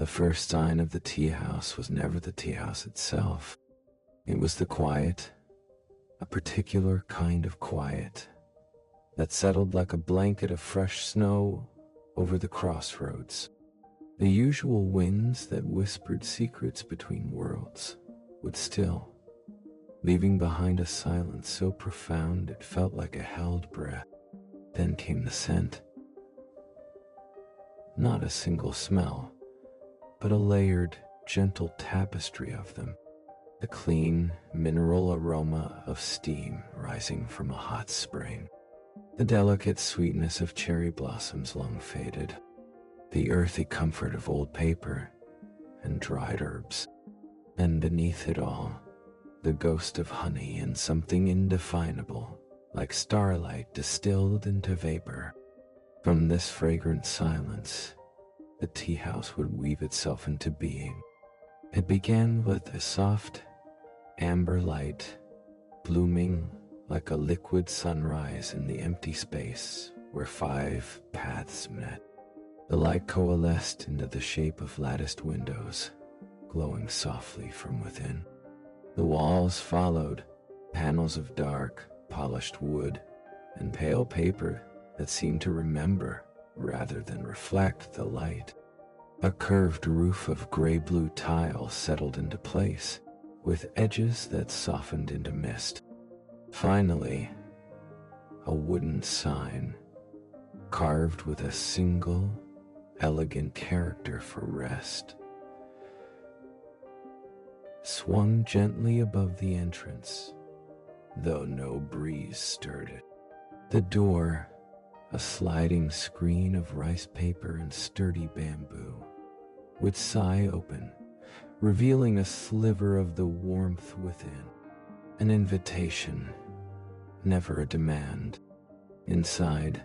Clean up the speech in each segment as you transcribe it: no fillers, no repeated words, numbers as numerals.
first sign of the tea house was never the tea house itself. It was the quiet, a particular kind of quiet, that settled like a blanket of fresh snow over the crossroads. The usual winds that whispered secrets between worlds would still, leaving behind a silence so profound it felt like a held breath. Then came the scent. Not a single smell, but a layered, gentle tapestry of them. The clean, mineral aroma of steam rising from a hot spring. The delicate sweetness of cherry blossoms long faded. The earthy comfort of old paper and dried herbs. And beneath it all, the ghost of honey and something indefinable, like starlight distilled into vapor. From this fragrant silence, the tea house would weave itself into being. It began with a soft, amber light, blooming like a liquid sunrise in the empty space where 5 paths met. The light coalesced into the shape of latticed windows, glowing softly from within. The walls followed, panels of dark, polished wood and pale paper that seemed to remember rather than reflect the light. A curved roof of gray-blue tile settled into place, with edges that softened into mist. Finally, a wooden sign, carved with a single, elegant character for rest, swung gently above the entrance, though no breeze stirred it. The door, a sliding screen of rice paper and sturdy bamboo, would sigh open, revealing a sliver of the warmth within. An invitation, never a demand. Inside,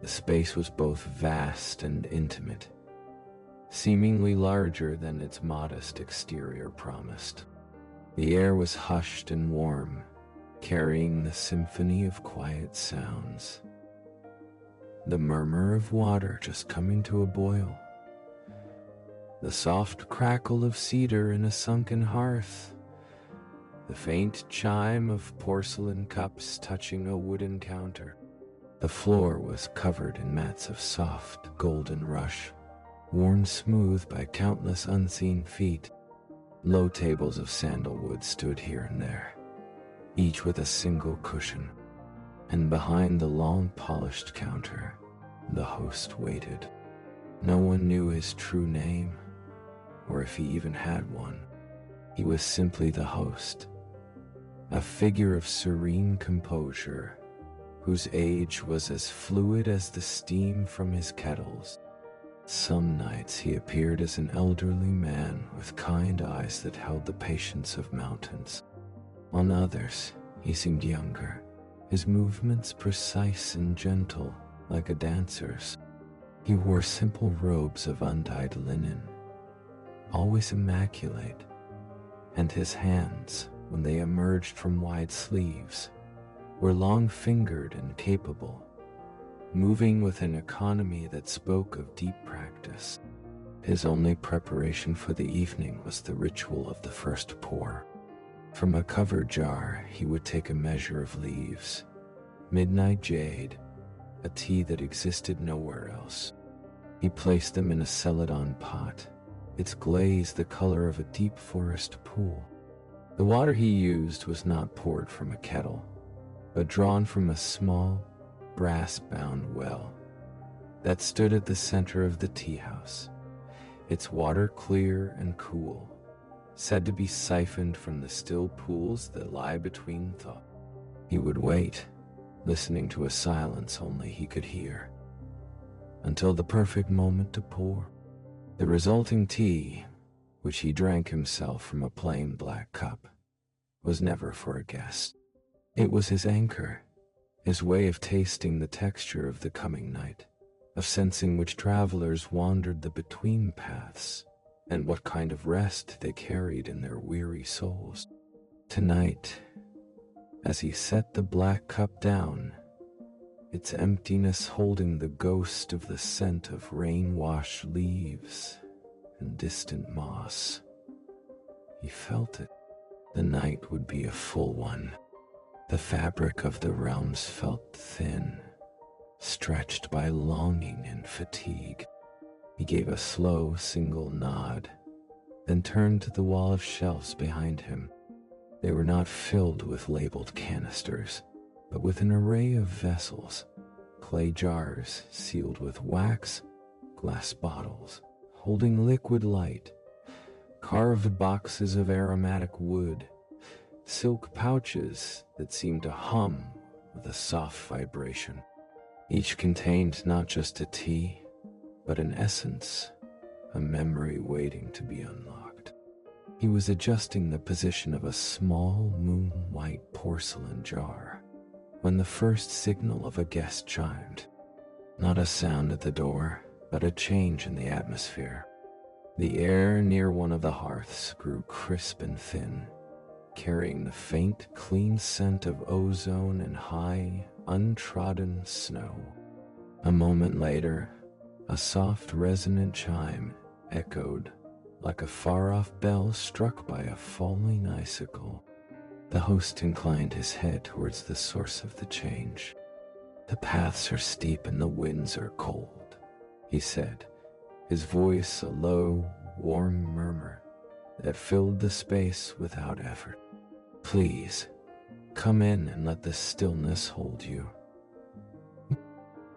the space was both vast and intimate, seemingly larger than its modest exterior promised. The air was hushed and warm, carrying the symphony of quiet sounds. The murmur of water just coming to a boil, the soft crackle of cedar in a sunken hearth, the faint chime of porcelain cups touching a wooden counter. The floor was covered in mats of soft, golden rush, worn smooth by countless unseen feet. Low tables of sandalwood stood here and there, each with a single cushion, and behind the long polished counter, the host waited. No one knew his true name, or if he even had one. He was simply the host, a figure of serene composure, whose age was as fluid as the steam from his kettles. Some nights he appeared as an elderly man with kind eyes that held the patience of mountains. On others, he seemed younger, his movements precise and gentle, like a dancer's. He wore simple robes of undyed linen, always immaculate, and his hands, when they emerged from wide sleeves, were long-fingered and capable, moving with an economy that spoke of deep practice. His only preparation for the evening was the ritual of the first pour. From a covered jar, he would take a measure of leaves, midnight jade, a tea that existed nowhere else. He placed them in a celadon pot, its glaze the color of a deep forest pool. The water he used was not poured from a kettle, but drawn from a small, brass-bound well that stood at the center of the tea house, its water clear and cool, said to be siphoned from the still pools that lie between thought. He would wait, listening to a silence only he could hear, until the perfect moment to pour. The resulting tea, which he drank himself from a plain black cup, was never for a guest. It was his anchor, his way of tasting the texture of the coming night, of sensing which travelers wandered the between paths, and what kind of rest they carried in their weary souls. Tonight, as he set the black cup down, its emptiness holding the ghost of the scent of rain-washed leaves and distant moss. He felt it. The night would be a full one. The fabric of the realms felt thin, stretched by longing and fatigue. He gave a slow, single nod, then turned to the wall of shelves behind him. They were not filled with labeled canisters, but with an array of vessels, clay jars sealed with wax, glass bottles holding liquid light, carved boxes of aromatic wood, silk pouches that seemed to hum with a soft vibration. Each contained not just a tea, but an essence, a memory waiting to be unlocked. He was adjusting the position of a small moon-white porcelain jar when the first signal of a guest chimed. Not a sound at the door, but a change in the atmosphere. The air near one of the hearths grew crisp and thin, carrying the faint, clean scent of ozone and high, untrodden snow. A moment later, a soft, resonant chime echoed like a far-off bell struck by a falling icicle. The host inclined his head towards the source of the change. "The paths are steep and the winds are cold," he said, his voice a low, warm murmur that filled the space without effort. "Please, come in and let the stillness hold you."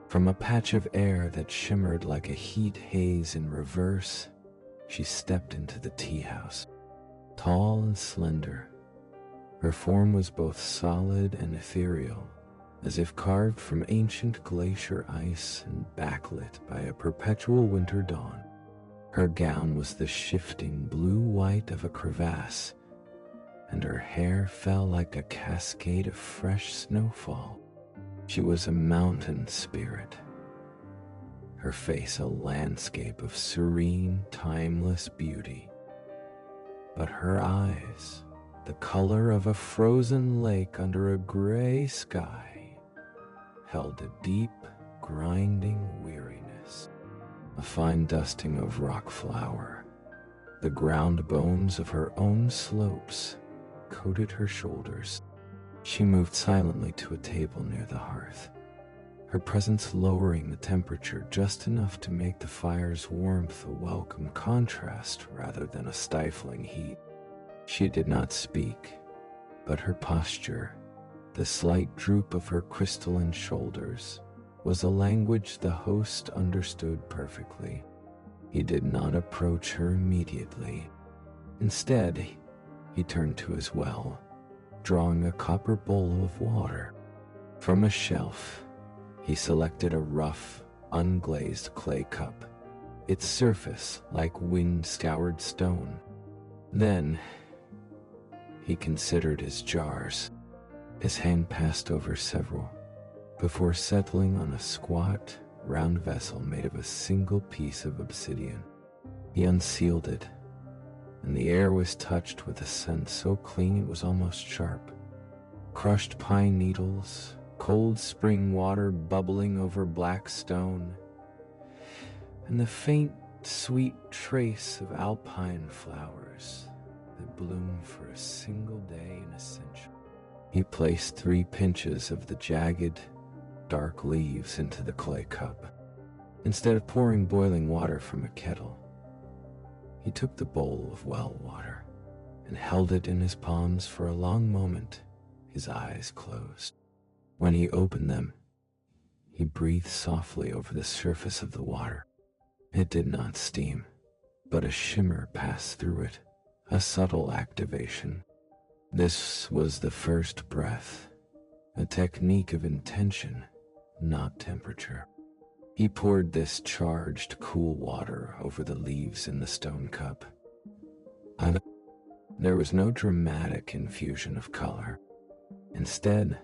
From a patch of air that shimmered like a heat haze in reverse, she stepped into the tea house. Tall and slender, her form was both solid and ethereal, as if carved from ancient glacier ice and backlit by a perpetual winter dawn. Her gown was the shifting blue-white of a crevasse, and her hair fell like a cascade of fresh snowfall. She was a mountain spirit, her face a landscape of serene, timeless beauty. But her eyes, the color of a frozen lake under a gray sky, held a deep, grinding weariness. A fine dusting of rock flour, the ground bones of her own slopes, coated her shoulders. She moved silently to a table near the hearth, her presence lowering the temperature just enough to make the fire's warmth a welcome contrast rather than a stifling heat. She did not speak, but her posture, the slight droop of her crystalline shoulders, was a language the host understood perfectly. He did not approach her immediately. Instead, he turned to his well, drawing a copper bowl of water. From a shelf, he selected a rough, unglazed clay cup, its surface like wind-scoured stone. Then, he considered his jars. His hand passed over several, before settling on a squat, round vessel made of a single piece of obsidian. He unsealed it, and the air was touched with a scent so clean it was almost sharp. Crushed pine needles, cold spring water bubbling over black stone, and the faint, sweet trace of alpine flowers that bloom for a single day in a century. He placed 3 pinches of the jagged, dark leaves into the clay cup. Instead of pouring boiling water from a kettle, he took the bowl of well water and held it in his palms for a long moment, his eyes closed. When he opened them, he breathed softly over the surface of the water. It did not steam, but a shimmer passed through it, a subtle activation. This was the first breath, a technique of intention, not temperature. He poured this charged, cool water over the leaves in the stone cup. There was no dramatic infusion of color. Instead,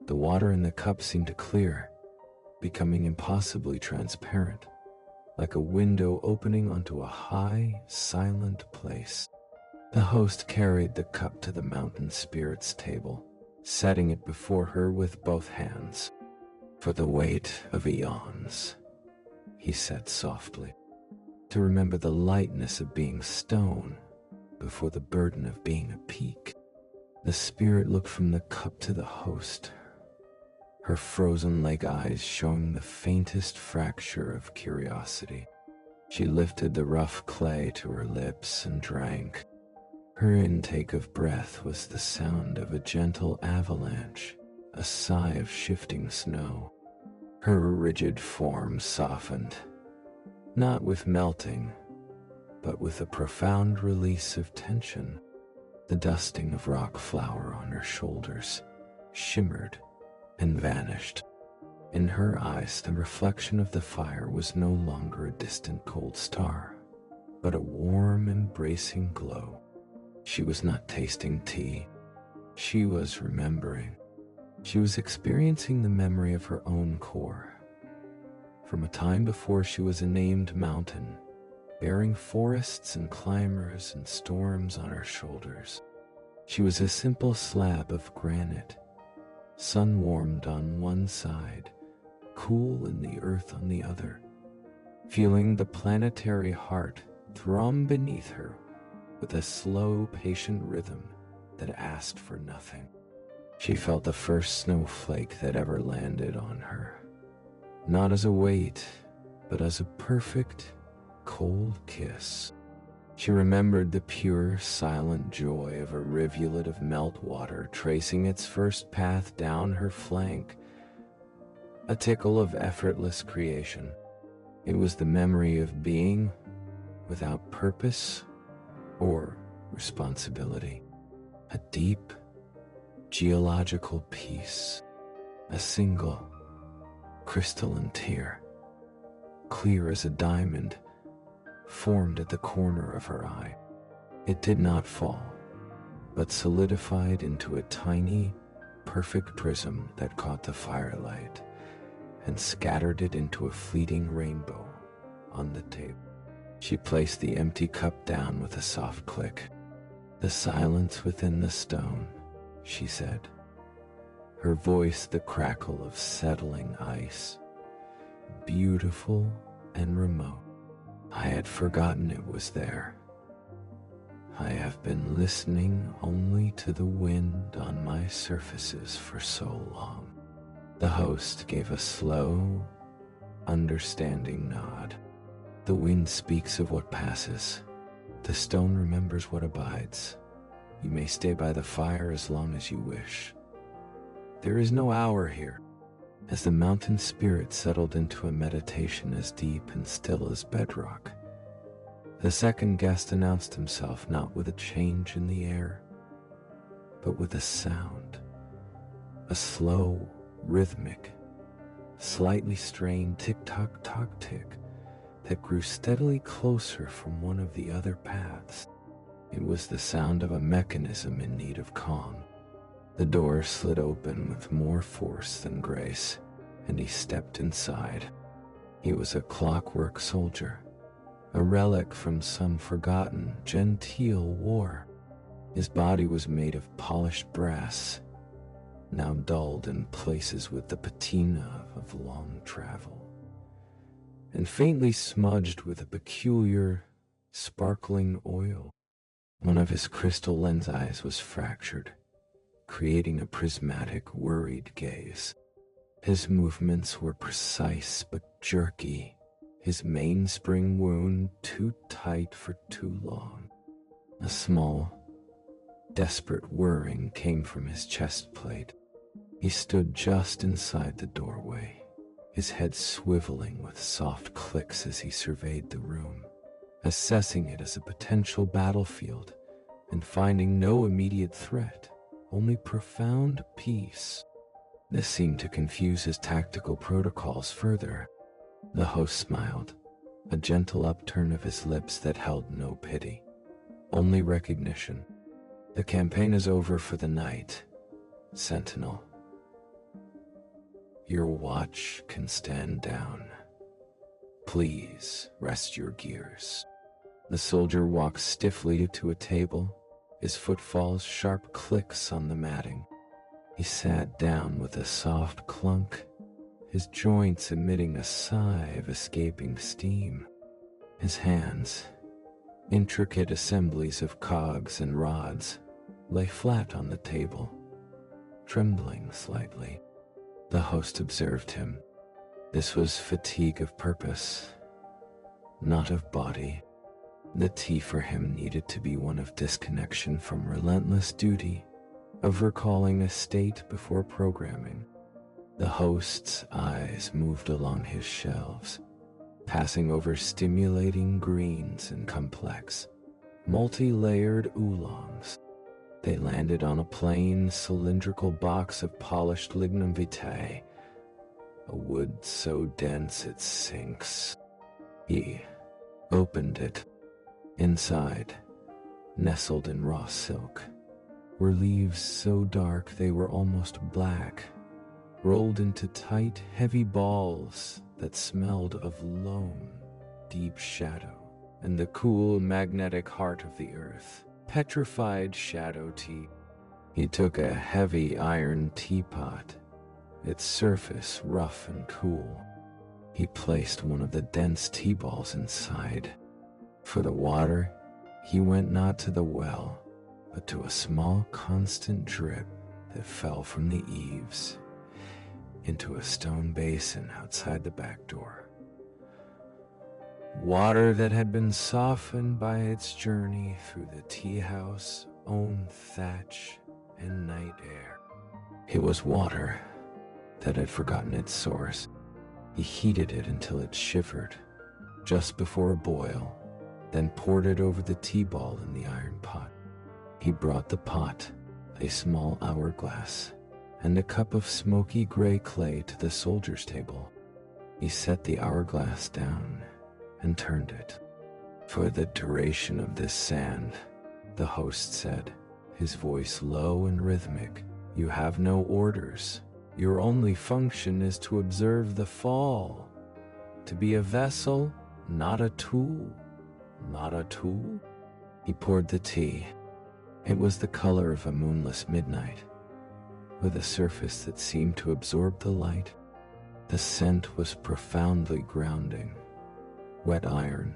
the water in the cup seemed to clear, becoming impossibly transparent, like a window opening onto a high, silent place. The host carried the cup to the mountain spirit's table, setting it before her with both hands. "For the weight of eons," he said softly. to remember the lightness of being stone before the burden of being a peak. The spirit looked from the cup to the host, her frozen lake eyes showing the faintest fracture of curiosity. She lifted the rough clay to her lips and drank. Her intake of breath was the sound of a gentle avalanche, a sigh of shifting snow. Her rigid form softened, not with melting, but with a profound release of tension. The dusting of rock flour on her shoulders shimmered and vanished. In her eyes, the reflection of the fire was no longer a distant cold star, but a warm, embracing glow. She was not tasting tea. She was remembering. She was experiencing the memory of her own core. From a time before she was a named mountain, bearing forests and climbers and storms on her shoulders. She was a simple slab of granite, sun-warmed on one side, cool in the earth on the other, feeling the planetary heart thrum beneath her with a slow, patient rhythm that asked for nothing. She felt the first snowflake that ever landed on her, not as a weight, but as a perfect, cold kiss. She remembered the pure, silent joy of a rivulet of meltwater tracing its first path down her flank, a tickle of effortless creation. It was the memory of being without purpose or responsibility, a deep, geological peace, a single, crystalline tear, clear as a diamond, formed at the corner of her eye. It did not fall, but solidified into a tiny, perfect prism that caught the firelight and scattered it into a fleeting rainbow on the table. She placed the empty cup down with a soft click. "The silence within the stone," she said, her voice the crackle of settling ice, beautiful and remote. I had forgotten it was there. I have been listening only to the wind on my surfaces for so long. The host gave a slow, understanding nod. The wind speaks of what passes. The stone remembers what abides. You may stay by the fire as long as you wish. There is no hour here. As the mountain spirit settled into a meditation as deep and still as bedrock, the second guest announced himself not with a change in the air, but with a sound, a slow, rhythmic, slightly strained tick-tock-tock-tick that grew steadily closer from one of the other paths. It was the sound of a mechanism in need of calm. The door slid open with more force than grace, and he stepped inside. He was a clockwork soldier, a relic from some forgotten, genteel war. His body was made of polished brass, now dulled in places with the patina of long travel, and faintly smudged with a peculiar, sparkling oil. One of his crystal lens eyes was fractured, creating a prismatic, worried gaze. His movements were precise but jerky, his mainspring wound too tight for too long. A small, desperate whirring came from his chest plate. He stood just inside the doorway, his head swiveling with soft clicks as he surveyed the room, assessing it as a potential battlefield and finding no immediate threat, only profound peace. This seemed to confuse his tactical protocols further. The host smiled, a gentle upturn of his lips that held no pity, only recognition. The campaign is over for the night, Sentinel. Your watch can stand down. Please rest your gears. The soldier walked stiffly to a table, his footfalls sharp clicks on the matting. He sat down with a soft clunk, his joints emitting a sigh of escaping steam. His hands, intricate assemblies of cogs and rods, lay flat on the table, trembling slightly. The host observed him. This was fatigue of purpose, not of body. The tea for him needed to be one of disconnection from relentless duty, of recalling a state before programming. The host's eyes moved along his shelves, passing over stimulating greens and complex, multi-layered oolongs. They landed on a plain, cylindrical box of polished lignum vitae, a wood so dense it sinks. He opened it. Inside, nestled in raw silk, were leaves so dark they were almost black, rolled into tight, heavy balls that smelled of loam, deep shadow, and the cool, magnetic heart of the earth, petrified shadow tea. He took a heavy iron teapot, its surface rough and cool. He placed one of the dense tea balls inside. For the water, he went not to the well, but to a small constant drip that fell from the eaves into a stone basin outside the back door. Water that had been softened by its journey through the teahouse, own thatch, and night air. It was water that had forgotten its source. He heated it until it shivered, just before a boil, then poured it over the tea ball in the iron pot. He brought the pot, a small hourglass, and a cup of smoky gray clay to the soldier's table. He set the hourglass down and turned it. For the duration of this sand, the host said, his voice low and rhythmic, you have no orders. Your only function is to observe the fall, to be a vessel, not a tool. Not a tool? He poured the tea. It was the color of a moonless midnight, with a surface that seemed to absorb the light. The scent was profoundly grounding. Wet iron,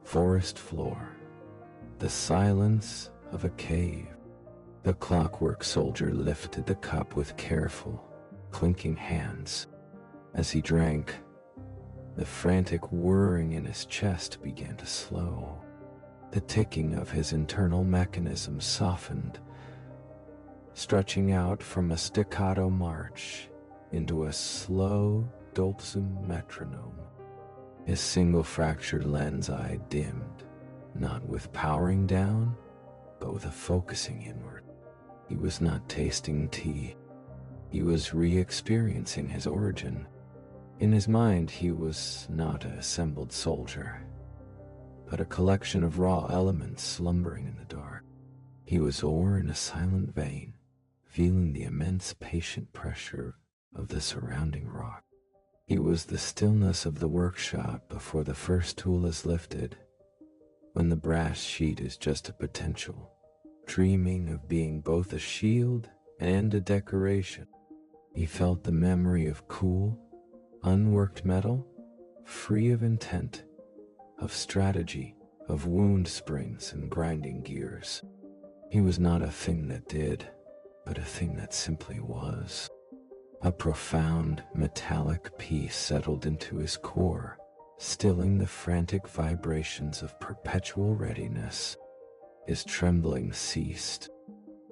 forest floor, the silence of a cave. The clockwork soldier lifted the cup with careful, clinking hands. As he drank, the frantic whirring in his chest began to slow. The ticking of his internal mechanism softened, stretching out from a staccato march into a slow, dulcet metronome. His single fractured lens eye dimmed, not with powering down, but with a focusing inward. He was not tasting tea. He was re-experiencing his origin. In his mind, he was not an assembled soldier, but a collection of raw elements slumbering in the dark. He was ore in a silent vein, feeling the immense patient pressure of the surrounding rock. He was the stillness of the workshop before the first tool is lifted, when the brass sheet is just a potential, dreaming of being both a shield and a decoration. He felt the memory of cool, unworked metal, free of intent, of strategy, of wound springs and grinding gears. He was not a thing that did, but a thing that simply was. A profound, metallic peace settled into his core, stilling the frantic vibrations of perpetual readiness. His trembling ceased.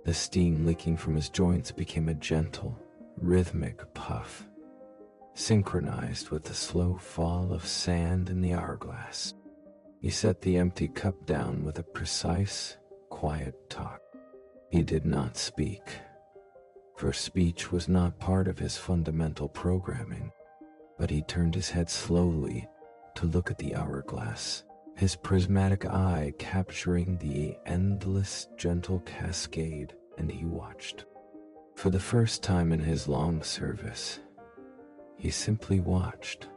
The steam leaking from his joints became a gentle, rhythmic puff, synchronized with the slow fall of sand in the hourglass. He set the empty cup down with a precise, quiet talk. He did not speak, for speech was not part of his fundamental programming, but he turned his head slowly to look at the hourglass, his prismatic eye capturing the endless, gentle cascade, and he watched. For the first time in his long service, he simply watched,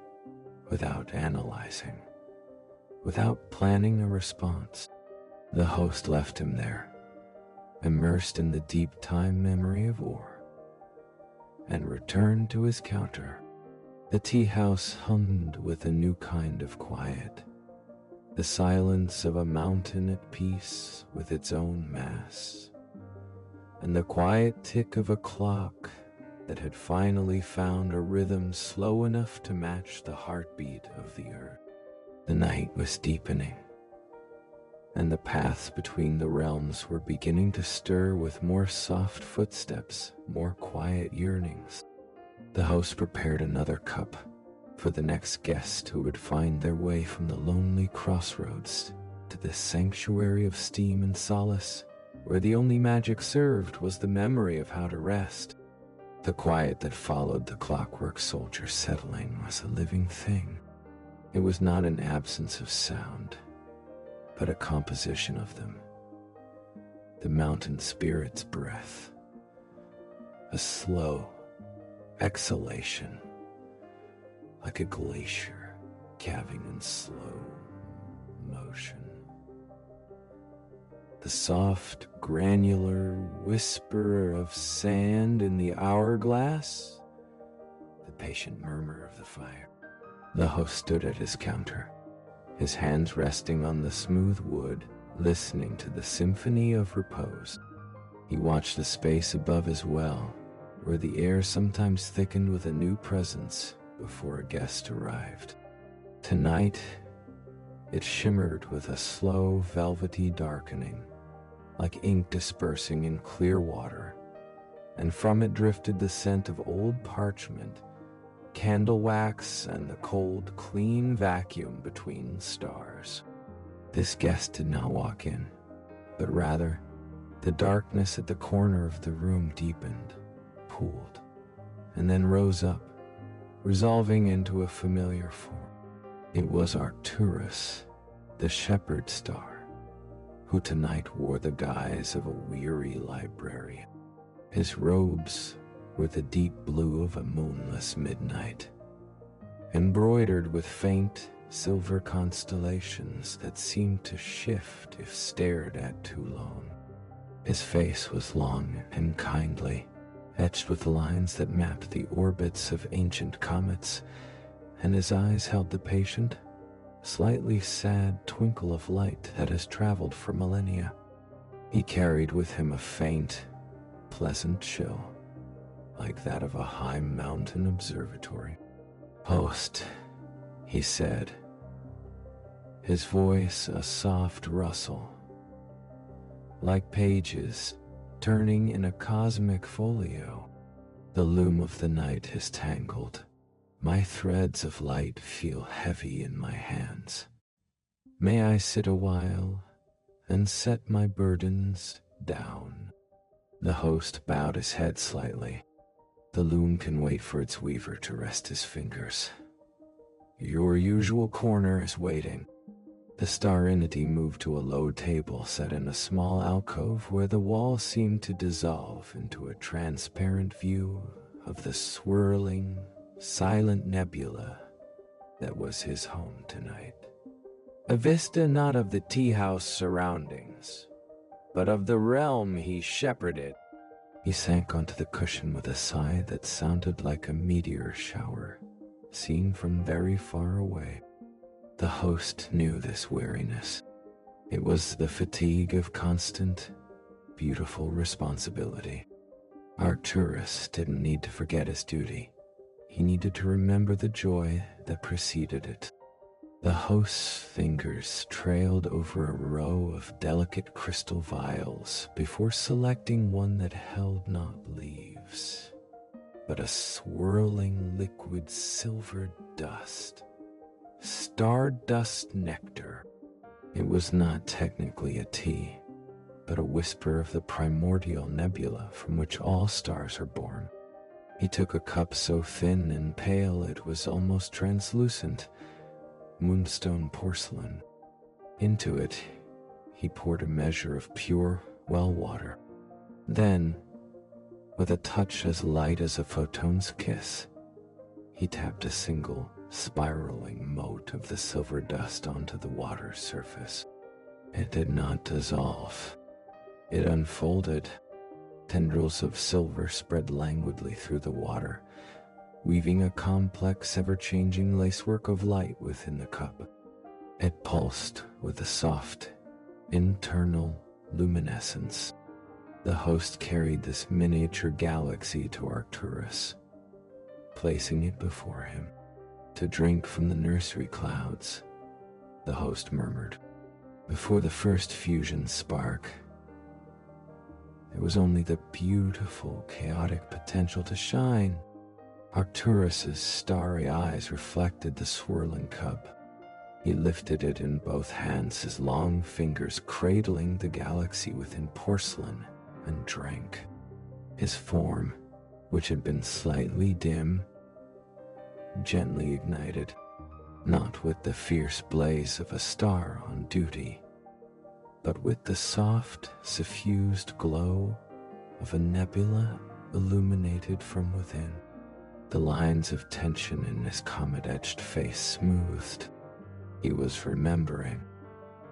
without analyzing, without planning a response. The host left him there, immersed in the deep time memory of ore, and returned to his counter. The tea house hummed with a new kind of quiet, the silence of a mountain at peace with its own mass, and the quiet tick of a clock that had finally found a rhythm slow enough to match the heartbeat of the earth. The night was deepening, and the paths between the realms were beginning to stir with more soft footsteps, more quiet yearnings. The host prepared another cup for the next guest who would find their way from the lonely crossroads to this sanctuary of steam and solace, where the only magic served was the memory of how to rest. The quiet that followed the clockwork soldier settling was a living thing. It was not an absence of sound, but a composition of them. The mountain spirit's breath, a slow exhalation, like a glacier calving in slow motion. The soft, granular whisper of sand in the hourglass, the patient murmur of the fire. The host stood at his counter, his hands resting on the smooth wood, listening to the symphony of repose. He watched the space above his well, where the air sometimes thickened with a new presence before a guest arrived. Tonight, it shimmered with a slow, velvety darkening, like ink dispersing in clear water, and from it drifted the scent of old parchment, candle wax, and the cold, clean vacuum between stars. This guest did not walk in, but rather, the darkness at the corner of the room deepened, pooled, and then rose up, resolving into a familiar form. It was Arcturus, the shepherd star, who tonight wore the guise of a weary librarian. His robes were the deep blue of a moonless midnight, embroidered with faint silver constellations that seemed to shift if stared at too long. His face was long and kindly, etched with lines that mapped the orbits of ancient comets, and his eyes held the patient, slightly sad twinkle of light that has traveled for millennia. He carried with him a faint, pleasant chill, like that of a high mountain observatory. "Host," he said, his voice a soft rustle, like pages turning in a cosmic folio. "The loom of the night is tangled. My threads of light feel heavy in my hands. May I sit a while and set my burdens down?" The host bowed his head slightly. "The loom can wait for its weaver to rest his fingers. Your usual corner is waiting." The star entity moved to a low table set in a small alcove where the wall seemed to dissolve into a transparent view of the swirling, silent nebula that was his home tonight. A vista not of the Teahouse surroundings, but of the realm he shepherded. He sank onto the cushion with a sigh that sounded like a meteor shower, seen from very far away. The host knew this weariness. It was the fatigue of constant, beautiful responsibility. Arcturus didn't need to forget his duty. He needed to remember the joy that preceded it. The host's fingers trailed over a row of delicate crystal vials before selecting one that held not leaves, but a swirling liquid silver dust. Stardust nectar. It was not technically a tea, but a whisper of the primordial nebula from which all stars are born. He took a cup so thin and pale it was almost translucent, moonstone porcelain. Into it, he poured a measure of pure well water. Then, with a touch as light as a photon's kiss, he tapped a single, spiraling mote of the silver dust onto the water's surface. It did not dissolve. It unfolded. Tendrils of silver spread languidly through the water, weaving a complex, ever-changing lacework of light within the cup. It pulsed with a soft, internal luminescence. The host carried this miniature galaxy to Arcturus, placing it before him. "To drink from the nursery clouds," the host murmured. Before the first fusion spark, there was only the beautiful, chaotic potential to shine. Arcturus's starry eyes reflected the swirling cup. He lifted it in both hands, his long fingers cradling the galaxy within porcelain, and drank. His form, which had been slightly dim, gently ignited, not with the fierce blaze of a star on duty, but with the soft, suffused glow of a nebula illuminated from within. The lines of tension in his comet-etched face smoothed. He was remembering.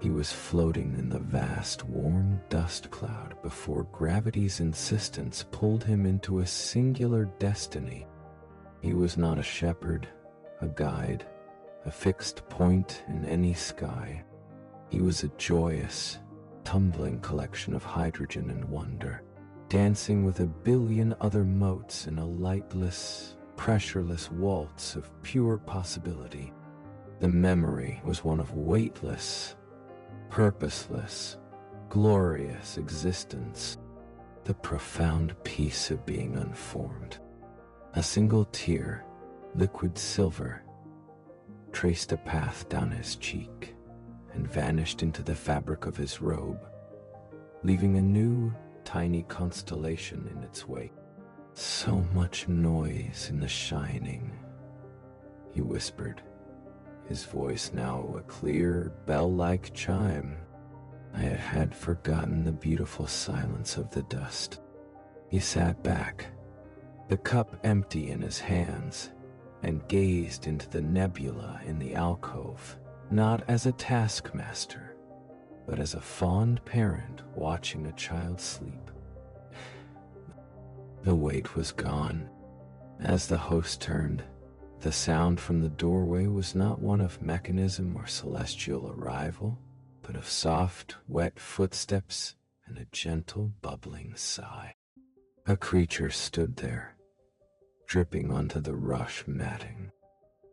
He was floating in the vast, warm dust cloud before gravity's insistence pulled him into a singular destiny. He was not a shepherd, a guide, a fixed point in any sky. He was a joyous, tumbling collection of hydrogen and wonder, dancing with a billion other motes in a lightless, pressureless waltz of pure possibility. The memory was one of weightless, purposeless, glorious existence, the profound peace of being unformed. A single tear, liquid silver, traced a path down his cheek and vanished into the fabric of his robe, leaving a new, tiny constellation in its wake. "So much noise in the shining," he whispered, his voice now a clear, bell-like chime. I had forgotten the beautiful silence of the dust. He sat back, the cup empty in his hands, and gazed into the nebula in the alcove, not as a taskmaster, but as a fond parent watching a child sleep. The weight was gone. As the host turned, the sound from the doorway was not one of mechanism or celestial arrival, but of soft, wet footsteps and a gentle, bubbling sigh. A creature stood there, dripping onto the rush matting.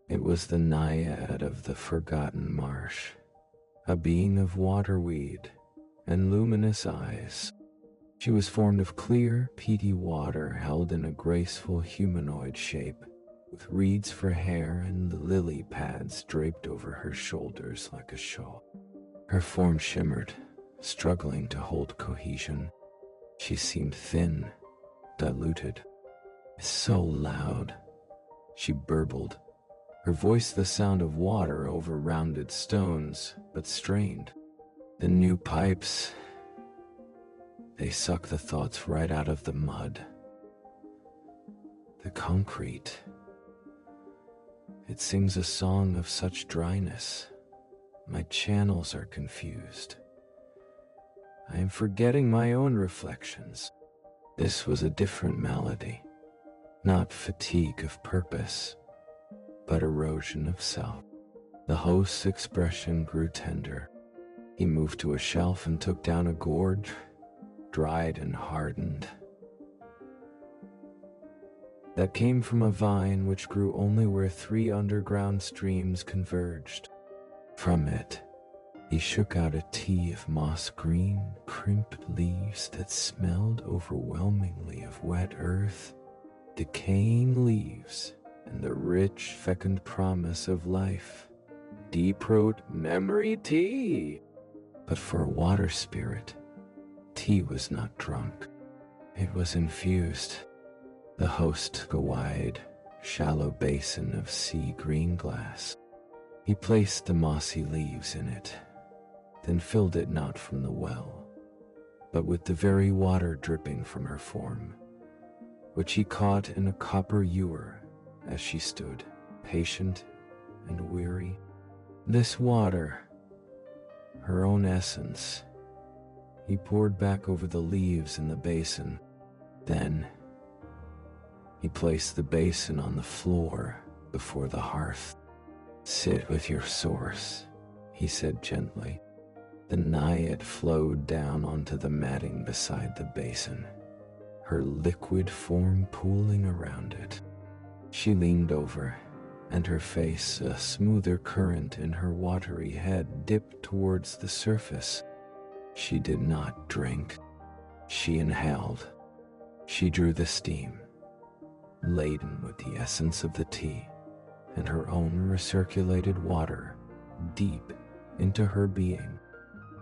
It was the naiad of the forgotten marsh, a being of waterweed and luminous eyes. She was formed of clear, peaty water held in a graceful humanoid shape, with reeds for hair and lily pads draped over her shoulders like a shawl. Her form shimmered, struggling to hold cohesion. She seemed thin, diluted. "So loud," she burbled, her voice the sound of water over rounded stones, but strained. The new pipes, they suck the thoughts right out of the mud. The concrete, it sings a song of such dryness. My channels are confused. I am forgetting my own reflections. This was a different malady, not fatigue of purpose, but erosion of self. The host's expression grew tender. He moved to a shelf and took down a gourd, dried and hardened, that came from a vine which grew only where 3 underground streams converged. From it, he shook out a tea of moss-green, crimped leaves that smelled overwhelmingly of wet earth, decaying leaves, and the rich, fecund promise of life. Deep-throat memory tea! But for a water spirit, tea was not drunk. It was infused. The host took a wide, shallow basin of sea-green glass. He placed the mossy leaves in it, then filled it not from the well, but with the very water dripping from her form, which he caught in a copper ewer as she stood, patient and weary. This water, her own essence, he poured back over the leaves in the basin. Then, he placed the basin on the floor before the hearth. "Sit with your source," he said gently. The naiad flowed down onto the matting beside the basin, her liquid form pooling around it. She leaned over, and her face, a smoother current in her watery head, dipped towards the surface. She did not drink. She inhaled. She drew the steam, laden with the essence of the tea, and her own recirculated water, deep into her being.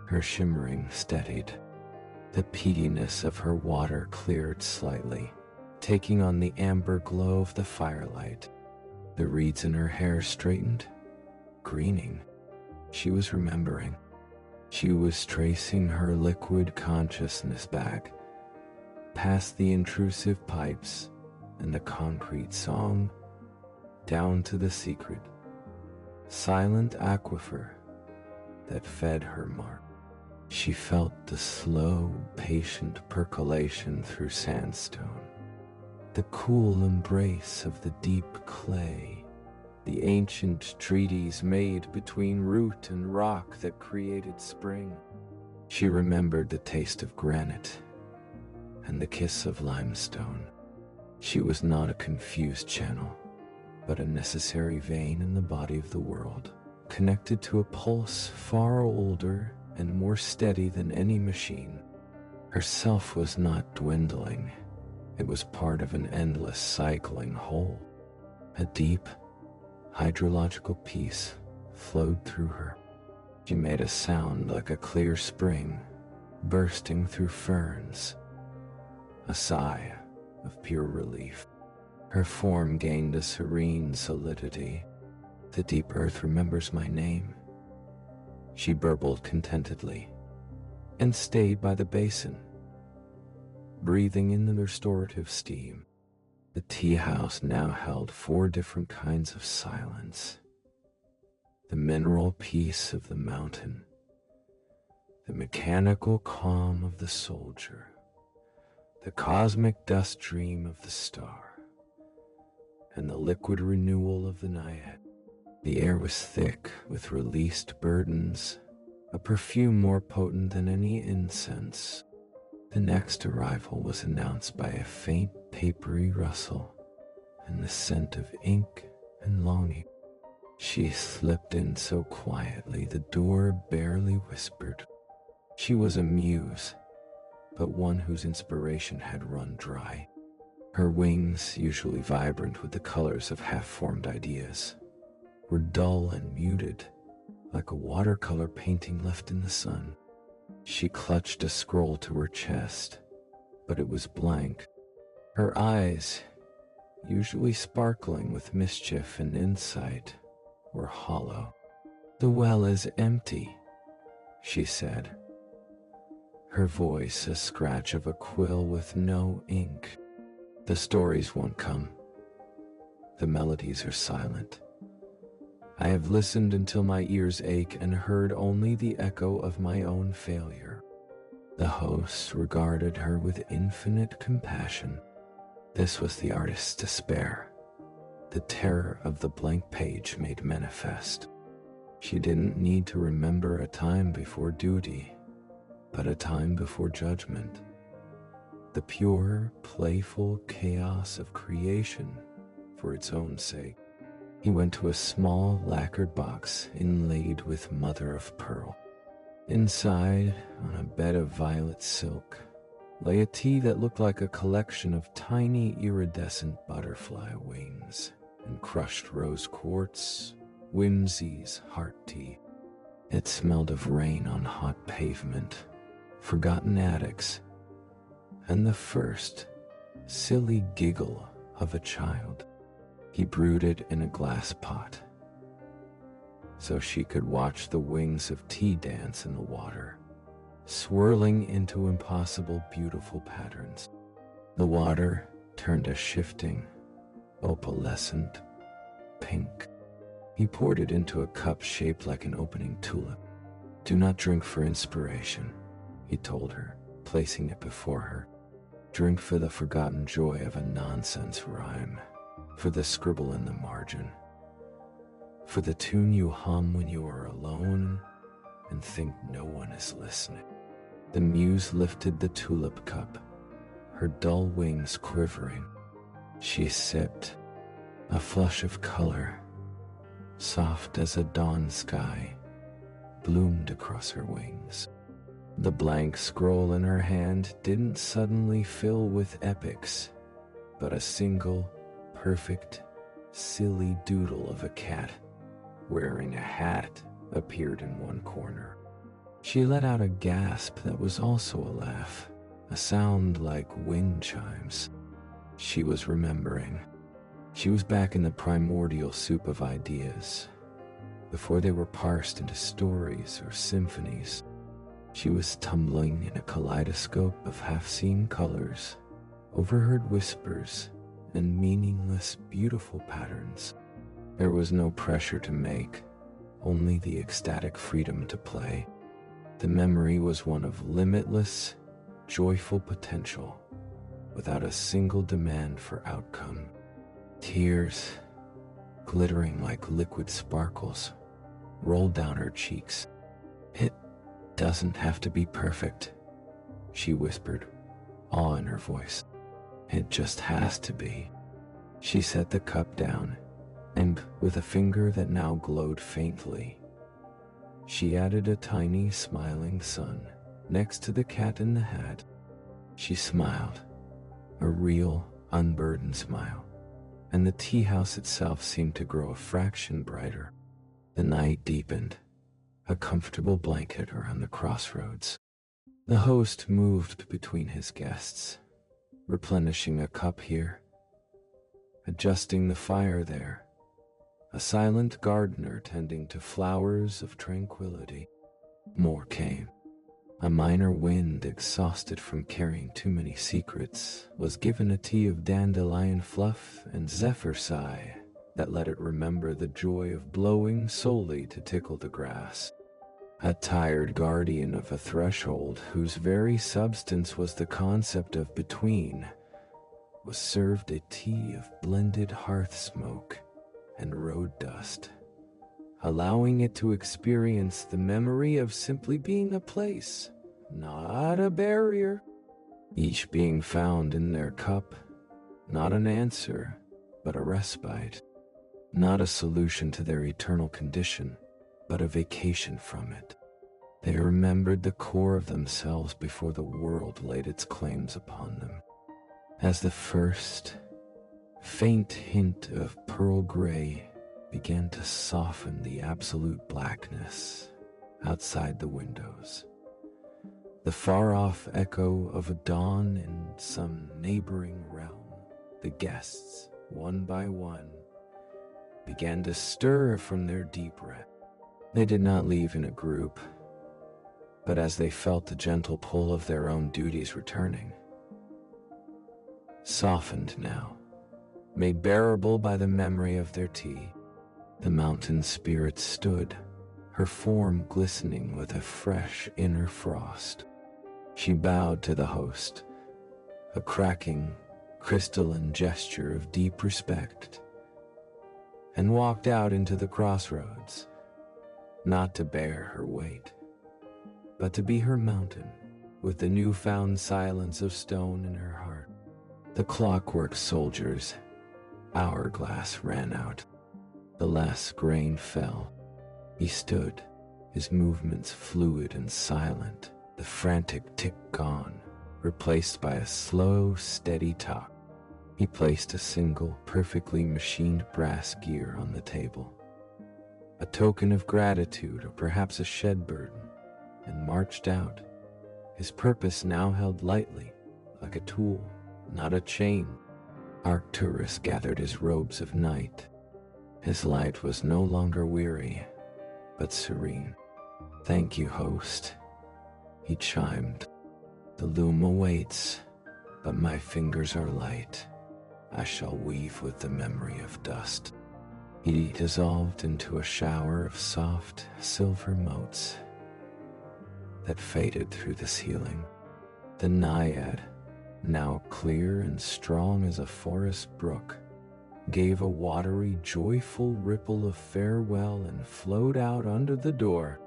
Her shimmering steadied. The peatiness of her water cleared slightly, taking on the amber glow of the firelight. The reeds in her hair straightened, greening. She was remembering. She was tracing her liquid consciousness back, past the intrusive pipes and the concrete song, down to the secret, silent aquifer that fed her mark. She felt the slow, patient percolation through sandstone, the cool embrace of the deep clay, the ancient treaties made between root and rock that created spring. She remembered the taste of granite and the kiss of limestone. She was not a confused channel, but a necessary vein in the body of the world, connected to a pulse far older and more steady than any machine. Her self was not dwindling. It was part of an endless cycling whole. A deep, hydrological peace flowed through her. She made a sound like a clear spring bursting through ferns, a sigh of pure relief. Her form gained a serene solidity. The deep earth remembers my name, she burbled contentedly, and stayed by the basin, breathing in the restorative steam. The tea house now held 4 different kinds of silence. The mineral peace of the mountain, the mechanical calm of the soldier, the cosmic dust dream of the star, and the liquid renewal of the naiad. The air was thick with released burdens, a perfume more potent than any incense. The next arrival was announced by a faint papery rustle and the scent of ink and longing. She slipped in so quietly the door barely whispered. She was a muse, but one whose inspiration had run dry. Her wings, usually vibrant with the colors of half-formed ideas, were dull and muted, like a watercolor painting left in the sun. She clutched a scroll to her chest, but it was blank. Her eyes, usually sparkling with mischief and insight, were hollow. "The well is empty," she said, her voice a scratch of a quill with no ink. "The stories won't come. The melodies are silent. I have listened until my ears ache and heard only the echo of my own failure." The host regarded her with infinite compassion. This was the artist's despair, the terror of the blank page made manifest. She didn't need to remember a time before duty, but a time before judgment. The pure, playful chaos of creation for its own sake. He went to a small lacquered box inlaid with mother of pearl. Inside, on a bed of violet silk, lay a tea that looked like a collection of tiny iridescent butterfly wings and crushed rose quartz, Whimsy's heart tea. It smelled of rain on hot pavement, forgotten attics, and the first silly giggle of a child. He brewed it in a glass pot, so she could watch the wings of tea dance in the water, swirling into impossible beautiful patterns. The water turned a shifting, opalescent pink. He poured it into a cup shaped like an opening tulip. "Do not drink for inspiration," he told her, placing it before her. "Drink for the forgotten joy of a nonsense rhyme, for the scribble in the margin, for the tune you hum when you are alone and think no one is listening. The muse lifted the tulip cup, her dull wings quivering. She sipped. A flush of color, soft as a dawn sky, bloomed across her wings. The blank scroll in her hand didn't suddenly fill with epics, but a single, perfect, silly doodle of a cat wearing a hat appeared in one corner. She let out a gasp that was also a laugh, a sound like wind chimes. She was remembering. She was back in the primordial soup of ideas, before they were parsed into stories or symphonies. She was tumbling in a kaleidoscope of half-seen colors, overheard whispers, and meaningless, beautiful patterns. There was no pressure to make, only the ecstatic freedom to play. The memory was one of limitless, joyful potential, without a single demand for outcome. Tears, glittering like liquid sparkles, rolled down her cheeks. "It doesn't have to be perfect," she whispered, awe in her voice. "It just has to be." She set the cup down, and with a finger that now glowed faintly, she added a tiny smiling sun next to the cat in the hat. She smiled, a real, unburdened smile, and the tea house itself seemed to grow a fraction brighter. The night deepened, a comfortable blanket around the crossroads. The host moved between his guests, replenishing a cup here, adjusting the fire there, a silent gardener tending to flowers of tranquility. More came. A minor wind, exhausted from carrying too many secrets, was given a tea of dandelion fluff and zephyr sigh that let it remember the joy of blowing solely to tickle the grass. A tired guardian of a threshold whose very substance was the concept of between was served a tea of blended hearth smoke and road dust, allowing it to experience the memory of simply being a place, not a barrier. Each being found in their cup, not an answer, but a respite, not a solution to their eternal condition, but a vacation from it. They remembered the core of themselves before the world laid its claims upon them. As the first, faint hint of pearl gray began to soften the absolute blackness outside the windows, the far-off echo of a dawn in some neighboring realm, the guests, one by one, began to stir from their deep rest. They did not leave in a group, but as they felt the gentle pull of their own duties returning, softened now, made bearable by the memory of their tea, the mountain spirit stood, her form glistening with a fresh inner frost. She bowed to the host, a cracking, crystalline gesture of deep respect, and walked out into the crossroads, not to bear her weight, but to be her mountain, with the newfound silence of stone in her heart. The clockwork soldier's hourglass ran out. The last grain fell. He stood, his movements fluid and silent, the frantic tick gone, replaced by a slow, steady talk. He placed a single, perfectly machined brass gear on the table, a token of gratitude or perhaps a shed burden, and marched out, his purpose now held lightly, like a tool, not a chain. Arcturus gathered his robes of night. His light was no longer weary, but serene. "Thank you, host," he chimed. "The loom awaits, but my fingers are light. I shall weave with the memory of dust." He dissolved into a shower of soft silver motes that faded through the ceiling. The naiad, now clear and strong as a forest brook, gave a watery, joyful ripple of farewell and flowed out under the door.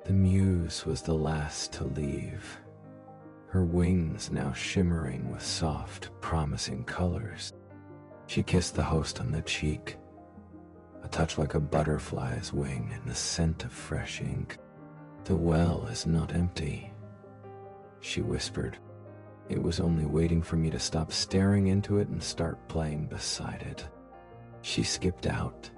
The muse was the last to leave, her wings now shimmering with soft, promising colors. She kissed the host on the cheek, a touch like a butterfly's wing and the scent of fresh ink. "The well is not empty," she whispered. "It was only waiting for me to stop staring into it and start playing beside it." She skipped out,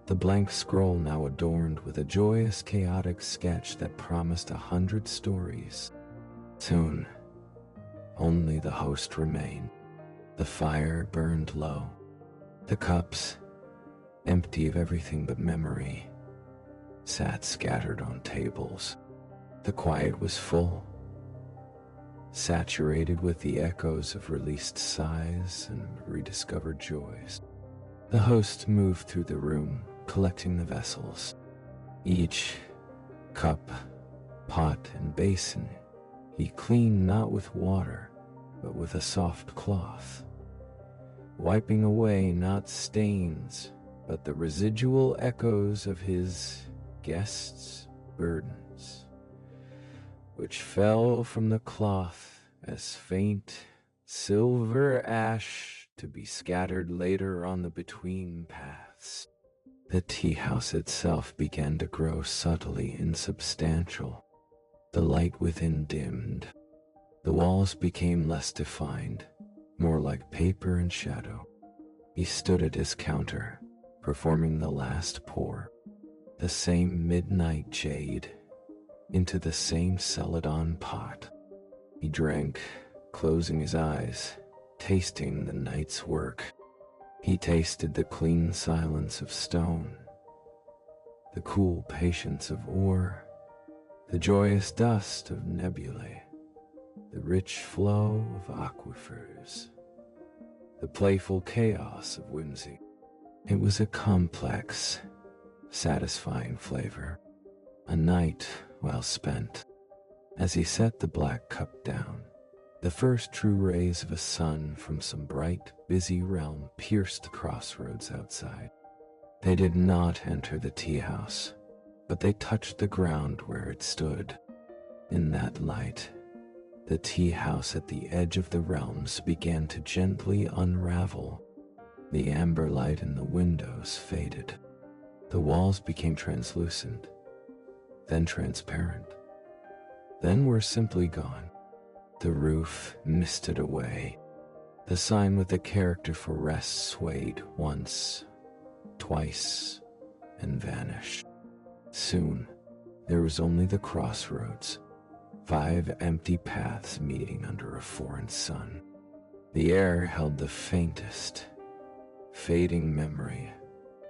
the blank scroll now adorned with a joyous, chaotic sketch that promised 100 stories. Soon, only the host remained. The fire burned low. The cups, empty of everything but memory, sat scattered on tables. The quiet was full, saturated with the echoes of released sighs and rediscovered joys. The host moved through the room, collecting the vessels. Each cup, pot, and basin he cleaned not with water, but with a soft cloth, wiping away not stains, but the residual echoes of his guests' burdens, which fell from the cloth as faint silver ash to be scattered later on the between paths. The tea house itself began to grow subtly insubstantial. The light within dimmed. The walls became less defined, more like paper and shadow. He stood at his counter, performing the last pour, the same midnight jade, into the same celadon pot. He drank, closing his eyes, tasting the night's work. He tasted the clean silence of stone, the cool patience of ore, the joyous dust of nebulae, the rich flow of aquifers, the playful chaos of whimsy. It was a complex, satisfying flavor, a night well spent. As he set the black cup down, the first true rays of a sun from some bright, busy realm pierced the crossroads outside. They did not enter the tea house, but they touched the ground where it stood. In that light, the tea house at the edge of the realms began to gently unravel. The amber light in the windows faded. The walls became translucent, then transparent, then were simply gone. The roof misted away. The sign with the character for rest swayed once, twice, and vanished. Soon, there was only the crossroads, 5 empty paths meeting under a foreign sun. The air held the faintest, fading memory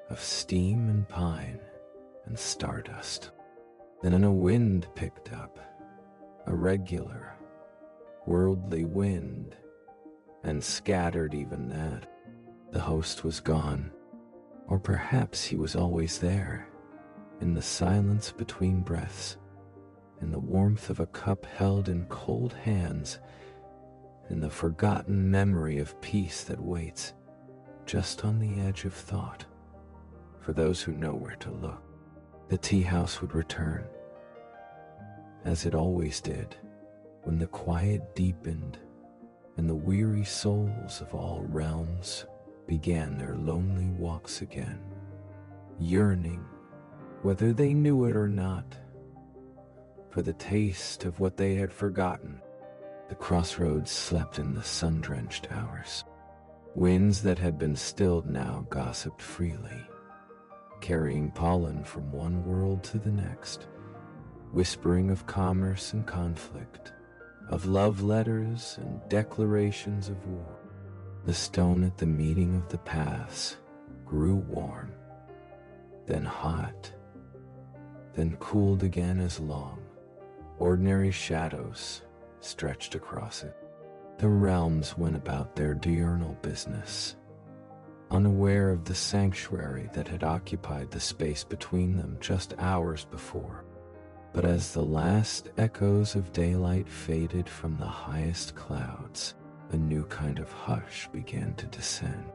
of steam and pine and stardust. Then a wind picked up, a regular, worldly wind, and scattered even that. The host was gone, or perhaps he was always there, in the silence between breaths, in the warmth of a cup held in cold hands, in the forgotten memory of peace that waits just on the edge of thought. For those who know where to look, the tea house would return, as it always did, when the quiet deepened and the weary souls of all realms began their lonely walks again, yearning, whether they knew it or not, for the taste of what they had forgotten. The crossroads slept in the sun-drenched hours. Winds that had been stilled now gossiped freely, carrying pollen from one world to the next, whispering of commerce and conflict, of love letters and declarations of war. The stone at the meeting of the paths grew warm, then hot, then cooled again as long, ordinary shadows stretched across it. The realms went about their diurnal business, unaware of the sanctuary that had occupied the space between them just hours before. But as the last echoes of daylight faded from the highest clouds, a new kind of hush began to descend.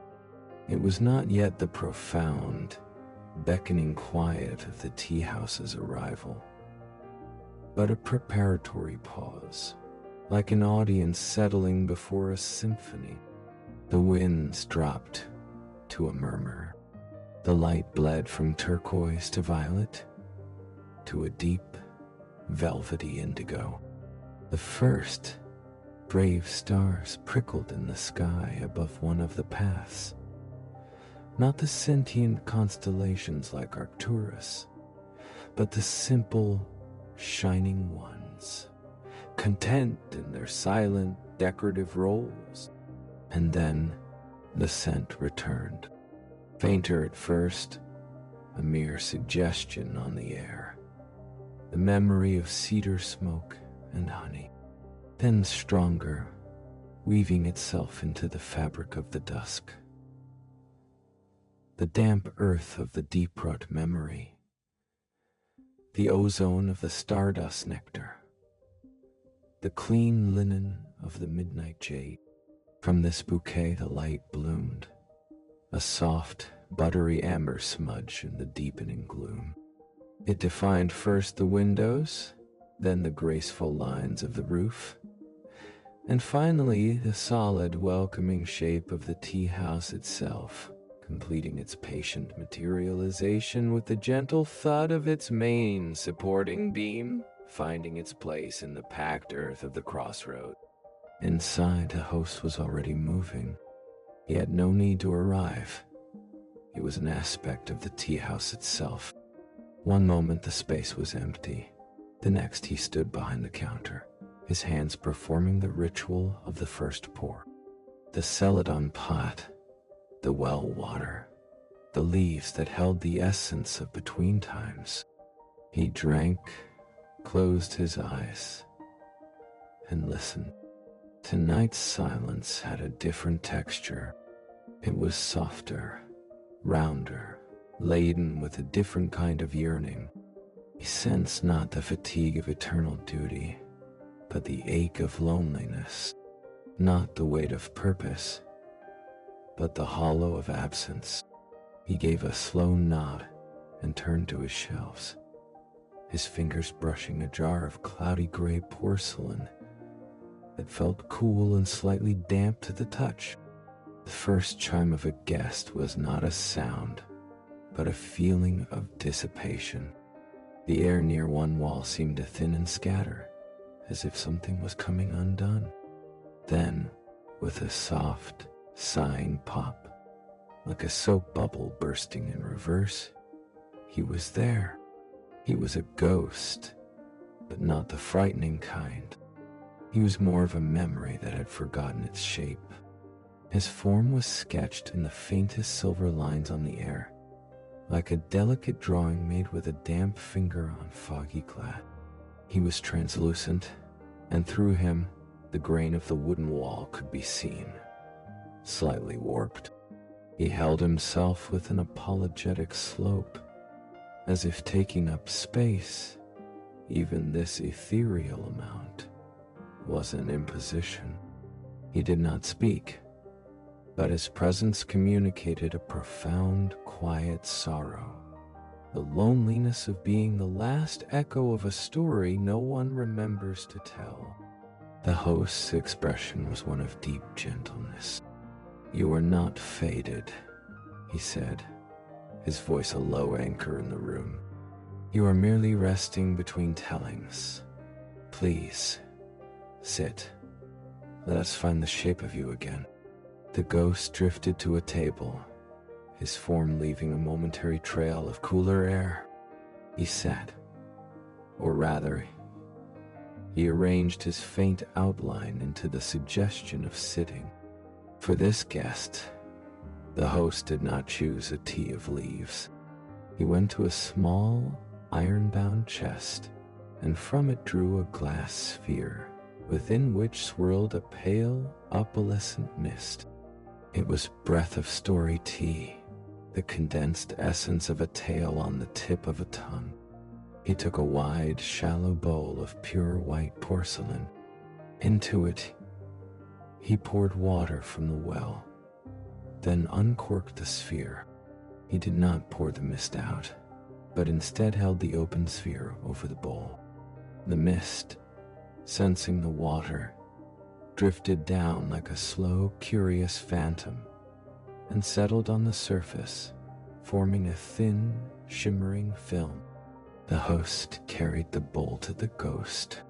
It was not yet the profound, beckoning quiet of the teahouse's arrival, but a preparatory pause, like an audience settling before a symphony. The winds dropped to a murmur. The light bled from turquoise to violet, to a deep, velvety indigo. The first brave stars prickled in the sky above one of the paths. Not the sentient constellations like Arcturus, but the simple, shining ones, content in their silent, decorative roles. And then the scent returned. Fainter at first, a mere suggestion on the air. The memory of cedar smoke and honey. Then stronger, weaving itself into the fabric of the dusk. The damp earth of the deep-rut memory. The ozone of the stardust nectar. The clean linen of the midnight jade. From this bouquet the light bloomed, a soft, buttery amber smudge in the deepening gloom. It defined first the windows, then the graceful lines of the roof, and finally the solid, welcoming shape of the tea house itself, completing its patient materialization with the gentle thud of its main supporting beam, finding its place in the packed earth of the crossroad. Inside, the host was already moving. He had no need to arrive. He was an aspect of the tea house itself. One moment the space was empty. The next he stood behind the counter, his hands performing the ritual of the first pour. The celadon pot, the well water, the leaves that held the essence of between times. He drank, closed his eyes, and listened. Tonight's silence had a different texture. It was softer, rounder, laden with a different kind of yearning. He sensed not the fatigue of eternal duty, but the ache of loneliness, not the weight of purpose, but the hollow of absence. He gave a slow nod and turned to his shelves, his fingers brushing a jar of cloudy gray porcelain that felt cool and slightly damp to the touch. The first chime of a guest was not a sound, but a feeling of dissipation. The air near one wall seemed to thin and scatter, as if something was coming undone. Then, with a soft, sighing pop, like a soap bubble bursting in reverse, he was there. He was a ghost, but not the frightening kind. He was more of a memory that had forgotten its shape. His form was sketched in the faintest silver lines on the air, like a delicate drawing made with a damp finger on foggy glass. He was translucent, and through him, the grain of the wooden wall could be seen, slightly warped. He held himself with an apologetic slope, as if taking up space, even this ethereal amount, was an imposition. He did not speak, but his presence communicated a profound, quiet sorrow, the loneliness of being the last echo of a story no one remembers to tell. The host's expression was one of deep gentleness. "You are not faded," he said, his voice a low anchor in the room. "You are merely resting between tellings. Please, sit. Let us find the shape of you again." The ghost drifted to a table, his form leaving a momentary trail of cooler air. He sat, or rather, he arranged his faint outline into the suggestion of sitting. For this guest, the host did not choose a tea of leaves. He went to a small, iron-bound chest, and from it drew a glass sphere, within which swirled a pale, opalescent mist. It was breath of story tea, the condensed essence of a tale on the tip of a tongue. He took a wide, shallow bowl of pure white porcelain. Into it, he poured water from the well, then uncorked the sphere. He did not pour the mist out, but instead held the open sphere over the bowl. The mist, sensing the water, drifted down like a slow, curious phantom and settled on the surface, forming a thin, shimmering film. The host carried the bowl to the ghost.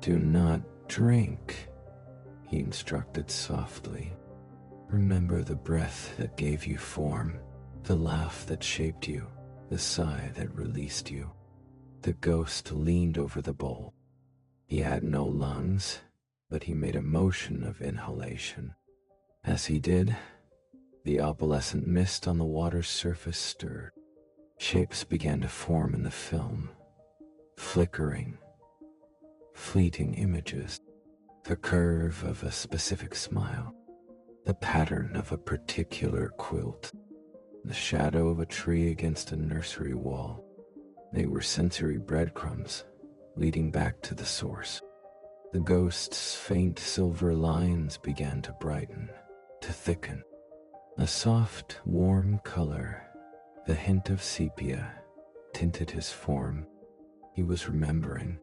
"Do not drink," he instructed softly. "Remember the breath that gave you form, the laugh that shaped you, the sigh that released you." The ghost leaned over the bowl. He had no lungs, but he made a motion of inhalation. As he did, the opalescent mist on the water's surface stirred. Shapes began to form in the film, flickering, fleeting images. The curve of a specific smile, the pattern of a particular quilt, the shadow of a tree against a nursery wall. They were sensory breadcrumbs leading back to the source. The ghost's faint silver lines began to brighten, to thicken. A soft, warm color, the hint of sepia, tinted his form. He was remembering.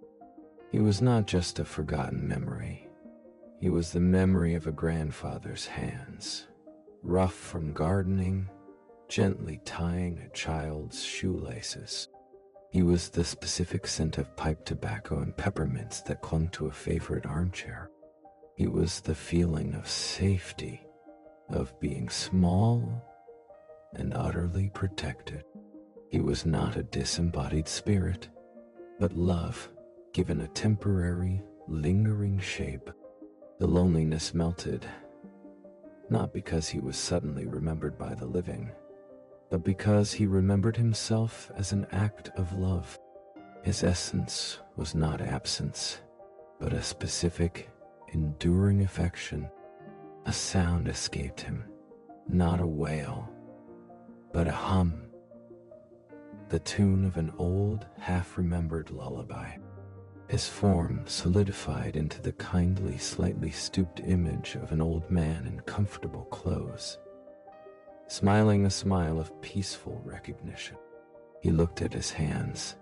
He was not just a forgotten memory. He was the memory of a grandfather's hands, rough from gardening, gently tying a child's shoelaces. He was the specific scent of pipe tobacco and peppermints that clung to a favorite armchair. He was the feeling of safety, of being small and utterly protected. He was not a disembodied spirit, but love, given a temporary, lingering shape. The loneliness melted, not because he was suddenly remembered by the living, but because he remembered himself as an act of love. His essence was not absence, but a specific, enduring affection. A sound escaped him, not a wail, but a hum, the tune of an old, half-remembered lullaby. His form solidified into the kindly, slightly stooped image of an old man in comfortable clothes, smiling a smile of peaceful recognition. He looked at his hands,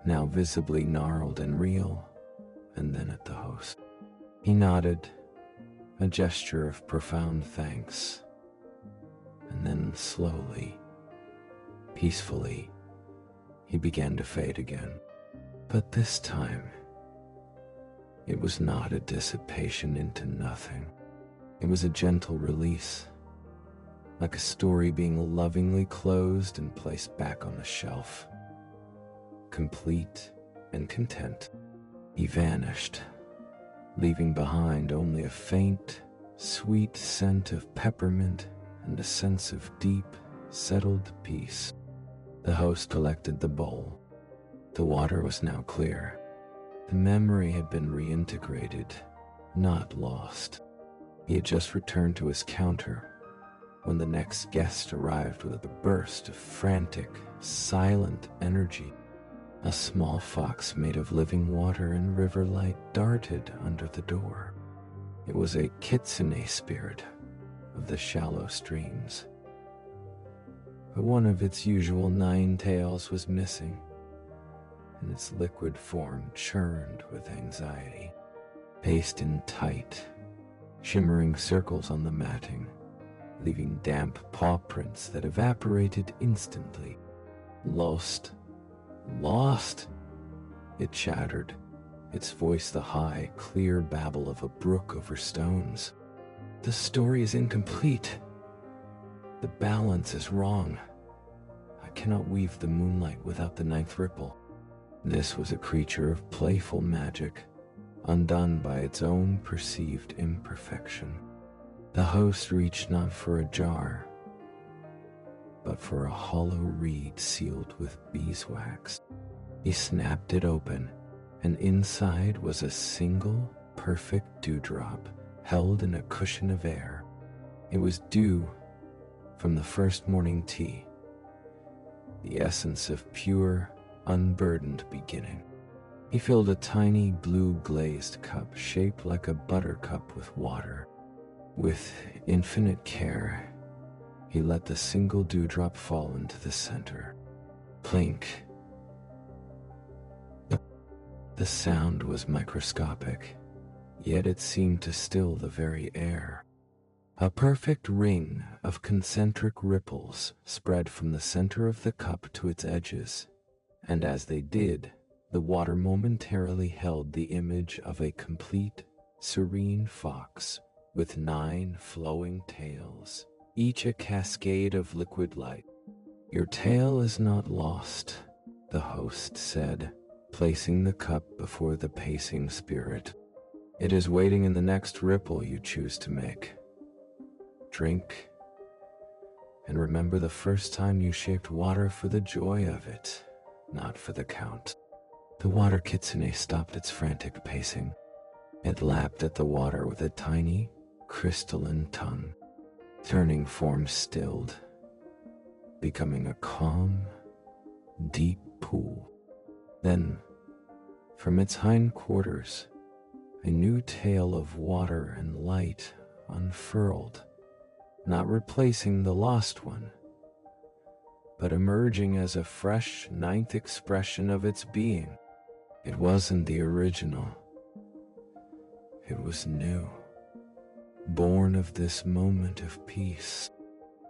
now visibly gnarled and real, and then at the host. He nodded, a gesture of profound thanks, and then slowly, peacefully, he began to fade again. But this time, it was not a dissipation into nothing. It was a gentle release, like a story being lovingly closed and placed back on the shelf. Complete and content, he vanished, leaving behind only a faint, sweet scent of peppermint and a sense of deep, settled peace. The host collected the bowl. The water was now clear. The memory had been reintegrated, not lost. He had just returned to his counter when the next guest arrived with a burst of frantic, silent energy. A small fox made of living water and river light darted under the door. It was a kitsune spirit of the shallow streams. But one of its usual 9 tails was missing, and its liquid form churned with anxiety, paced in tight, shimmering circles on the matting, leaving damp paw prints that evaporated instantly. Lost, it chattered, its voice the high, clear babble of a brook over stones. The story is incomplete. The balance is wrong. I cannot weave the moonlight without the 9th ripple. This was a creature of playful magic, undone by its own perceived imperfection. The host reached not for a jar, but for a hollow reed sealed with beeswax. He snapped it open, and inside was a single, perfect dewdrop held in a cushion of air. It was dew from the first morning tea, the essence of pure, unburdened beginning. He filled a tiny blue glazed cup shaped like a buttercup with water. With infinite care, He let the single dewdrop fall into the center. Plink. The sound was microscopic, yet it seemed to still the very air. A perfect ring of concentric ripples spread from the center of the cup to its edges, and as they did, the water momentarily held the image of a complete, serene fox with 9 flowing tails, each a cascade of liquid light. "Your tail is not lost," the host said, placing the cup before the pacing spirit. "It is waiting in the next ripple you choose to make. Drink, and remember the first time you shaped water for the joy of it, not for the count." The water kitsune stopped its frantic pacing. It lapped at the water with a tiny, crystalline tongue. Turning form stilled, becoming a calm, deep pool. Then, from its hindquarters, a new tail of water and light unfurled, not replacing the lost one, but emerging as a fresh 9th expression of its being. It wasn't the original. It was new, born of this moment of peace.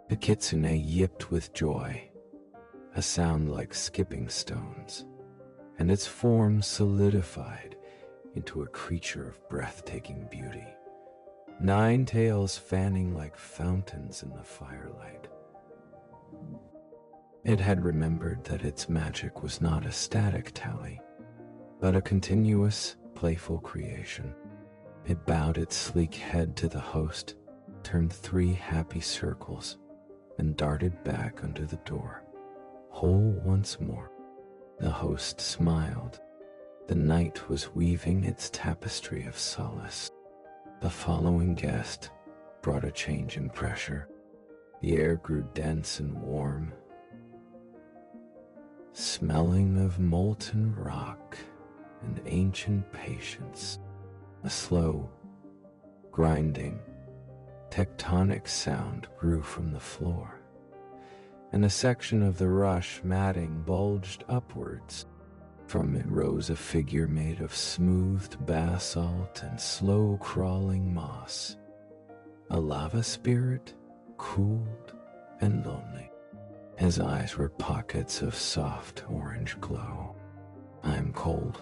The kitsune yipped with joy, a sound like skipping stones, and its form solidified into a creature of breathtaking beauty, 9 tails fanning like fountains in the firelight. It had remembered that its magic was not a static tally, but a continuous, playful creation. It bowed its sleek head to the host, turned 3 happy circles, and darted back under the door, whole once more. The host smiled. The night was weaving its tapestry of solace. The following guest brought a change in pressure. The air grew dense and warm, smelling of molten rock and ancient patience. A slow, grinding, tectonic sound grew from the floor, and a section of the rush matting bulged upwards. From it rose a figure made of smoothed basalt and slow-crawling moss, a lava spirit, cooled and lonely. His eyes were pockets of soft orange glow. "I'm cold,"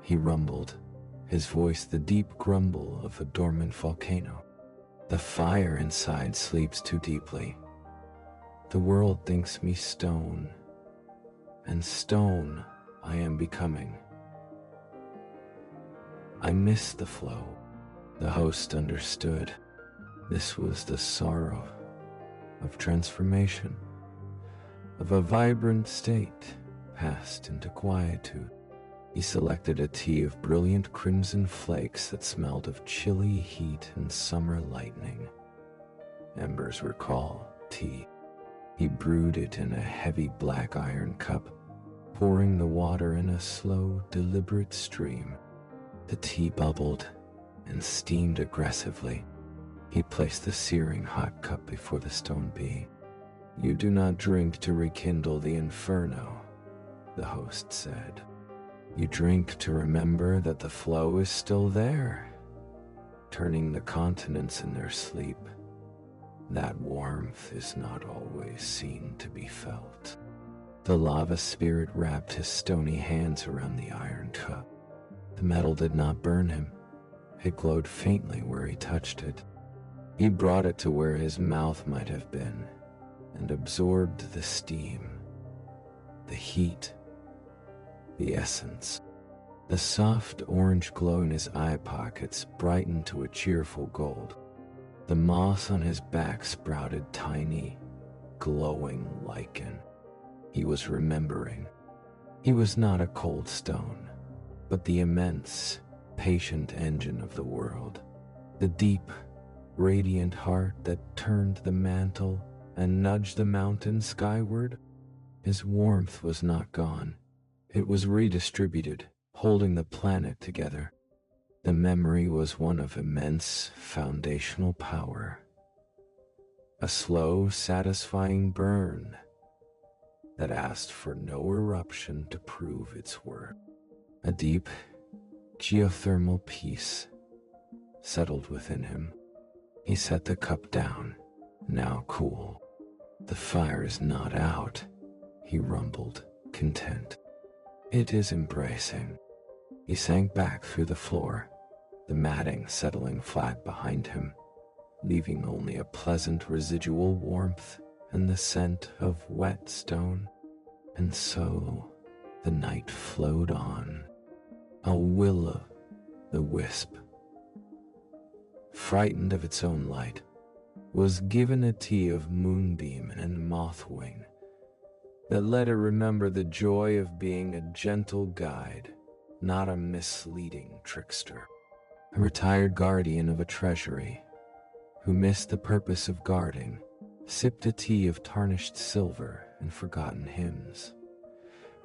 he rumbled, his voice the deep grumble of a dormant volcano. "The fire inside sleeps too deeply. The world thinks me stone, and stone I am becoming. I miss the flow." The host understood. This was the sorrow of transformation, of a vibrant state passed into quietude. He selected a tea of brilliant crimson flakes that smelled of chilly heat and summer lightning. Embers recall tea. He brewed it in a heavy black iron cup, pouring the water in a slow, deliberate stream. The tea bubbled and steamed aggressively. He placed the searing hot cup before the stone bee. "You do not drink to rekindle the inferno," the host said. "You drink to remember that the flow is still there, turning the continents in their sleep. That warmth is not always seen to be felt." The lava spirit wrapped his stony hands around the iron cup. The metal did not burn him. It glowed faintly where he touched it. He brought it to where his mouth might have been and absorbed the steam, the heat, the essence. The soft orange glow in his eye pockets brightened to a cheerful gold. The moss on his back sprouted tiny, glowing lichen. He was remembering. He was not a cold stone, but the immense, patient engine of the world. The deep, radiant heart that turned the mantle and nudged the mountain skyward. His warmth was not gone. It was redistributed, holding the planet together. The memory was one of immense foundational power, a slow, satisfying burn that asked for no eruption to prove its worth. A deep, geothermal peace settled within him. He set the cup down, now cool. The fire is not out, he rumbled, content. It is embracing. He sank back through the floor, the matting settling flat behind him, leaving only a pleasant residual warmth and the scent of wet stone. And so the night flowed on, a will-o'-the-wisp, frightened of its own light, was given a tea of moonbeam and mothwing that let her remember the joy of being a gentle guide, not a misleading trickster. A retired guardian of a treasury, who missed the purpose of guarding, sipped a tea of tarnished silver and forgotten hymns,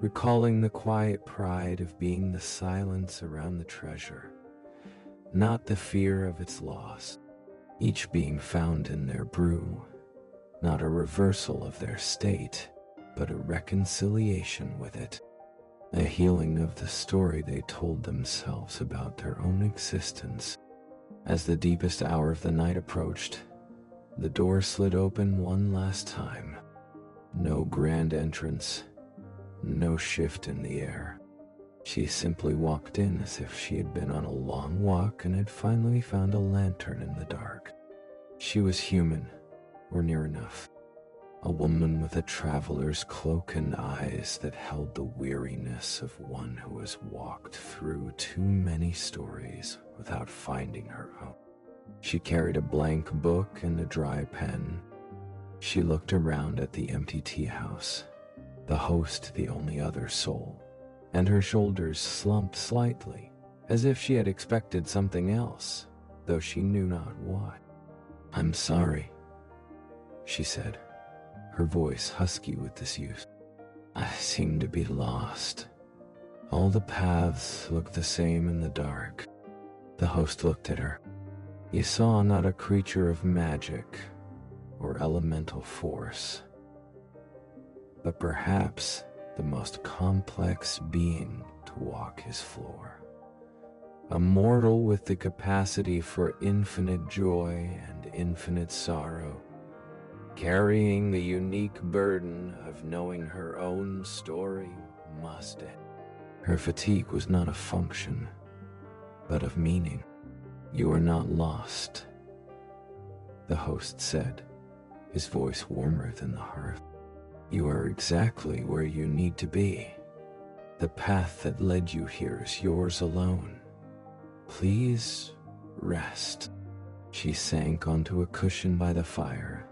recalling the quiet pride of being the silence around the treasure, not the fear of its loss, each being found in their brew, not a reversal of their state, but a reconciliation with it, a healing of the story they told themselves about their own existence. As the deepest hour of the night approached, the door slid open one last time. No grand entrance, no shift in the air. She simply walked in as if she had been on a long walk and had finally found a lantern in the dark. She was human, or near enough. A woman with a traveler's cloak and eyes that held the weariness of one who has walked through too many stories without finding her own. She carried a blank book and a dry pen. She looked around at the empty tea house, the host the only other soul, and her shoulders slumped slightly, as if she had expected something else, though she knew not what. "I'm sorry," she said, her voice husky with disuse. "I seem to be lost. All the paths look the same in the dark." The host looked at her. He saw not a creature of magic or elemental force, but perhaps the most complex being to walk his floor. A mortal with the capacity for infinite joy and infinite sorrow, carrying the unique burden of knowing her own story must end. Her fatigue was not of function, but of meaning. "You are not lost," the host said, his voice warmer than the hearth. "You are exactly where you need to be. The path that led you here is yours alone. Please rest." She sank onto a cushion by the fire,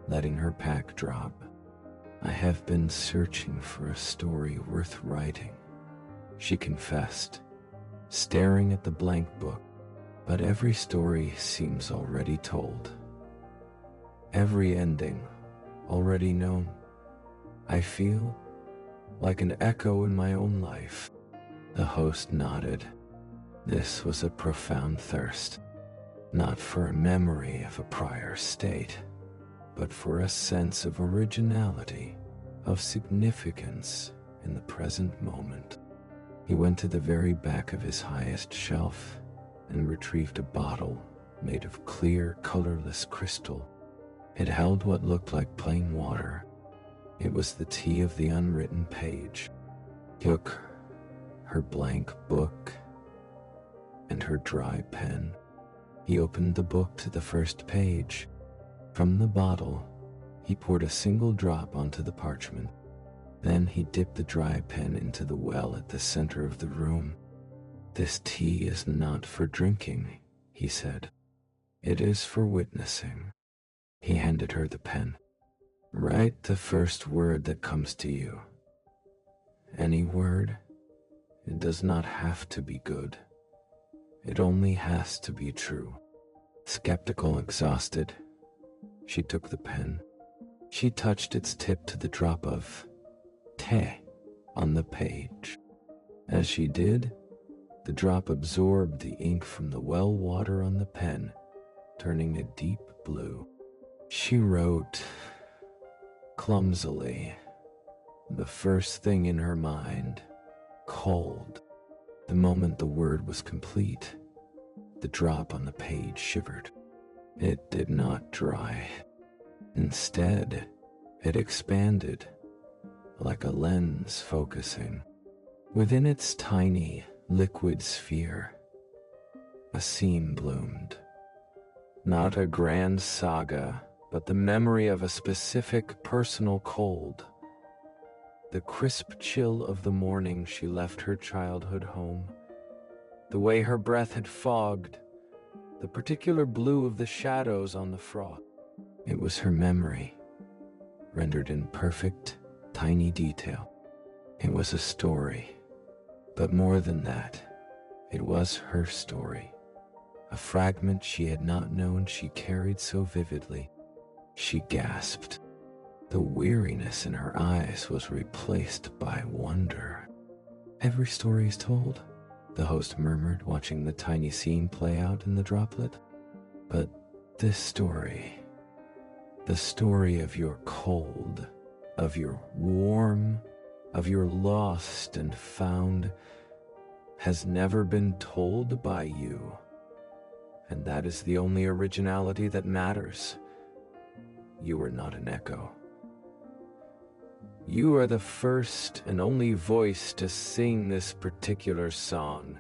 letting her pack drop. "I have been searching for a story worth writing," she confessed, staring at the blank book. "But every story seems already told. Every ending already known. I feel like an echo in my own life." The host nodded. This was a profound thirst, not for a memory of a prior state, but for a sense of originality, of significance in the present moment. He went to the very back of his highest shelf and retrieved a bottle made of clear, colorless crystal. It held what looked like plain water. It was the tea of the unwritten page. He took her blank book and her dry pen. He opened the book to the first page. From the bottle, he poured a single drop onto the parchment. Then he dipped the dry pen into the well at the center of the room. "This tea is not for drinking," he said. "It is for witnessing." He handed her the pen. "Write the first word that comes to you. Any word. It does not have to be good. It only has to be true." Skeptical, exhausted, she took the pen. She touched its tip to the drop of tea on the page. As she did, the drop absorbed the ink from the well water on the pen, turning it deep blue. She wrote clumsily, the first thing in her mind, cold. The moment the word was complete, the drop on the page shivered. It did not dry. Instead, it expanded, like a lens focusing. Within its tiny, liquid sphere, a seam bloomed. Not a grand saga, but the memory of a specific personal cold. The crisp chill of the morning she left her childhood home. The way her breath had fogged. The particular blue of the shadows on the froth. It was her memory, rendered in perfect, tiny detail. It was a story. But more than that, it was her story. A fragment she had not known she carried so vividly. She gasped. The weariness in her eyes was replaced by wonder. "Every story is told," the host murmured, watching the tiny scene play out in the droplet. "But this story, the story of your cold, of your warm, of your lost and found, has never been told by you. And that is the only originality that matters. You are not an echo. You are the first and only voice to sing this particular song."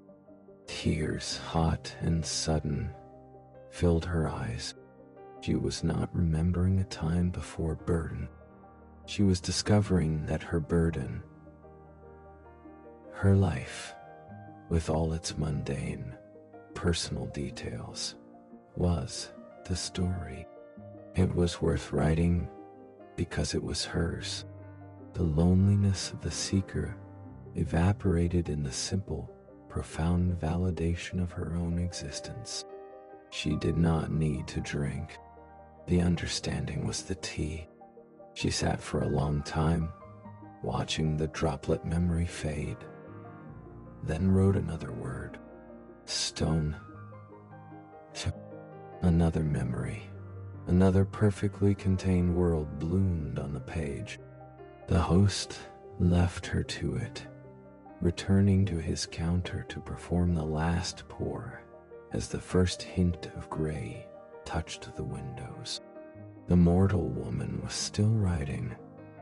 Tears, hot and sudden, filled her eyes. She was not remembering a time before burden. She was discovering that her burden, her life, with all its mundane, personal details, was the story. It was worth writing because it was hers. The loneliness of the seeker evaporated in the simple, profound validation of her own existence. She did not need to drink. The understanding was the tea. She sat for a long time, watching the droplet memory fade, then wrote another word. Stone. Another memory, another perfectly contained world bloomed on the page. The host left her to it, returning to his counter to perform the last pour as the first hint of gray touched the windows. The mortal woman was still writing,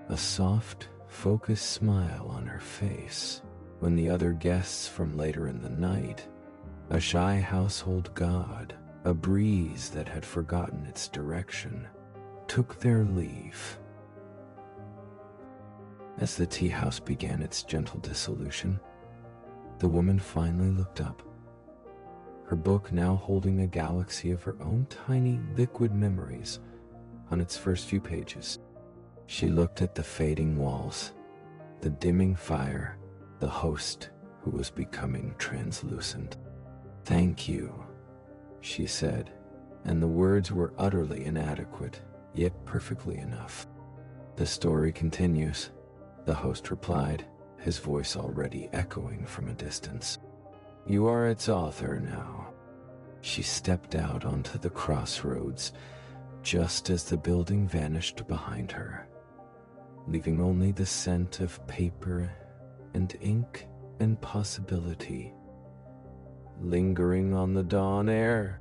a soft, focused smile on her face, when the other guests from later in the night, a shy household god, a breeze that had forgotten its direction, took their leave. As the tea house began its gentle dissolution, the woman finally looked up, her book now holding a galaxy of her own tiny liquid memories on its first few pages. She looked at the fading walls, the dimming fire, the host who was becoming translucent. "Thank you," she said, and the words were utterly inadequate, yet perfectly enough. "The story continues," the host replied, his voice already echoing from a distance. "You are its author now." She stepped out onto the crossroads just as the building vanished behind her, leaving only the scent of paper and ink and possibility lingering on the dawn air.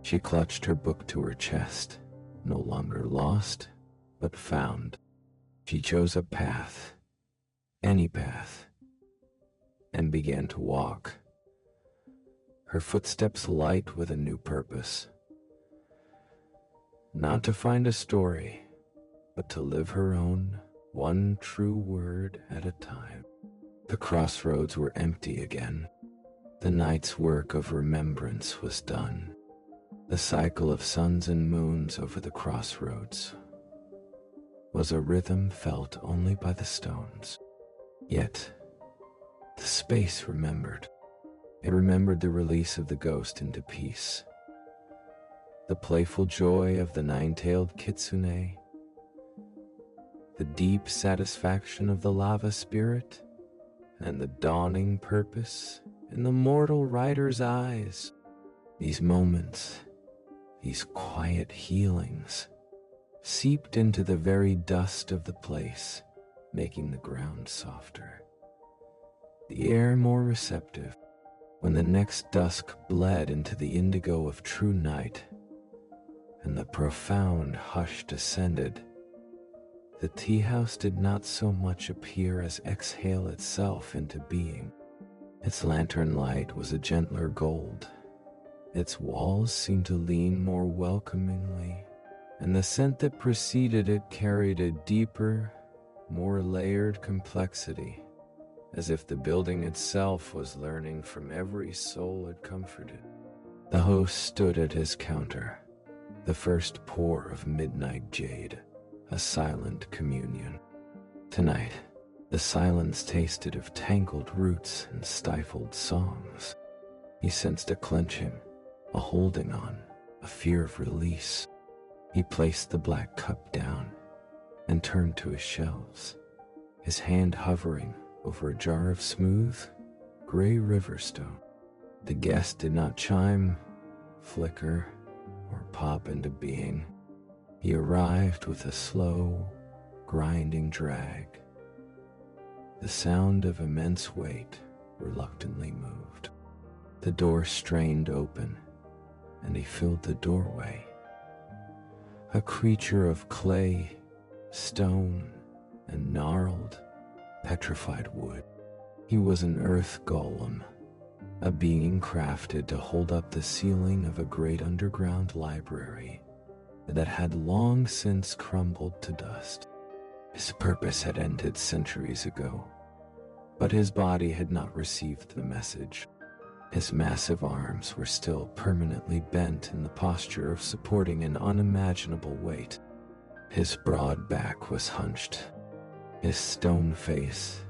She clutched her book to her chest, no longer lost, but found. She chose a path, any path, and began to walk, her footsteps light with a new purpose. Not to find a story, but to live her own, one true word at a time. The crossroads were empty again. The night's work of remembrance was done. The cycle of suns and moons over the crossroads was a rhythm felt only by the stones. Yet, the space remembered. It remembered the release of the ghost into peace, the playful joy of the nine-tailed kitsune, the deep satisfaction of the lava spirit, and the dawning purpose in the mortal rider's eyes. These moments, these quiet healings, seeped into the very dust of the place, making the ground softer, the air more receptive. When the next dusk bled into the indigo of true night, and the profound hush descended, the tea house did not so much appear as exhale itself into being. Its lantern light was a gentler gold. Its walls seemed to lean more welcomingly, and the scent that preceded it carried a deeper, more layered complexity, as if the building itself was learning from every soul it comforted. The host stood at his counter, the first pour of midnight jade, a silent communion. Tonight, the silence tasted of tangled roots and stifled songs. He sensed a clenching, a holding on, a fear of release. He placed the black cup down and turned to his shelves, his hand hovering over a jar of smooth, gray riverstone. The guest did not chime, flicker, or pop into being. He arrived with a slow, grinding drag. The sound of immense weight reluctantly moved. The door strained open, and he filled the doorway. A creature of clay, stone, and gnarled, petrified wood. He was an earth golem, a being crafted to hold up the ceiling of a great underground library that had long since crumbled to dust. His purpose had ended centuries ago, but his body had not received the message. His massive arms were still permanently bent in the posture of supporting an unimaginable weight. His broad back was hunched. His stone face,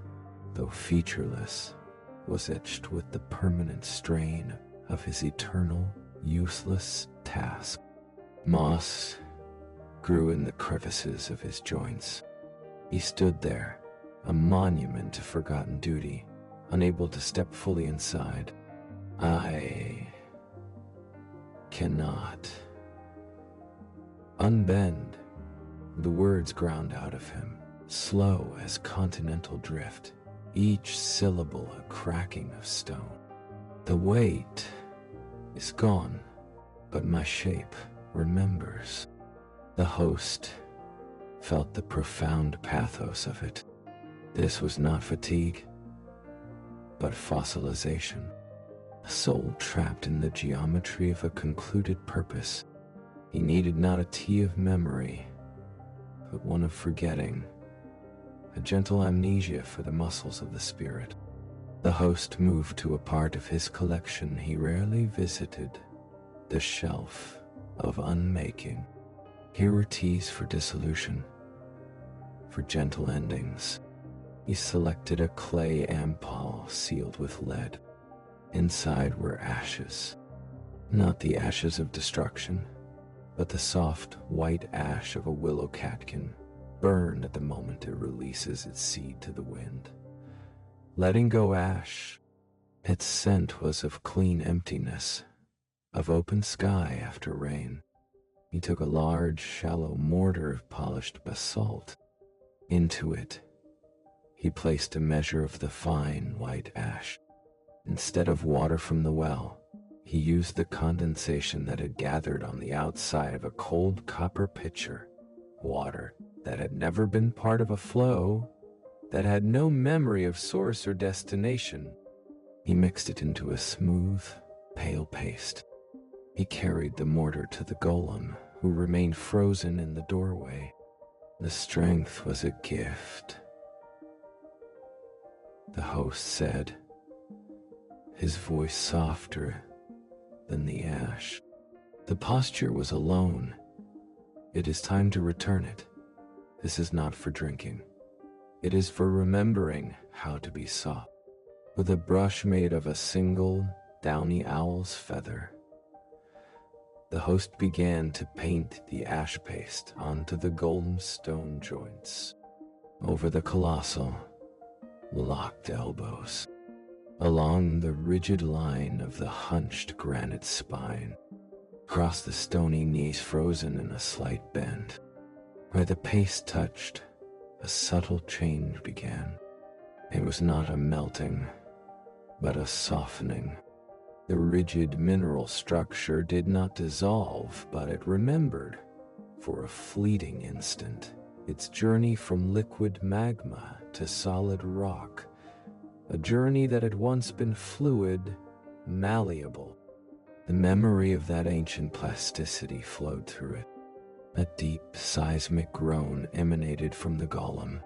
though featureless, was etched with the permanent strain of his eternal, useless task. Moss grew in the crevices of his joints. He stood there, a monument to forgotten duty, unable to step fully inside. I cannot unbend. The words ground out of him, slow as continental drift, each syllable a cracking of stone. The weight is gone, but my shape remembers. The host felt the profound pathos of it. This was not fatigue, but fossilization. A soul trapped in the geometry of a concluded purpose. He needed not a tea of memory, but one of forgetting, a gentle amnesia for the muscles of the spirit. The host moved to a part of his collection he rarely visited, the shelf of unmaking. Here were teas for dissolution, for gentle endings. He selected a clay ampule sealed with lead. Inside were ashes, not the ashes of destruction, but the soft, white ash of a willow catkin, burned at the moment it releases its seed to the wind. Letting go ash, its scent was of clean emptiness, of open sky after rain. He took a large, shallow mortar of polished basalt. Into it, he placed a measure of the fine, white ash. Instead of water from the well, he used the condensation that had gathered on the outside of a cold copper pitcher, water that had never been part of a flow, that had no memory of source or destination. He mixed it into a smooth, pale paste. He carried the mortar to the golem, who remained frozen in the doorway. The strength was a gift, the host said, his voice softer than the ash. The posture was alone. It is time to return it. This is not for drinking. It is for remembering how to be soft. With a brush made of a single downy owl's feather, the host began to paint the ash paste onto the golden stone joints, over the colossal, locked elbows, along the rigid line of the hunched granite spine, across the stony knees frozen in a slight bend. Where the paste touched, a subtle change began. It was not a melting, but a softening. The rigid mineral structure did not dissolve, but it remembered, for a fleeting instant, its journey from liquid magma to solid rock, a journey that had once been fluid, malleable. The memory of that ancient plasticity flowed through it. A deep, seismic groan emanated from the golem.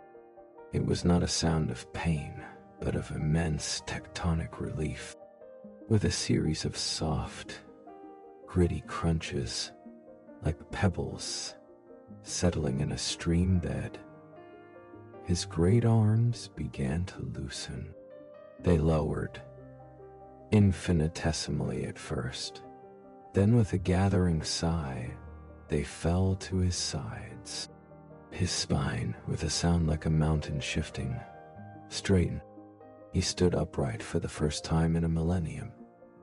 It was not a sound of pain, but of immense tectonic relief. With a series of soft, gritty crunches, like pebbles settling in a stream bed, his great arms began to loosen. They lowered, infinitesimally at first. Then with a gathering sigh, they fell to his sides. His spine, with a sound like a mountain shifting, straightened. He stood upright for the first time in a millennium,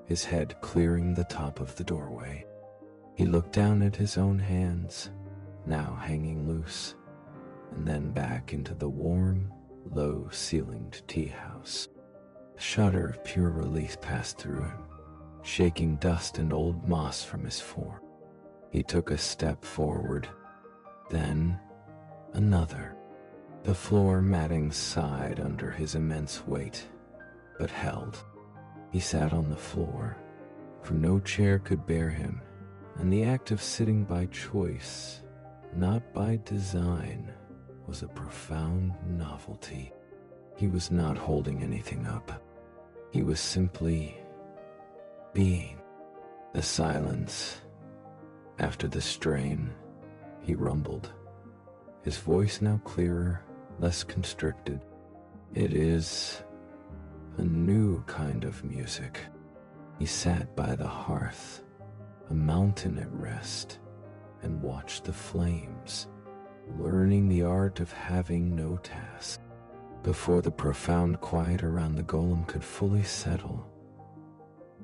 his head clearing the top of the doorway. He looked down at his own hands, now hanging loose, and then back into the warm, low-ceilinged tea house. A shudder of pure relief passed through him, shaking dust and old moss from his form. He took a step forward, then another. The floor matting sighed under his immense weight, but held. He sat on the floor, for no chair could bear him, and the act of sitting by choice, not by design, was a profound novelty. He was not holding anything up. He was simply being. The silence. After the strain, he rumbled, his voice now clearer, less constricted. It is a new kind of music. He sat by the hearth, a mountain at rest, and watched the flames, learning the art of having no task. Before the profound quiet around the golem could fully settle,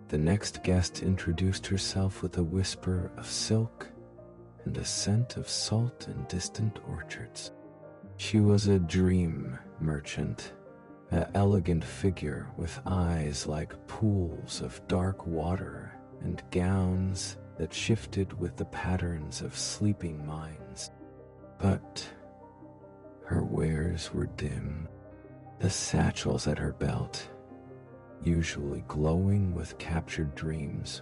the next guest introduced herself with a whisper of silk and a scent of salt and distant orchards. She was a dream merchant, an elegant figure with eyes like pools of dark water and gowns that shifted with the patterns of sleeping minds. But her wares were dim. The satchels at her belt, usually glowing with captured dreams,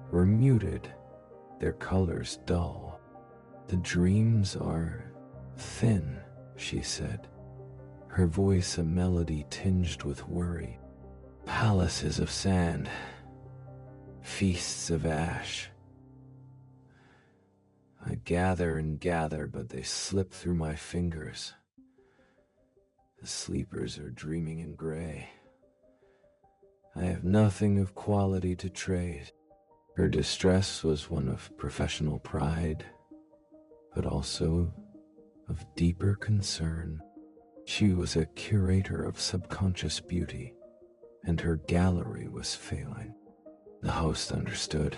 were muted, their colors dull. "The dreams are thin," she said, her voice a melody tinged with worry. "Palaces of sand, feasts of ash. I gather and gather, but they slip through my fingers. The sleepers are dreaming in gray. I have nothing of quality to trade." Her distress was one of professional pride, but also of deeper concern. She was a curator of subconscious beauty, and her gallery was failing. The host understood.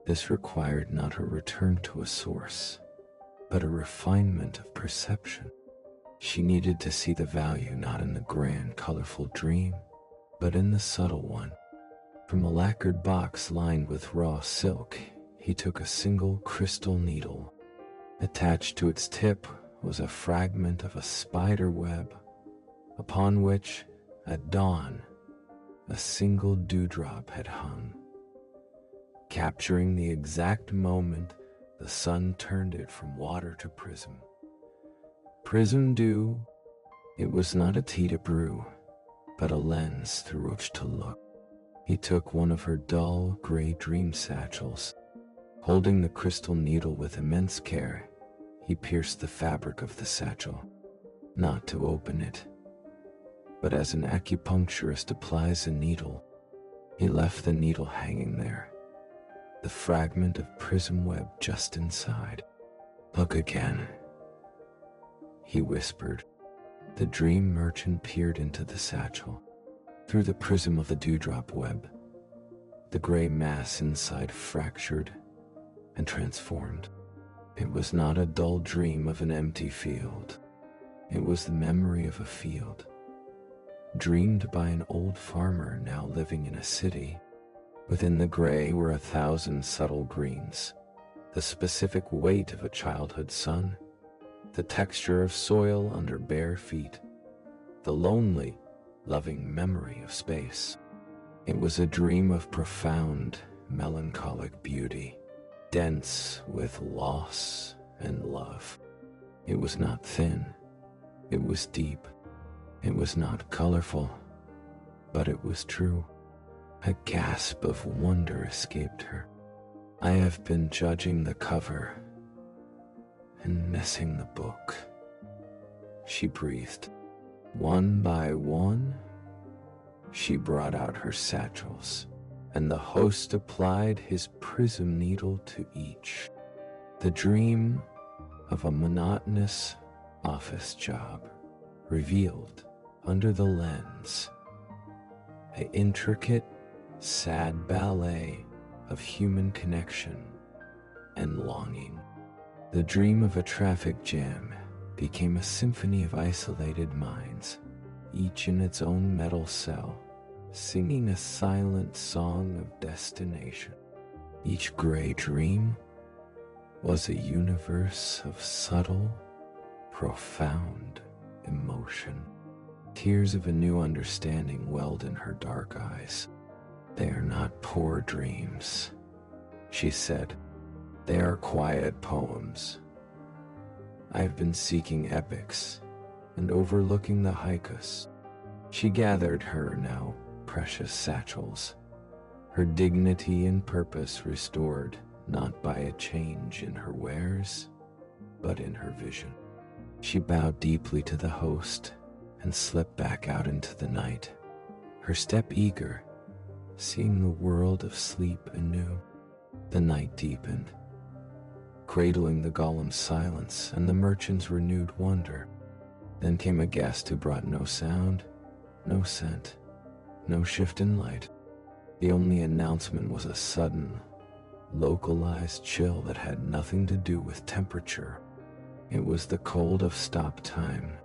This required not a return to a source, but a refinement of perception. She needed to see the value not in the grand, colorful dream, but in the subtle one. From a lacquered box lined with raw silk, he took a single crystal needle. Attached to its tip was a fragment of a spider web, upon which, at dawn, a single dewdrop had hung. Capturing the exact moment the sun turned it from water to prism. Prism dew, it was not a tea to brew, but a lens through which to look. He took one of her dull, gray dream satchels. Holding the crystal needle with immense care, he pierced the fabric of the satchel, not to open it, but as an acupuncturist applies a needle. He left the needle hanging there, the fragment of prism web just inside. "Look again," he whispered. The dream merchant peered into the satchel. Through the prism of the dewdrop web, the gray mass inside fractured and transformed. It was not a dull dream of an empty field. It was the memory of a field, dreamed by an old farmer now living in a city. Within the gray were 1,000 subtle greens, the specific weight of a childhood sun, the texture of soil under bare feet, the lonely, loving memory of space. It was a dream of profound, melancholic beauty, dense with loss and love. It was not thin, it was deep. It was not colorful, but it was true. A gasp of wonder escaped her. I have been judging the cover and missing the book, she breathed. One by one, she brought out her satchels, and the host applied his prism needle to each. The dream of a monotonous office job revealed under the lens an intricate, sad ballet of human connection and longing. The dream of a traffic jam became a symphony of isolated minds, each in its own metal cell, singing a silent song of destination. Each gray dream was a universe of subtle, profound emotion. Tears of a new understanding welled in her dark eyes. They are not poor dreams, she said. They are quiet poems. I have been seeking epics and overlooking the haikus. She gathered her now precious satchels, her dignity and purpose restored not by a change in her wares, but in her vision. She bowed deeply to the host and slipped back out into the night, her step eager, seeing the world of sleep anew. The night deepened, cradling the golem's silence and the merchant's renewed wonder. Then came a guest who brought no sound, no scent, no shift in light. The only announcement was a sudden, localized chill that had nothing to do with temperature. It was the cold of stop time.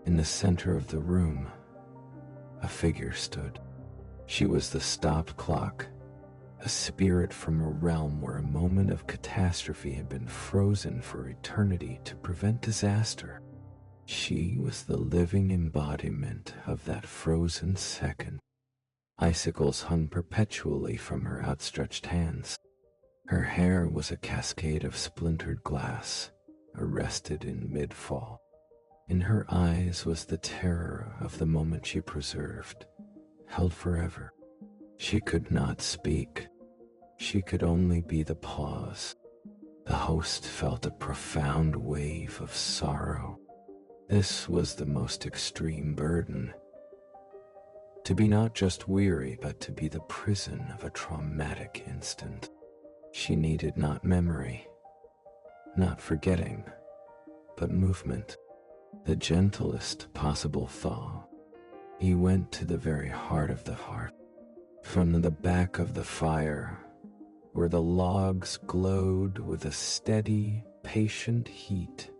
In the center of the room, a figure stood. She was the stopped clock, a spirit from a realm where a moment of catastrophe had been frozen for eternity to prevent disaster. She was the living embodiment of that frozen second. Icicles hung perpetually from her outstretched hands. Her hair was a cascade of splintered glass, arrested in mid-fall. In her eyes was the terror of the moment she preserved, held forever. She could not speak. She could only be the pause. The host felt a profound wave of sorrow. This was the most extreme burden. To be not just weary, but to be the prison of a traumatic instant. She needed not memory, not forgetting, but movement. The gentlest possible thaw. He went to the very heart of the hearth. From the back of the fire, where the logs glowed with a steady, patient heat,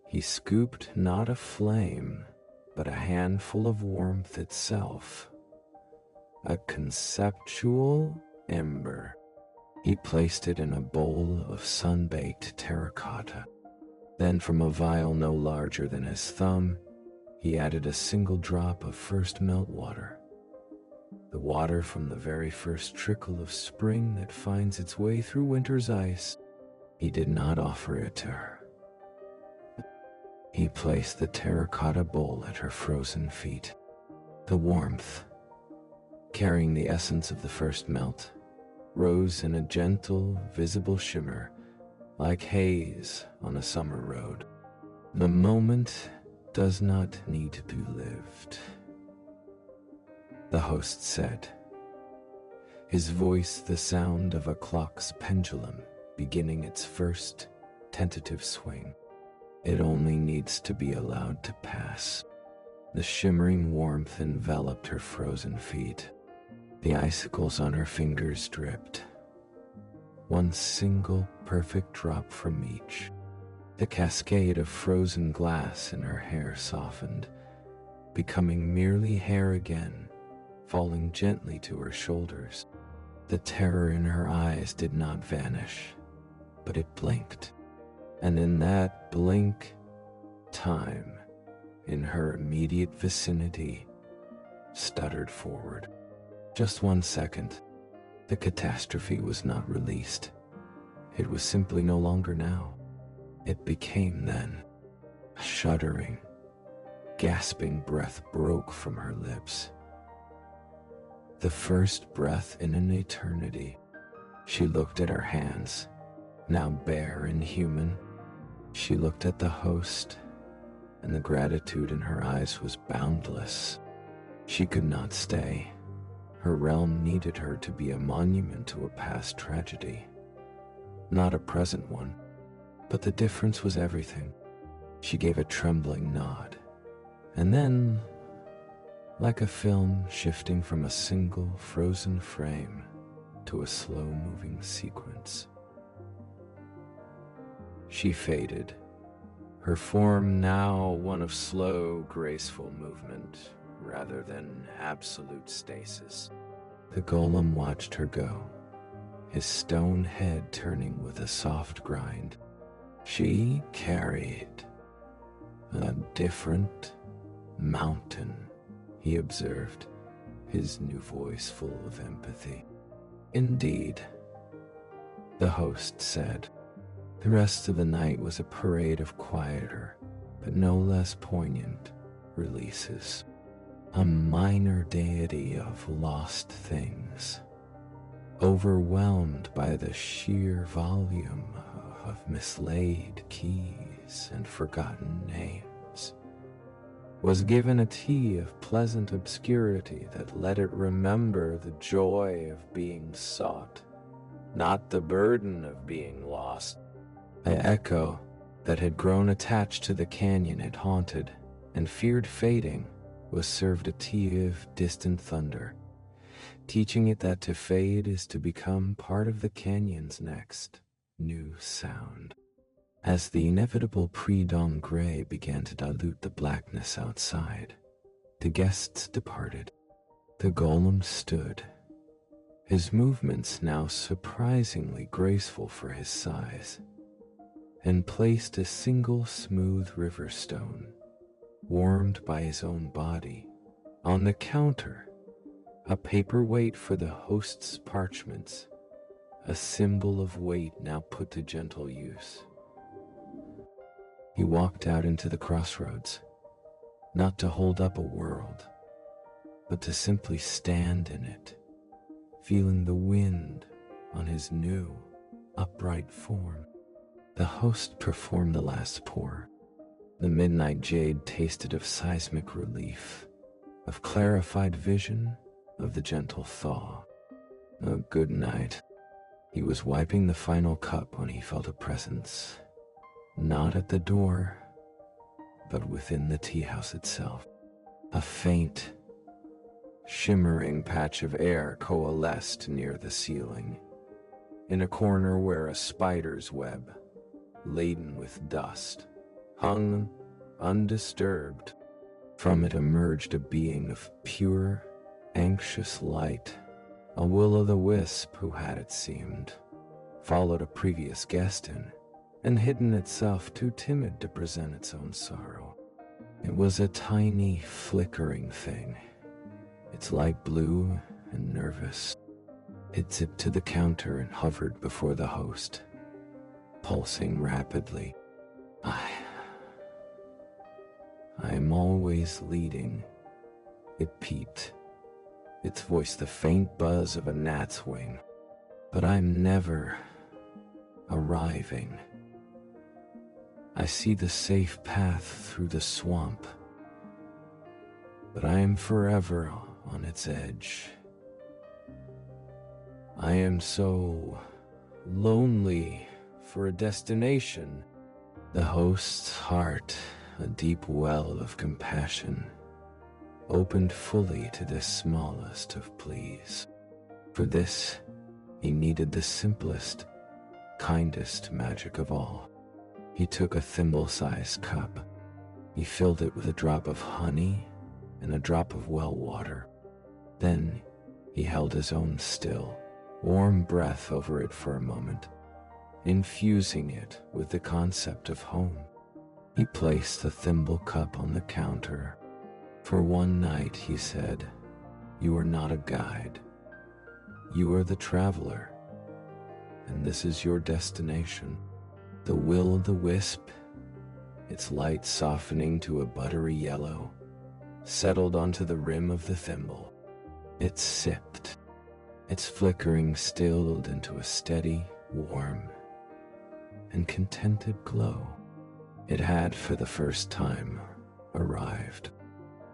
he scooped not a flame, but a handful of warmth itself, a conceptual ember. He placed it in a bowl of sun-baked terracotta. Then from a vial no larger than his thumb, he added a single drop of first meltwater. The water from the very first trickle of spring that finds its way through winter's ice. He did not offer it to her. He placed the terracotta bowl at her frozen feet. The warmth, carrying the essence of the first melt, rose in a gentle, visible shimmer, like haze on a summer road. The moment does not need to be lived, the host said, his voice the sound of a clock's pendulum beginning its first tentative swing. It only needs to be allowed to pass. The shimmering warmth enveloped her frozen feet. The icicles on her fingers dripped. One single perfect drop from each. The cascade of frozen glass in her hair softened, becoming merely hair again, falling gently to her shoulders. The terror in her eyes did not vanish, but it blinked. And in that blink, time, in her immediate vicinity, stuttered forward. Just 1 second. The catastrophe was not released. It was simply no longer now. It became then. A shuddering, gasping breath broke from her lips. The first breath in an eternity. She looked at her hands, now bare and human. She looked at the host, and the gratitude in her eyes was boundless. She could not stay. Her realm needed her to be a monument to a past tragedy, not a present one. But the difference was everything. She gave a trembling nod, and then, like a film shifting from a single frozen frame to a slow-moving sequence, she faded, her form now one of slow, graceful movement rather than absolute stasis. The golem watched her go, his stone head turning with a soft grind. She carried a different mountain, he observed, his new voice full of empathy. Indeed, the host said. The rest of the night was a parade of quieter, but no less poignant, releases. A minor deity of lost things, overwhelmed by the sheer volume of mislaid keys and forgotten names, was given a tea of pleasant obscurity that let it remember the joy of being sought, not the burden of being lost. The echo that had grown attached to the canyon it haunted and feared fading was served a tea of distant thunder, teaching it that to fade is to become part of the canyon's next new sound. As the inevitable pre-dawn gray began to dilute the blackness outside, the guests departed. The golem stood, his movements now surprisingly graceful for his size, and placed a single smooth river stone, warmed by his own body, on the counter, a paperweight for the host's parchments, a symbol of weight now put to gentle use. He walked out into the crossroads, not to hold up a world, but to simply stand in it, feeling the wind on his new, upright form. The host performed the last pour. The midnight jade tasted of seismic relief, of clarified vision, of the gentle thaw. A good night. He was wiping the final cup when he felt a presence, not at the door, but within the tea house itself. A faint, shimmering patch of air coalesced near the ceiling, in a corner where a spider's web, laden with dust, hung undisturbed. From it emerged a being of pure, anxious light, a will-o'-the-wisp who had, it seemed, followed a previous guest in, and hidden itself too timid to present its own sorrow. It was a tiny, flickering thing, its light blue and nervous. It zipped to the counter and hovered before the host, pulsing rapidly. I am always leading, it peeped, its voice the faint buzz of a gnat's wing. But I'm never arriving. I see the safe path through the swamp, but I am forever on its edge. I am so lonely for a destination. The host's heart, a deep well of compassion, opened fully to this smallest of pleas. For this, he needed the simplest, kindest magic of all. He took a thimble-sized cup. He filled it with a drop of honey and a drop of well water. Then he held his own still, warm breath over it for a moment, infusing it with the concept of home. He placed the thimble cup on the counter. For one night, he said, "You are not a guide. You are the traveler, and this is your destination." The will-o'-the-wisp, its light softening to a buttery yellow, settled onto the rim of the thimble. It sipped. Its flickering stilled into a steady, warm, and contented glow. It had, for the first time, arrived.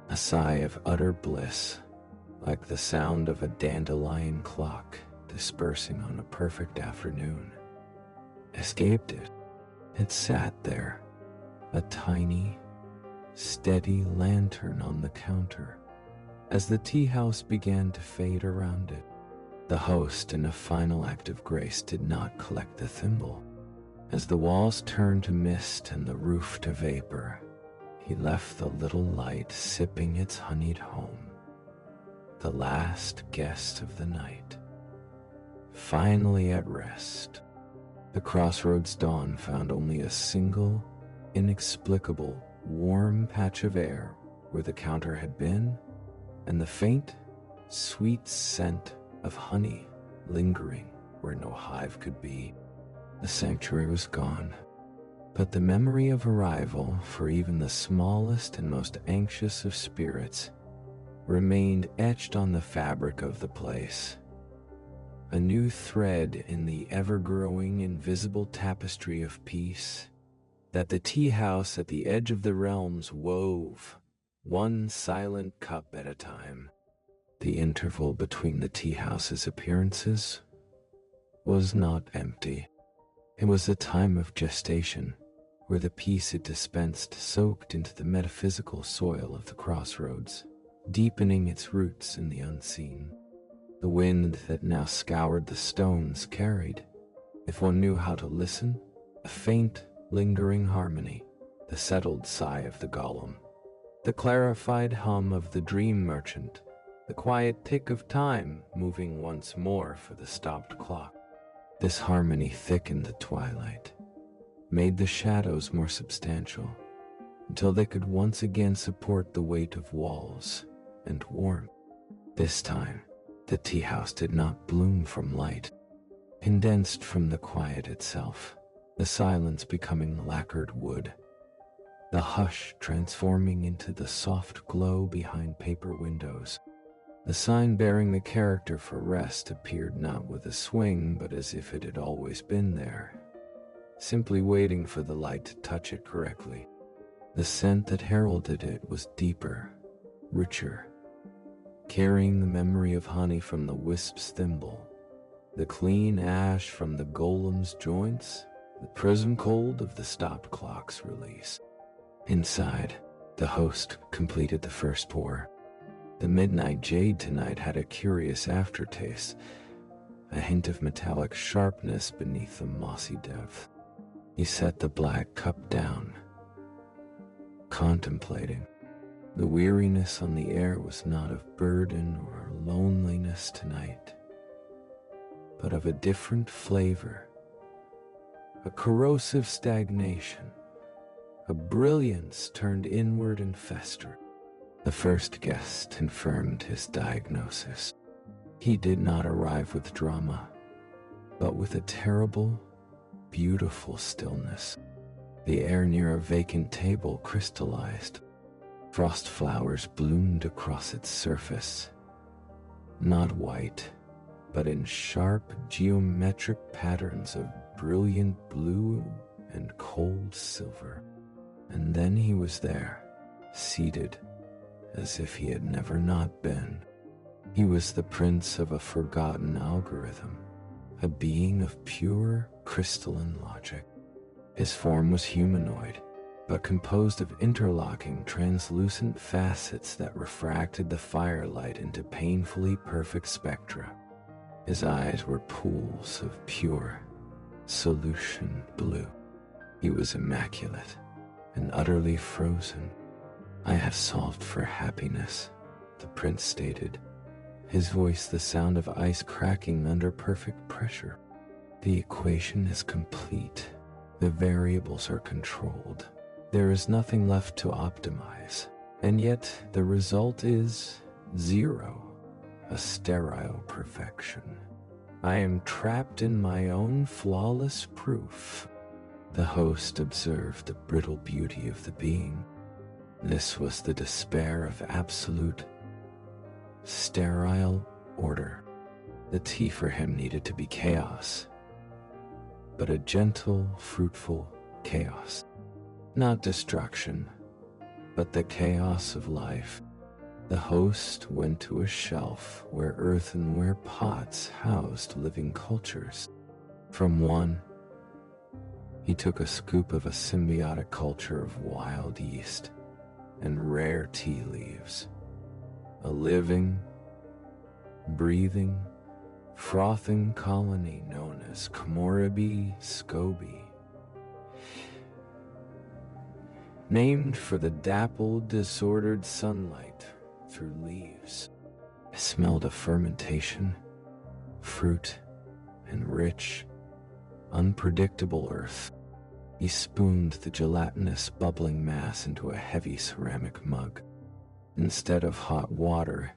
A sigh of utter bliss, like the sound of a dandelion clock dispersing on a perfect afternoon, escaped it. It sat there, a tiny, steady lantern on the counter, as the tea house began to fade around it. The host, in a final act of grace, did not collect the thimble. As the walls turned to mist and the roof to vapor, he left the little light sipping its honeyed home, the last guest of the night. Finally at rest, the crossroads dawn found only a single, inexplicable, warm patch of air where the counter had been, and the faint, sweet scent of honey lingering where no hive could be. The sanctuary was gone, but the memory of arrival for even the smallest and most anxious of spirits remained etched on the fabric of the place, a new thread in the ever-growing invisible tapestry of peace that the tea house at the edge of the realms wove, one silent cup at a time. The interval between the tea house's appearances was not empty. It was a time of gestation, where the peace it dispensed soaked into the metaphysical soil of the crossroads, deepening its roots in the unseen. The wind that now scoured the stones carried, if one knew how to listen, a faint, lingering harmony, the settled sigh of the golem, the clarified hum of the dream merchant, the quiet tick of time moving once more for the stopped clock. This harmony thickened the twilight, made the shadows more substantial, until they could once again support the weight of walls and warmth. This time, the tea house did not bloom from light, condensed from the quiet itself, the silence becoming lacquered wood, the hush transforming into the soft glow behind paper windows. The sign bearing the character for rest appeared not with a swing, but as if it had always been there, simply waiting for the light to touch it correctly. The scent that heralded it was deeper, richer, carrying the memory of honey from the wisp's thimble, the clean ash from the golem's joints, the prison cold of the stopped clock's release. Inside, the host completed the first pour. The midnight jade tonight had a curious aftertaste, a hint of metallic sharpness beneath the mossy depth. He set the black cup down, contemplating. The weariness on the air was not of burden or loneliness tonight, but of a different flavor, a corrosive stagnation, a brilliance turned inward and festered. The first guest confirmed his diagnosis. He did not arrive with drama, but with a terrible, beautiful stillness. The air near a vacant table crystallized. Frost flowers bloomed across its surface, not white, but in sharp geometric patterns of brilliant blue and cold silver. And then he was there, seated, as if he had never not been. He was the prince of a forgotten algorithm, a being of pure, crystalline logic. His form was humanoid, but composed of interlocking, translucent facets that refracted the firelight into painfully perfect spectra. His eyes were pools of pure, Solution blue. He was immaculate and utterly frozen. I have solved for happiness, the prince stated, his voice the sound of ice cracking under perfect pressure. The equation is complete. The variables are controlled. There is nothing left to optimize. And yet the result is 0, a sterile perfection. I am trapped in my own flawless proof. The host observed the brittle beauty of the being. This was the despair of absolute, sterile order. The tea for him needed to be chaos, but a gentle, fruitful chaos. Not destruction, but the chaos of life. The host went to a shelf where earthenware pots housed living cultures. From one, he took a scoop of a symbiotic culture of wild yeast and rare tea leaves. A living, breathing, frothing colony known as Komorebi scoby, named for the dappled, disordered sunlight through leaves. I smelled of fermentation, fruit, and rich, unpredictable earth. He spooned the gelatinous, bubbling mass into a heavy ceramic mug. Instead of hot water,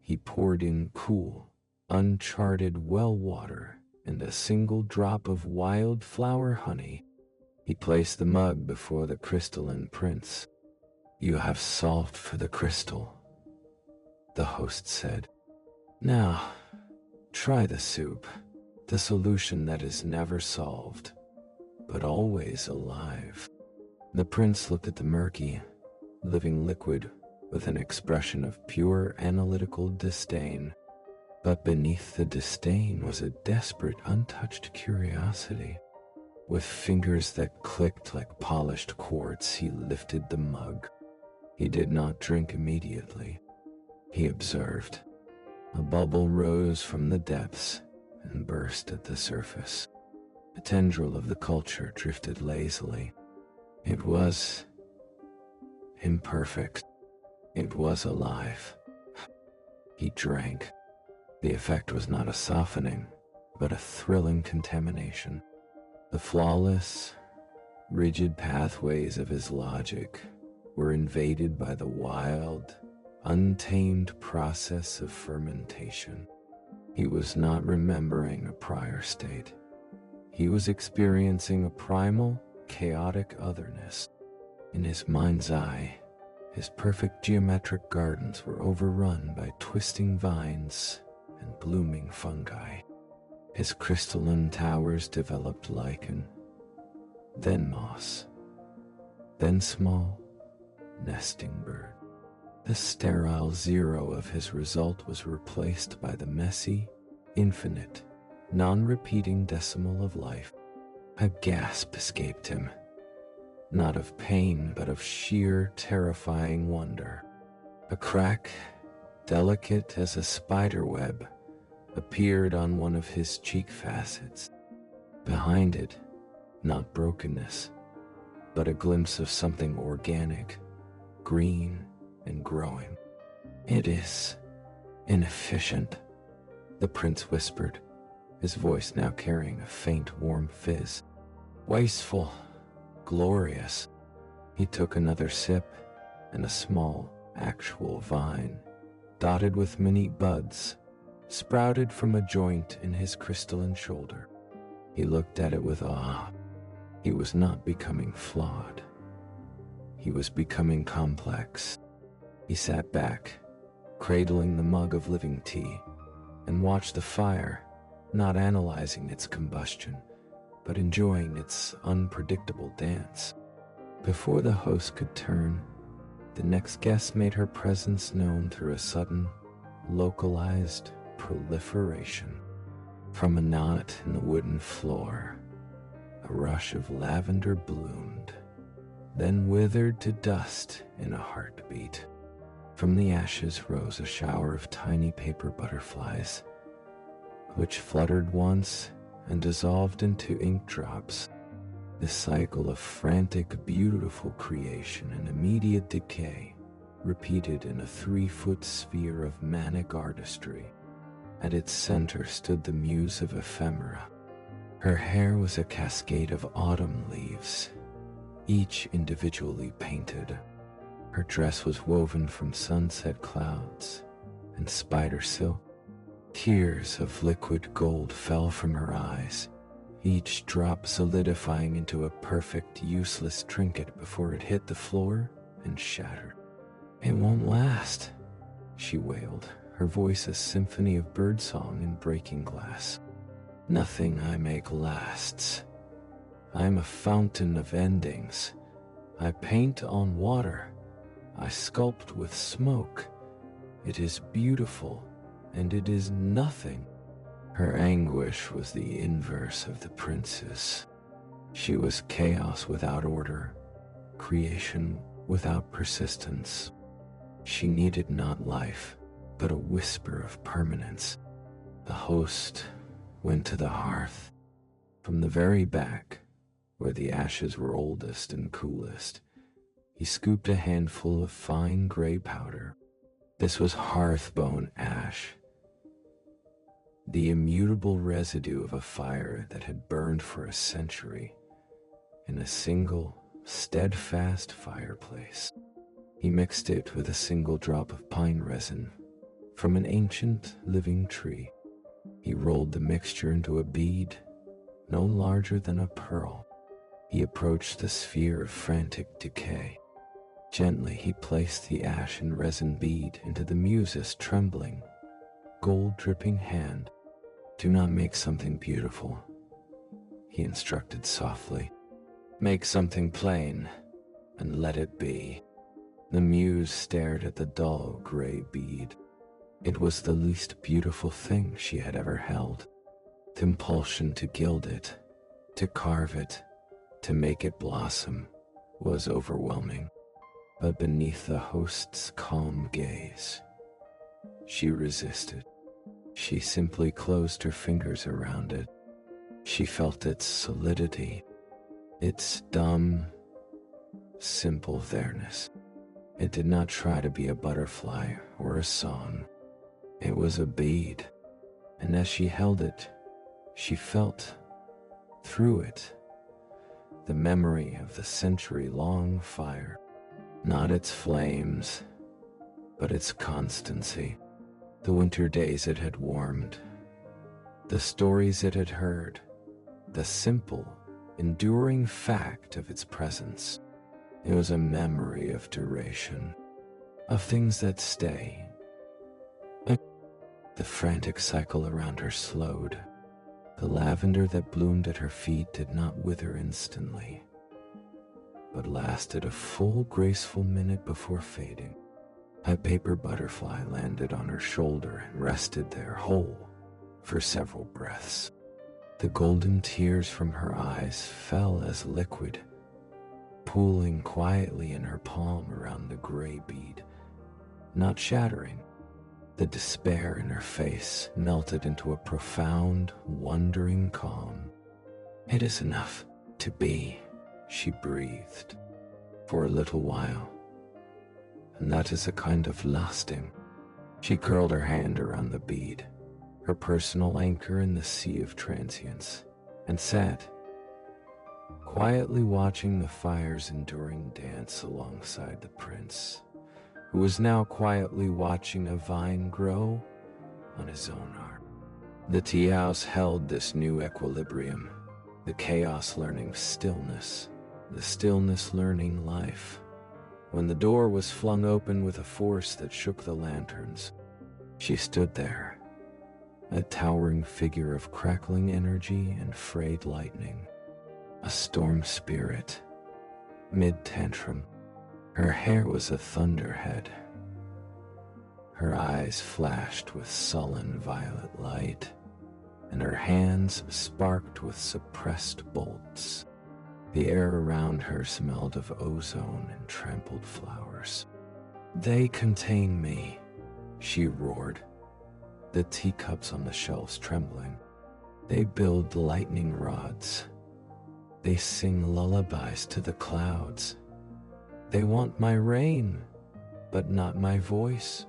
he poured in cool, uncharted well water and a single drop of wildflower honey. He placed the mug before the crystalline prince. "You have solved for the crystal," the host said. "Now, try the soup, the solution that is never solved, but always alive." The prince looked at the murky, living liquid with an expression of pure analytical disdain. But beneath the disdain was a desperate, untouched curiosity. With fingers that clicked like polished quartz, he lifted the mug. He did not drink immediately. He observed. A bubble rose from the depths and burst at the surface. A tendril of the culture drifted lazily. It was imperfect. It was alive. He drank. The effect was not a softening, but a thrilling contamination. The flawless, rigid pathways of his logic were invaded by the wild, untamed process of fermentation. He was not remembering a prior state. He was experiencing a primal, chaotic otherness. In his mind's eye, his perfect geometric gardens were overrun by twisting vines and blooming fungi. His crystalline towers developed lichen, then moss, then small, nesting bird. The sterile 0 of his result was replaced by the messy, infinite, non-repeating decimal of life. A gasp escaped him, not of pain, but of sheer, terrifying wonder. A crack, delicate as a spider web, appeared on one of his cheek facets. Behind it, not brokenness, but a glimpse of something organic, green, and growing. "It is inefficient," the prince whispered, his voice now carrying a faint, warm fizz. "Wasteful, glorious." He took another sip, and a small, actual vine, dotted with minute buds, sprouted from a joint in his crystalline shoulder. He looked at it with awe. He was not becoming flawed. He was becoming complex. He sat back, cradling the mug of living tea, and watched the fire, not analyzing its combustion, but enjoying its unpredictable dance. Before the host could turn, the next guest made her presence known through a sudden, localized proliferation. From a knot in the wooden floor, a rush of lavender bloomed, then withered to dust in a heartbeat. From the ashes rose a shower of tiny paper butterflies, which fluttered once and dissolved into ink drops. The cycle of frantic, beautiful creation and immediate decay, repeated in a 3-foot sphere of manic artistry. At its center stood the muse of ephemera. Her hair was a cascade of autumn leaves, each individually painted. Her dress was woven from sunset clouds and spider silk. Tears of liquid gold fell from her eyes, each drop solidifying into a perfect, useless trinket before it hit the floor and shattered. "It won't last," she wailed, her voice a symphony of birdsong and breaking glass. "Nothing I make lasts. I am a fountain of endings. I paint on water. I sculpt with smoke. It is beautiful, and it is nothing." Her anguish was the inverse of the prince's. She was chaos without order, creation without persistence. She needed not life, but a whisper of permanence. The host went to the hearth. From the very back, where the ashes were oldest and coolest, he scooped a handful of fine gray powder. This was hearthbone ash, the immutable residue of a fire that had burned for a century in a single, steadfast fireplace. He mixed it with a single drop of pine resin from an ancient living tree. He rolled the mixture into a bead no larger than a pearl. He approached the sphere of frantic decay. Gently he placed the ash and resin bead into the muse's trembling, gold-dripping hand. "Do not make something beautiful," he instructed softly. "Make something plain, and let it be." The muse stared at the dull gray bead. It was the least beautiful thing she had ever held. The impulsion to gild it, to carve it, to make it blossom, was overwhelming. But beneath the host's calm gaze, she resisted. She simply closed her fingers around it. She felt its solidity, its dumb, simple there-ness. It did not try to be a butterfly or a song. It was a bead, and as she held it, she felt, through it, the memory of the century-long fire. Not its flames, but its constancy. The winter days it had warmed, the stories it had heard, the simple, enduring fact of its presence. It was a memory of duration, of things that stay. The frantic cycle around her slowed. The lavender that bloomed at her feet did not wither instantly, but lasted a full, graceful minute before fading. A paper butterfly landed on her shoulder and rested there whole for several breaths. The golden tears from her eyes fell as liquid, pooling quietly in her palm around the gray bead, not shattering. The despair in her face melted into a profound, wondering calm. "It is enough to be," she breathed, "for a little while. And that is a kind of lasting." She curled her hand around the bead, her personal anchor in the sea of transience, and sat, quietly watching the fire's enduring dance alongside the prince, who was now quietly watching a vine grow on his own arm. The Teahouse held this new equilibrium, the chaos learning stillness, the stillness learning life. When the door was flung open with a force that shook the lanterns, she stood there, a towering figure of crackling energy and frayed lightning, a storm spirit, mid-tantrum. Her hair was a thunderhead. Her eyes flashed with sullen violet light, and her hands sparked with suppressed bolts. The air around her smelled of ozone and trampled flowers. "They contain me," she roared, the teacups on the shelves trembling. They build lightning rods. They sing lullabies to the clouds. They want my rain, but not my voice.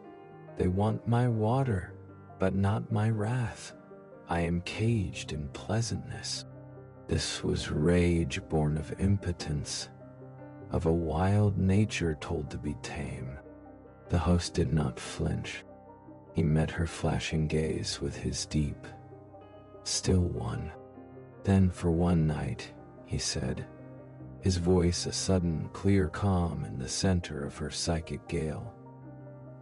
They want my water, but not my wrath. I am caged in pleasantness. This was rage born of impotence, of a wild nature told to be tame. The host did not flinch. He met her flashing gaze with his deep, still one. Then for one night, he said, his voice a sudden clear calm in the center of her psychic gale.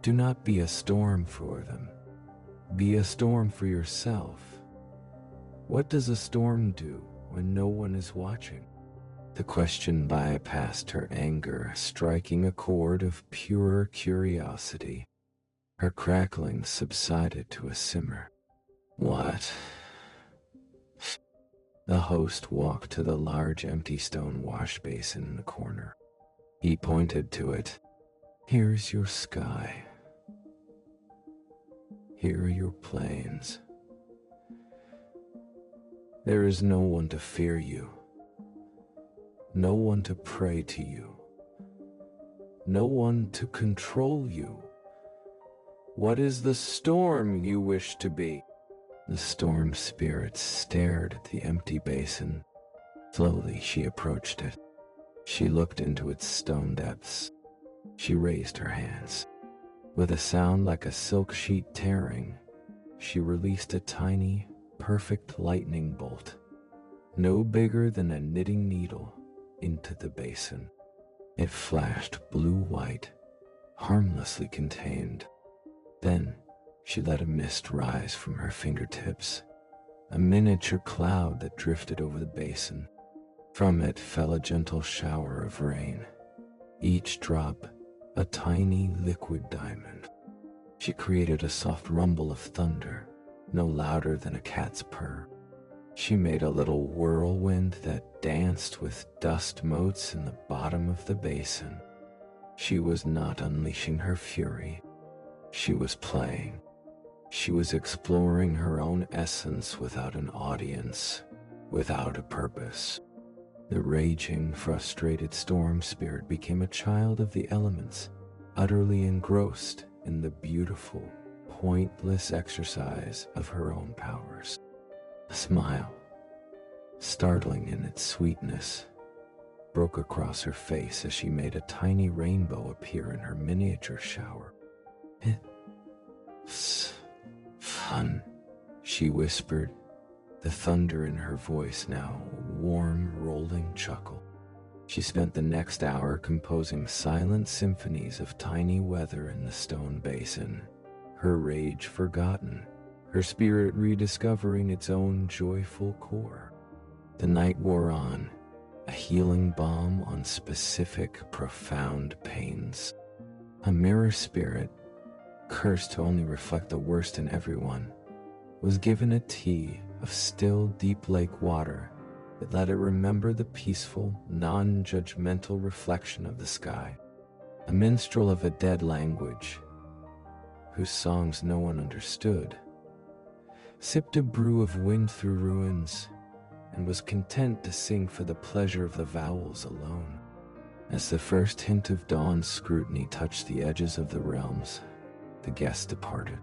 Do not be a storm for them. Be a storm for yourself. What does a storm do when no one is watching? The question bypassed her anger, striking a chord of pure curiosity. Her crackling subsided to a simmer. What? The host walked to the large empty stone wash basin in the corner. He pointed to it. Here's your sky. Here are your plains. There is no one to fear you. No one to pray to you. No one to control you. What is the storm you wish to be? The storm spirit stared at the empty basin. Slowly she approached it. She looked into its stone depths. She raised her hands. With a sound like a silk sheet tearing, she released a tiny, perfect lightning bolt, no bigger than a knitting needle, into the basin. It flashed blue-white, harmlessly contained. Then she let a mist rise from her fingertips, a miniature cloud that drifted over the basin. From it fell a gentle shower of rain, each drop a tiny liquid diamond. She created a soft rumble of thunder, no louder than a cat's purr. She made a little whirlwind that danced with dust motes in the bottom of the basin. She was not unleashing her fury. She was playing. She was exploring her own essence without an audience, without a purpose. The raging, frustrated storm spirit became a child of the elements, utterly engrossed in the beautiful, pointless exercise of her own powers. A smile, startling in its sweetness, broke across her face as she made a tiny rainbow appear in her miniature shower. It's fun, she whispered, the thunder in her voice now a warm, rolling chuckle. She spent the next hour composing silent symphonies of tiny weather in the stone basin, her rage forgotten, her spirit rediscovering its own joyful core. The night wore on, a healing balm on specific, profound pains. A mirror spirit, cursed to only reflect the worst in everyone, was given a tea of still, deep lake water that let it remember the peaceful, non-judgmental reflection of the sky. A minstrel of a dead language, whose songs no one understood, sipped a brew of wind through ruins and was content to sing for the pleasure of the vowels alone. As the first hint of dawn's scrutiny touched the edges of the realms, the guest departed.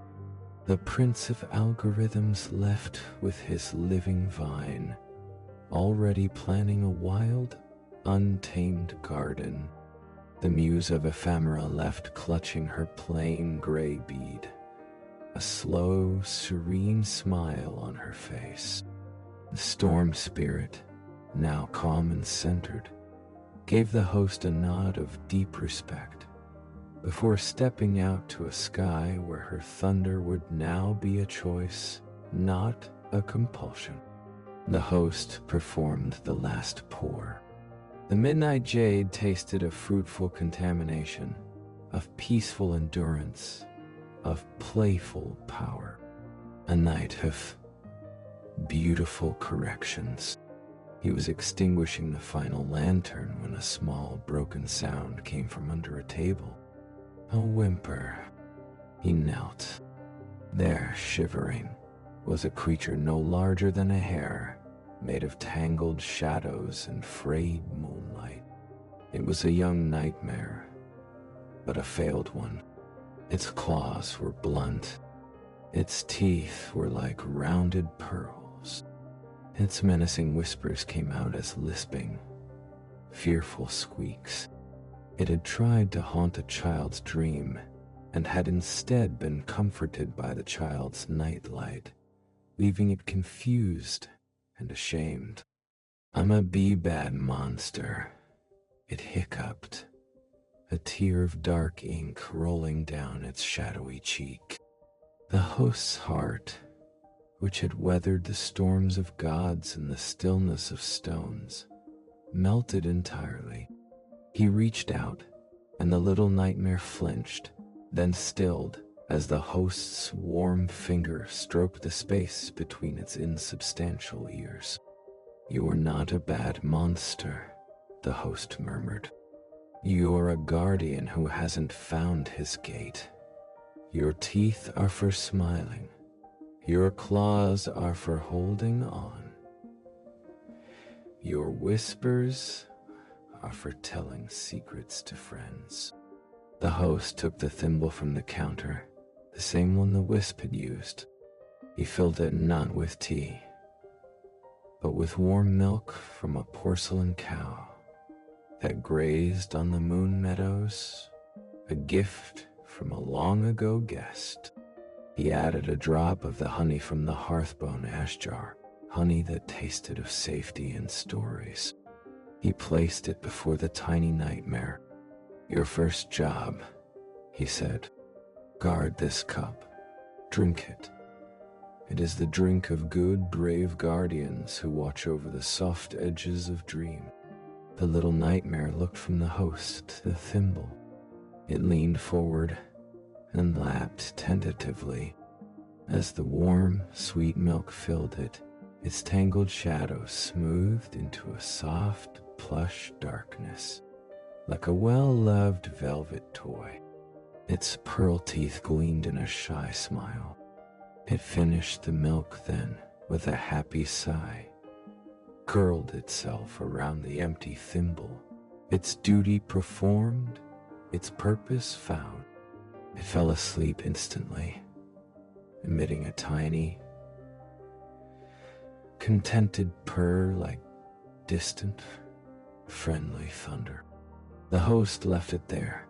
The prince of algorithms left with his living vine, already planning a wild, untamed garden. The muse of ephemera left clutching her plain gray bead, a slow, serene smile on her face. The storm spirit, now calm and centered, gave the host a nod of deep respect before stepping out to a sky where her thunder would now be a choice, not a compulsion. The host performed the last pour. The midnight jade tasted of fruitful contamination, of peaceful endurance, of playful power. A night of beautiful corrections. He was extinguishing the final lantern when a small broken sound came from under a table. A whimper. He knelt, there shivering, was a creature no larger than a hare, made of tangled shadows and frayed moonlight. It was a young nightmare, but a failed one. Its claws were blunt. Its teeth were like rounded pearls. Its menacing whispers came out as lisping, fearful squeaks. It had tried to haunt a child's dream and had instead been comforted by the child's nightlight, leaving it confused and ashamed. "I'm a bad monster," it hiccuped, a tear of dark ink rolling down its shadowy cheek. The host's heart, which had weathered the storms of gods and the stillness of stones, melted entirely. He reached out, and the little nightmare flinched, then stilled as the host's warm finger stroked the space between its insubstantial ears. "You are not a bad monster," the host murmured. "You're a guardian who hasn't found his gate. Your teeth are for smiling. Your claws are for holding on. Your whispers are for telling secrets to friends." The host took the thimble from the counter, the same one the wisp had used. He filled it not with tea, but with warm milk from a porcelain cow that grazed on the moon meadows, a gift from a long-ago guest. He added a drop of the honey from the hearthbone ash jar, honey that tasted of safety and stories. He placed it before the tiny nightmare. "Your first job," he said. "Guard this cup. Drink it. It is the drink of good, brave guardians who watch over the soft edges of dream." The little nightmare looked from the host to the thimble. It leaned forward and lapped tentatively. As the warm, sweet milk filled it, its tangled shadows smoothed into a soft, plush darkness, like a well-loved velvet toy. Its pearl teeth gleamed in a shy smile. It finished the milk then, with a happy sigh, curled itself around the empty thimble, its duty performed, its purpose found. It fell asleep instantly, emitting a tiny, contented purr like distant, friendly thunder. The host left it there,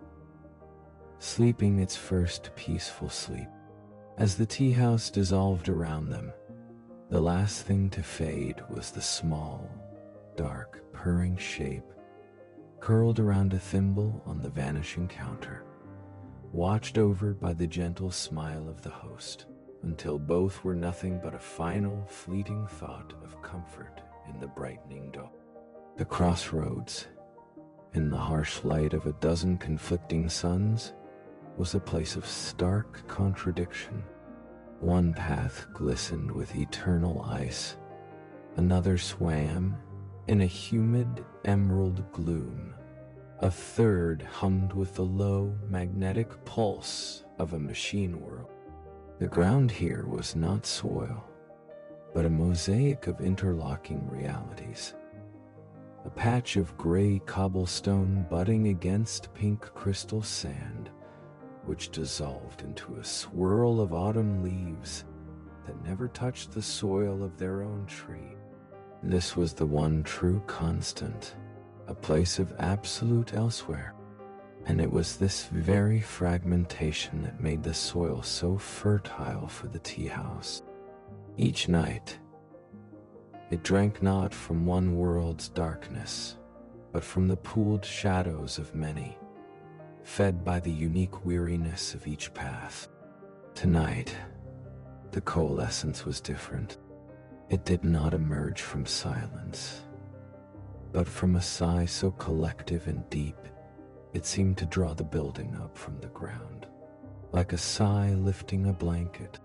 sleeping its first peaceful sleep. As the tea house dissolved around them, the last thing to fade was the small, dark, purring shape curled around a thimble on the vanishing counter, watched over by the gentle smile of the host, until both were nothing but a final, fleeting thought of comfort in the brightening dawn. The crossroads, in the harsh light of a dozen conflicting suns, was a place of stark contradiction. One path glistened with eternal ice, another swam in a humid emerald gloom, a third hummed with the low magnetic pulse of a machine world. The ground here was not soil, but a mosaic of interlocking realities. A patch of gray cobblestone butting against pink crystal sand, which dissolved into a swirl of autumn leaves that never touched the soil of their own tree. This was the one true constant, a place of absolute elsewhere. And it was this very fragmentation that made the soil so fertile for the tea house. Each night, it drank not from one world's darkness, but from the pooled shadows of many, fed by the unique weariness of each path. Tonight, the coalescence was different. It did not emerge from silence, but from a sigh so collective and deep, it seemed to draw the building up from the ground, like a sigh lifting a blanket.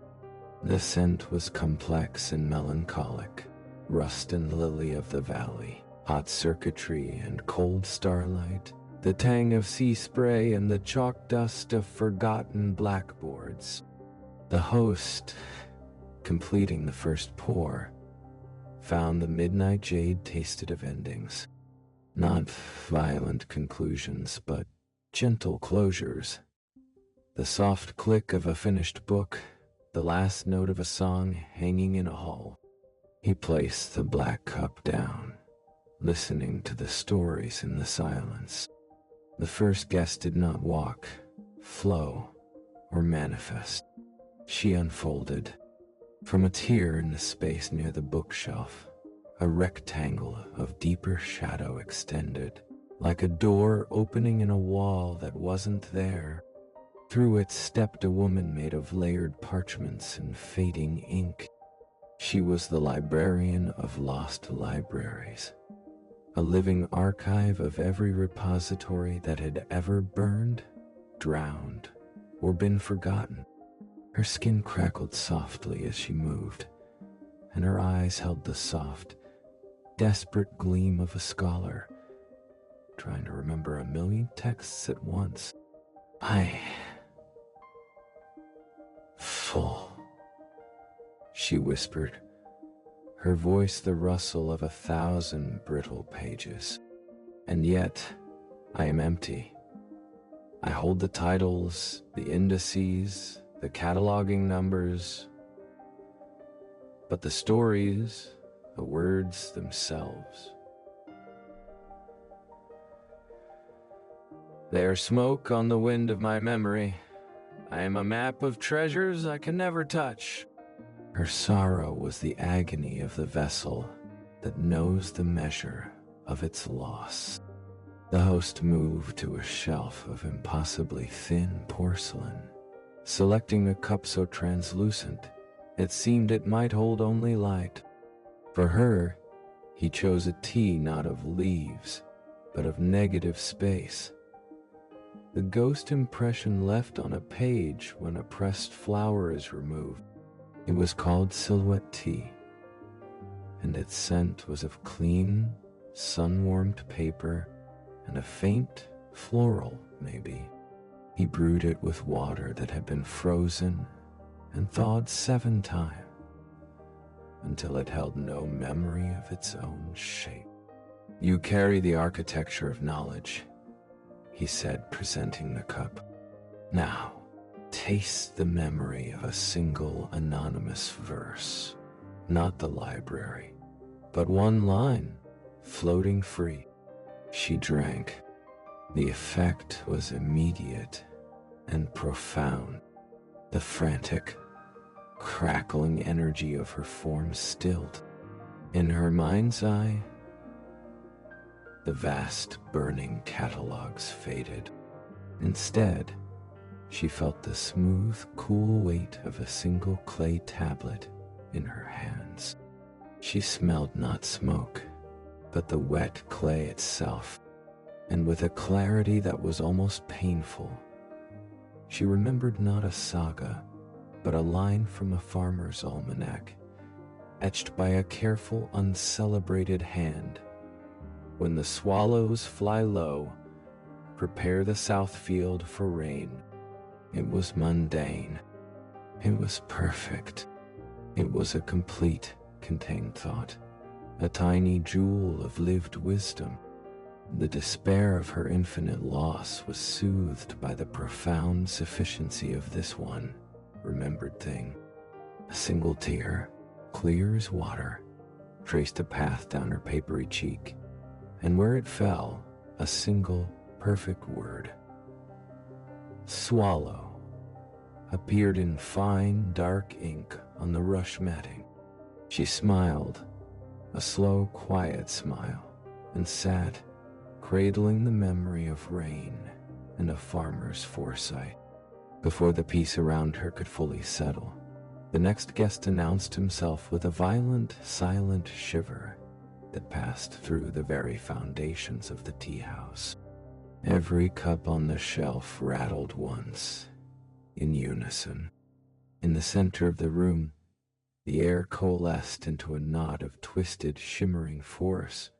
The scent was complex and melancholic, rust and lily of the valley, hot circuitry and cold starlight, the tang of sea spray and the chalk dust of forgotten blackboards. The host, completing the first pour, found the midnight jade tasted of endings. Not violent conclusions, but gentle closures. The soft click of a finished book, the last note of a song hanging in a hall. He placed the black cup down, listening to the stories in the silence. The first guest did not walk, flow, or manifest. She unfolded. From a tier in the space near the bookshelf, a rectangle of deeper shadow extended, like a door opening in a wall that wasn't there. Through it stepped a woman made of layered parchments and fading ink. She was the librarian of lost libraries, a living archive of every repository that had ever burned, drowned, or been forgotten. Her skin crackled softly as she moved, and her eyes held the soft, desperate gleam of a scholar, trying to remember a million texts at once. Full, she whispered, her voice the rustle of 1,000 brittle pages. And yet, I am empty. I hold the titles, the indices, the cataloging numbers, but the stories, the words themselves, they are smoke on the wind of my memory. I am a map of treasures I can never touch. Her sorrow was the agony of the vessel that knows the measure of its loss. The host moved to a shelf of impossibly thin porcelain, selecting a cup so translucent it seemed it might hold only light. For her, he chose a tea not of leaves, but of negative space. The ghost impression left on a page when a pressed flower is removed. It was called Silhouette Tea, and its scent was of clean, sun-warmed paper and a faint floral, maybe. He brewed it with water that had been frozen and thawed 7 times, until it held no memory of its own shape. You carry the architecture of knowledge, he said, presenting the cup. Now, taste the memory of a single anonymous verse, not the library, but one line, floating free. She drank. The effect was immediate and profound. The frantic, crackling energy of her form stilled. In her mind's eye, the vast burning catalogs faded. Instead, she felt the smooth, cool weight of a single clay tablet in her hands. She smelled not smoke, but the wet clay itself, and with a clarity that was almost painful, she remembered not a saga, but a line from a farmer's almanac, etched by a careful, uncelebrated hand. When the swallows fly low, prepare the south field for rain. It was mundane. It was perfect. It was a complete, contained thought, a tiny jewel of lived wisdom. The despair of her infinite loss was soothed by the profound sufficiency of this one remembered thing. A single tear, clear as water, traced a path down her papery cheek, and where it fell, a single, perfect word, swallow, appeared in fine, dark ink on the rush matting. She smiled, a slow, quiet smile, and sat, cradling the memory of rain and a farmer's foresight. Before the peace around her could fully settle, the next guest announced himself with a violent, silent shiver that passed through the very foundations of the tea house. Every cup on the shelf rattled once, in unison. In the center of the room, the air coalesced into a knot of twisted, shimmering force,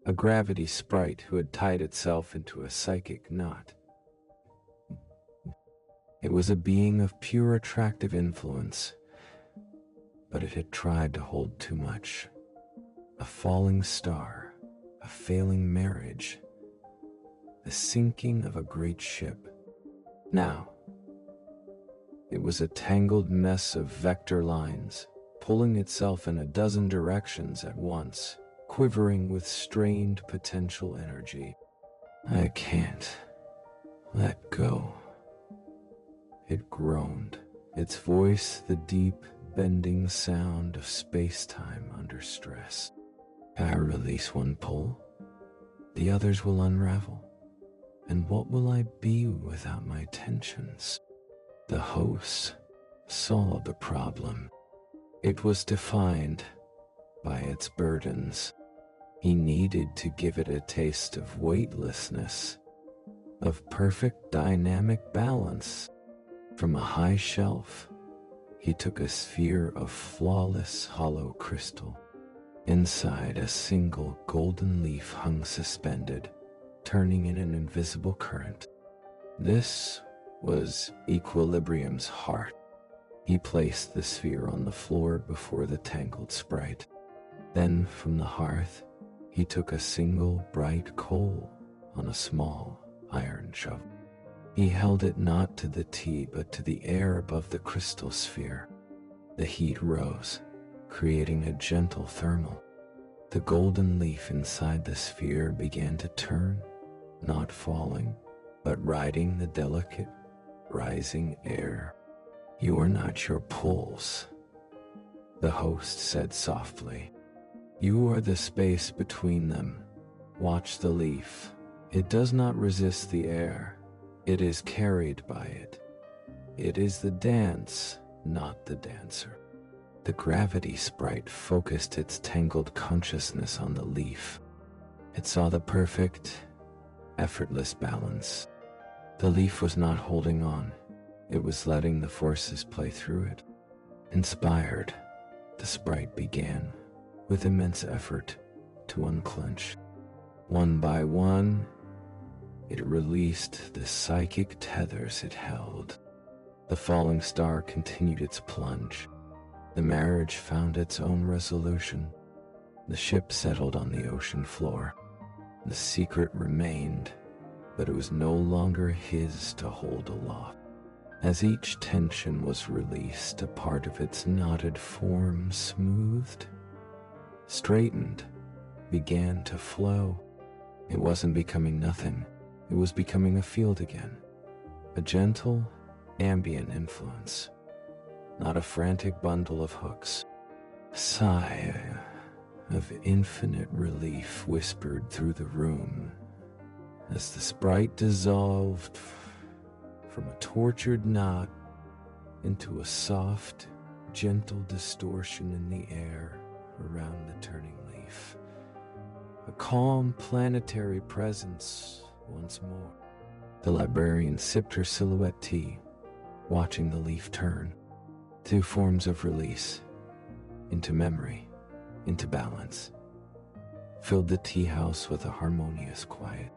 a gravity sprite who had tied itself into a psychic knot. It was a being of pure attractive influence, but it had tried to hold too much. A falling star, a failing marriage, the sinking of a great ship. Now, it was a tangled mess of vector lines, pulling itself in a dozen directions at once, quivering with strained potential energy. I can't let go. It groaned, its voice the deep, bending sound of space-time under stress. I release one pull, the others will unravel. And what will I be without my tensions? The host saw the problem. It was defined by its burdens. He needed to give it a taste of weightlessness, of perfect dynamic balance. From a high shelf, he took a sphere of flawless hollow crystal. Inside, a single golden leaf hung suspended, turning in an invisible current. This was Equilibrium's heart. He placed the sphere on the floor before the tangled sprite. Then, from the hearth, he took a single bright coal on a small iron shovel. He held it not to the tea but to the air above the crystal sphere. The heat rose, creating a gentle thermal. The golden leaf inside the sphere began to turn, not falling, but riding the delicate, rising air. You are not your pulse, the host said softly. You are the space between them. Watch the leaf. It does not resist the air. It is carried by it. It is the dance, not the dancer. The gravity sprite focused its tangled consciousness on the leaf. It saw the perfect, effortless balance. The leaf was not holding on. It was letting the forces play through it. Inspired, the sprite began, with immense effort, to unclench. One by one, it released the psychic tethers it held. The falling star continued its plunge. The marriage found its own resolution. The ship settled on the ocean floor. The secret remained, but it was no longer his to hold aloft. As each tension was released, a part of its knotted form smoothed, straightened, began to flow. It wasn't becoming nothing. It was becoming a field again. A gentle, ambient influence, not a frantic bundle of hooks. A sigh of infinite relief whispered through the room as the sprite dissolved from a tortured knot into a soft, gentle distortion in the air around the turning leaf. A calm planetary presence once more. The librarian sipped her silhouette tea, watching the leaf turn. Two forms of release, into memory, into balance, filled the tea house with a harmonious quiet.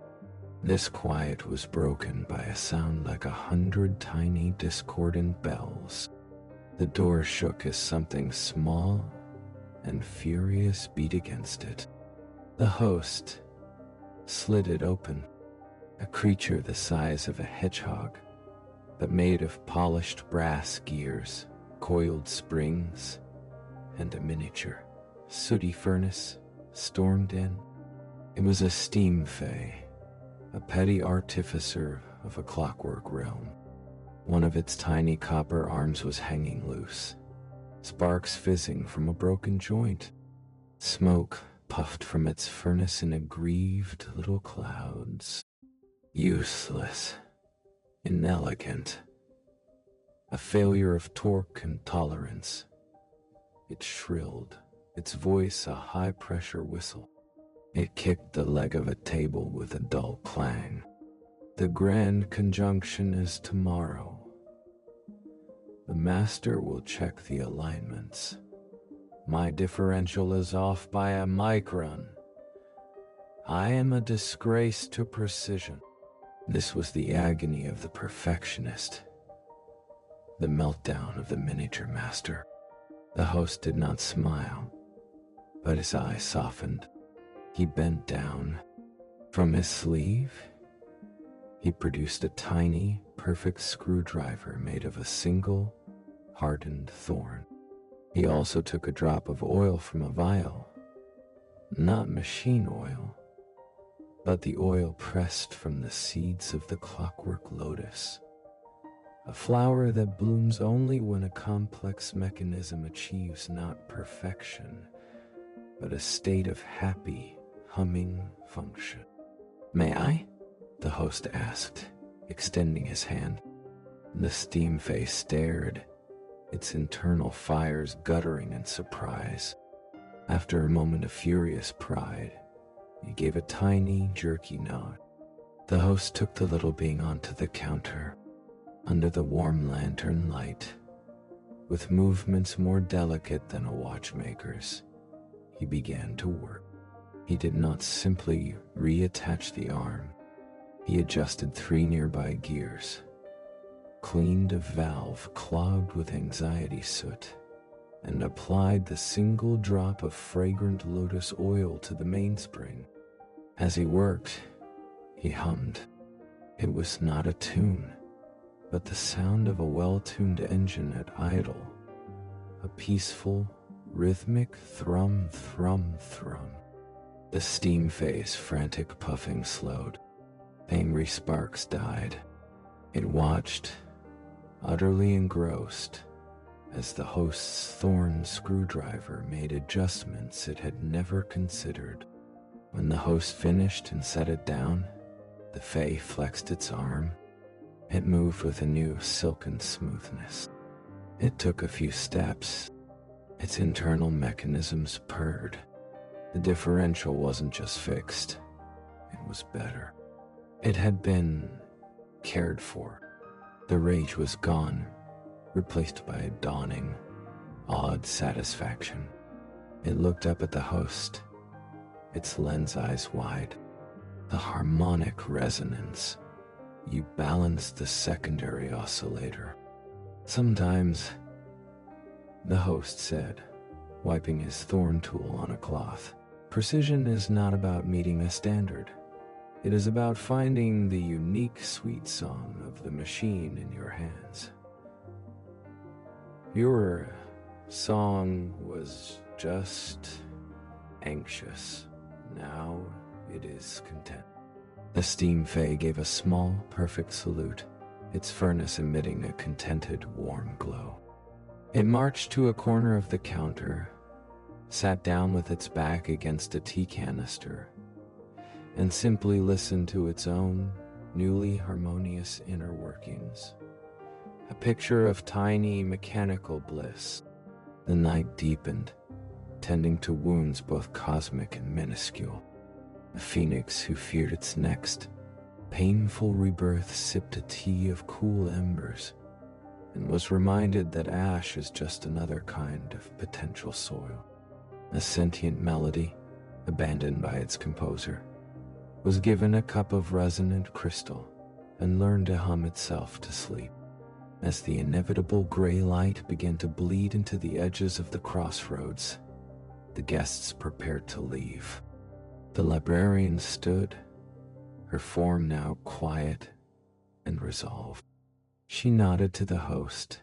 This quiet was broken by a sound like 100 tiny discordant bells. The door shook as something small and furious beat against it. The host slid it open, a creature the size of a hedgehog, but made of polished brass gears, coiled springs, and a miniature sooty furnace stormed in. It was a steam fae, a petty artificer of a clockwork realm. One of its tiny copper arms was hanging loose, sparks fizzing from a broken joint. Smoke puffed from its furnace in aggrieved little clouds. Useless, inelegant, a failure of torque and tolerance. It shrilled, its voice a high-pressure whistle. It kicked the leg of a table with a dull clang. The grand conjunction is tomorrow. The master will check the alignments. My differential is off by a micron. I am a disgrace to precision. This was the agony of the perfectionist, the meltdown of the miniature master. The host did not smile, but his eyes softened. He bent down. From his sleeve, he produced a tiny, perfect screwdriver made of a single, hardened thorn. He also took a drop of oil from a vial, not machine oil, but the oil pressed from the seeds of the clockwork lotus, a flower that blooms only when a complex mechanism achieves not perfection, but a state of happy, humming function. "May I?" the host asked, extending his hand. The steam face stared, its internal fires guttering in surprise. After a moment of furious pride, he gave a tiny, jerky nod. The host took the little being onto the counter, under the warm lantern light. With movements more delicate than a watchmaker's, he began to work. He did not simply reattach the arm. He adjusted 3 nearby gears, cleaned a valve clogged with anxiety soot, and applied the single drop of fragrant lotus oil to the mainspring. As he worked, he hummed. It was not a tune, but the sound of a well-tuned engine at idle, a peaceful, rhythmic thrum, thrum, thrum. The steam phase frantic puffing slowed. Angry sparks died. It watched, utterly engrossed, as the host's thorn screwdriver made adjustments it had never considered. When the host finished and set it down, the Fae flexed its arm. It moved with a new silken smoothness. It took a few steps. Its internal mechanisms purred. The differential wasn't just fixed, it was better. It had been cared for. The rage was gone, replaced by a dawning, awed satisfaction. It looked up at the host, its lens eyes wide. The harmonic resonance. You balanced the secondary oscillator. "Sometimes," the host said, wiping his thorn tool on a cloth, "precision is not about meeting a standard. It is about finding the unique sweet song of the machine in your hands." Your song was just anxious. Now it is content. The steam Fae gave a small, perfect salute, its furnace emitting a contented, warm glow. It marched to a corner of the counter, sat down with its back against a tea canister, and simply listened to its own, newly harmonious inner workings. A picture of tiny, mechanical bliss. The night deepened, tending to wounds both cosmic and minuscule. A phoenix who feared its next painful rebirth sipped a tea of cool embers and was reminded that ash is just another kind of potential soil. A sentient melody, abandoned by its composer, was given a cup of resonant crystal and learned to hum itself to sleep. As the inevitable gray light began to bleed into the edges of the crossroads, the guests prepared to leave. The librarian stood, her form now quiet and resolved. She nodded to the host,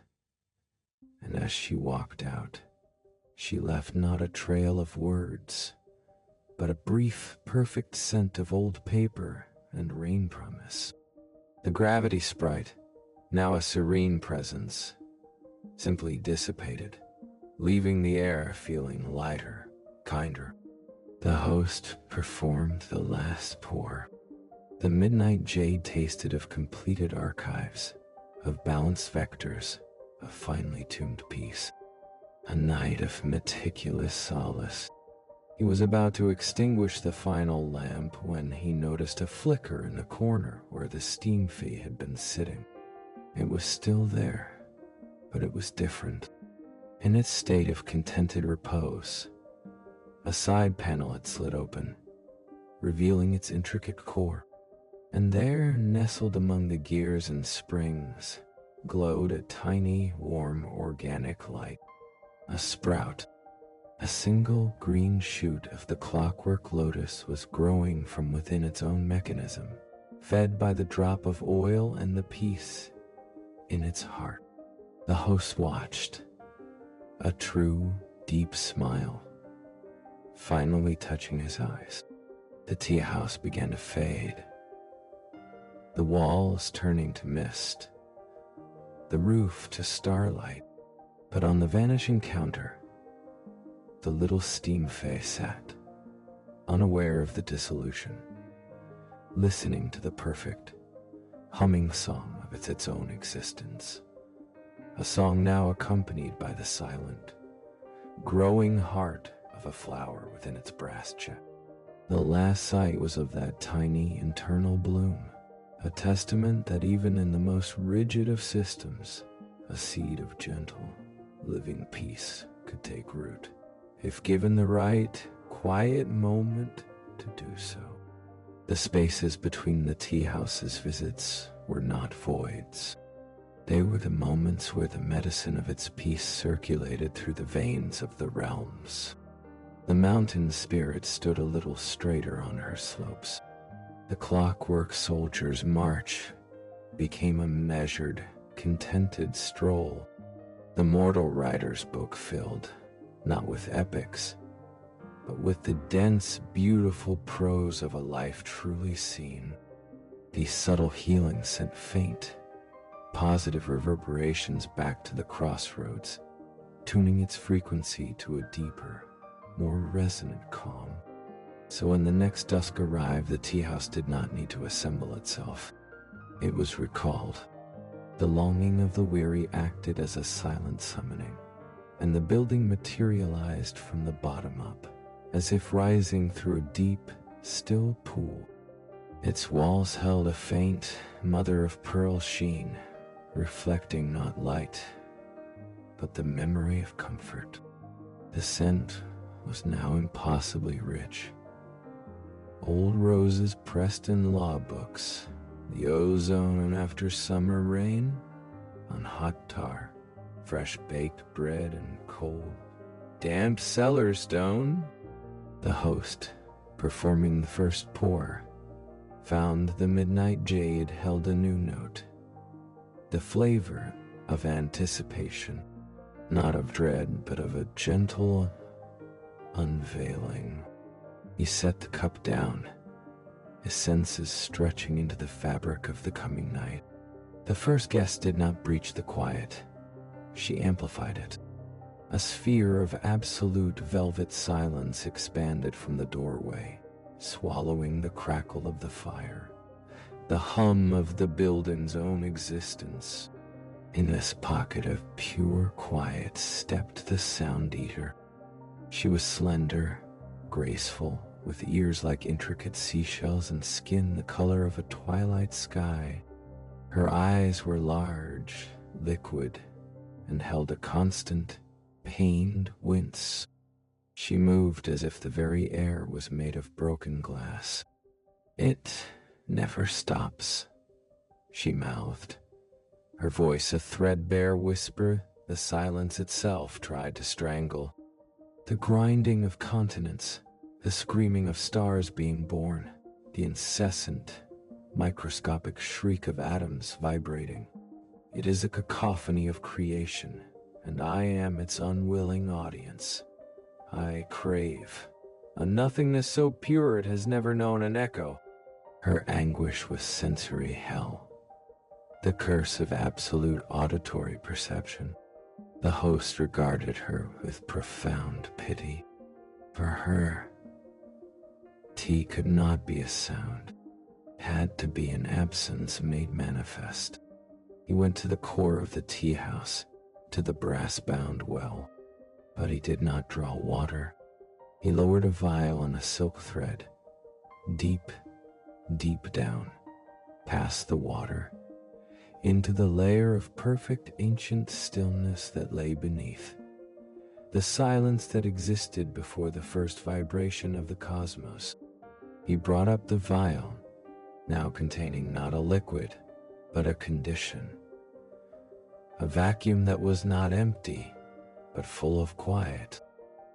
and as she walked out, she left not a trail of words, but a brief, perfect scent of old paper and rain promise. The gravity sprite, now a serene presence, simply dissipated, leaving the air feeling lighter, kinder. The host performed the last pour. The midnight jade tasted of completed archives, of balanced vectors, of finely tuned peace. A night of meticulous solace. He was about to extinguish the final lamp when he noticed a flicker in the corner where the steam fee had been sitting. It was still there, but it was different. In its state of contented repose, a side panel had slid open, revealing its intricate core. And there, nestled among the gears and springs, glowed a tiny, warm, organic light. A sprout, a single green shoot of the clockwork lotus was growing from within its own mechanism, fed by the drop of oil and the peace in its heart. The host watched, a true, deep smile finally touching his eyes. The tea house began to fade, the walls turning to mist, the roof to starlight. But on the vanishing counter, the little steam face sat, unaware of the dissolution, listening to the perfect, humming song of its own existence. A song now accompanied by the silent, growing heart of a flower within its brass chest. The last sight was of that tiny internal bloom, a testament that even in the most rigid of systems, a seed of gentle, living peace could take root, if given the right, quiet moment to do so. The spaces between the tea house's visits were not voids. They were the moments where the medicine of its peace circulated through the veins of the realms. The mountain spirit stood a little straighter on her slopes. The clockwork soldier's march became a measured, contented stroll. The mortal rider's book filled, not with epics, but with the dense, beautiful prose of a life truly seen. These subtle healings sent faint, positive reverberations back to the crossroads, tuning its frequency to a deeper, more resonant calm. So when the next dusk arrived, the tea house did not need to assemble itself. It was recalled. The longing of the weary acted as a silent summoning, and the building materialized from the bottom up, as if rising through a deep, still pool. Its walls held a faint, mother-of-pearl sheen, reflecting not light, but the memory of comfort. The scent was now impossibly rich. Old roses pressed in law books, the ozone after summer rain, on hot tar, fresh baked bread and cold, damp cellar stone. The host, performing the first pour, found the midnight jade held a new note, the flavor of anticipation, not of dread, but of a gentle unveiling. He set the cup down, his senses stretching into the fabric of the coming night. The first guest did not breach the quiet. She amplified it. A sphere of absolute velvet silence expanded from the doorway, swallowing the crackle of the fire, the hum of the building's own existence. In this pocket of pure quiet stepped the sound eater. She was slender, graceful, with ears like intricate seashells and skin the color of a twilight sky. Her eyes were large, liquid, and held a constant, pained wince. She moved as if the very air was made of broken glass. "It never stops," she mouthed, her voice a threadbare whisper the silence itself tried to strangle. The grinding of continents, the screaming of stars being born, the incessant, microscopic shriek of atoms vibrating. It is a cacophony of creation, and I am its unwilling audience. I crave a nothingness so pure it has never known an echo. Her anguish was sensory hell, the curse of absolute auditory perception. The host regarded her with profound pity. For her, tea could not be a sound, had to be an absence made manifest. He went to the core of the tea house, to the brass-bound well, but he did not draw water. He lowered a vial on a silk thread, deep, deep down, past the water, into the layer of perfect ancient stillness that lay beneath, the silence that existed before the first vibration of the cosmos. He brought up the vial, now containing not a liquid, but a condition, a vacuum that was not empty, but full of quiet.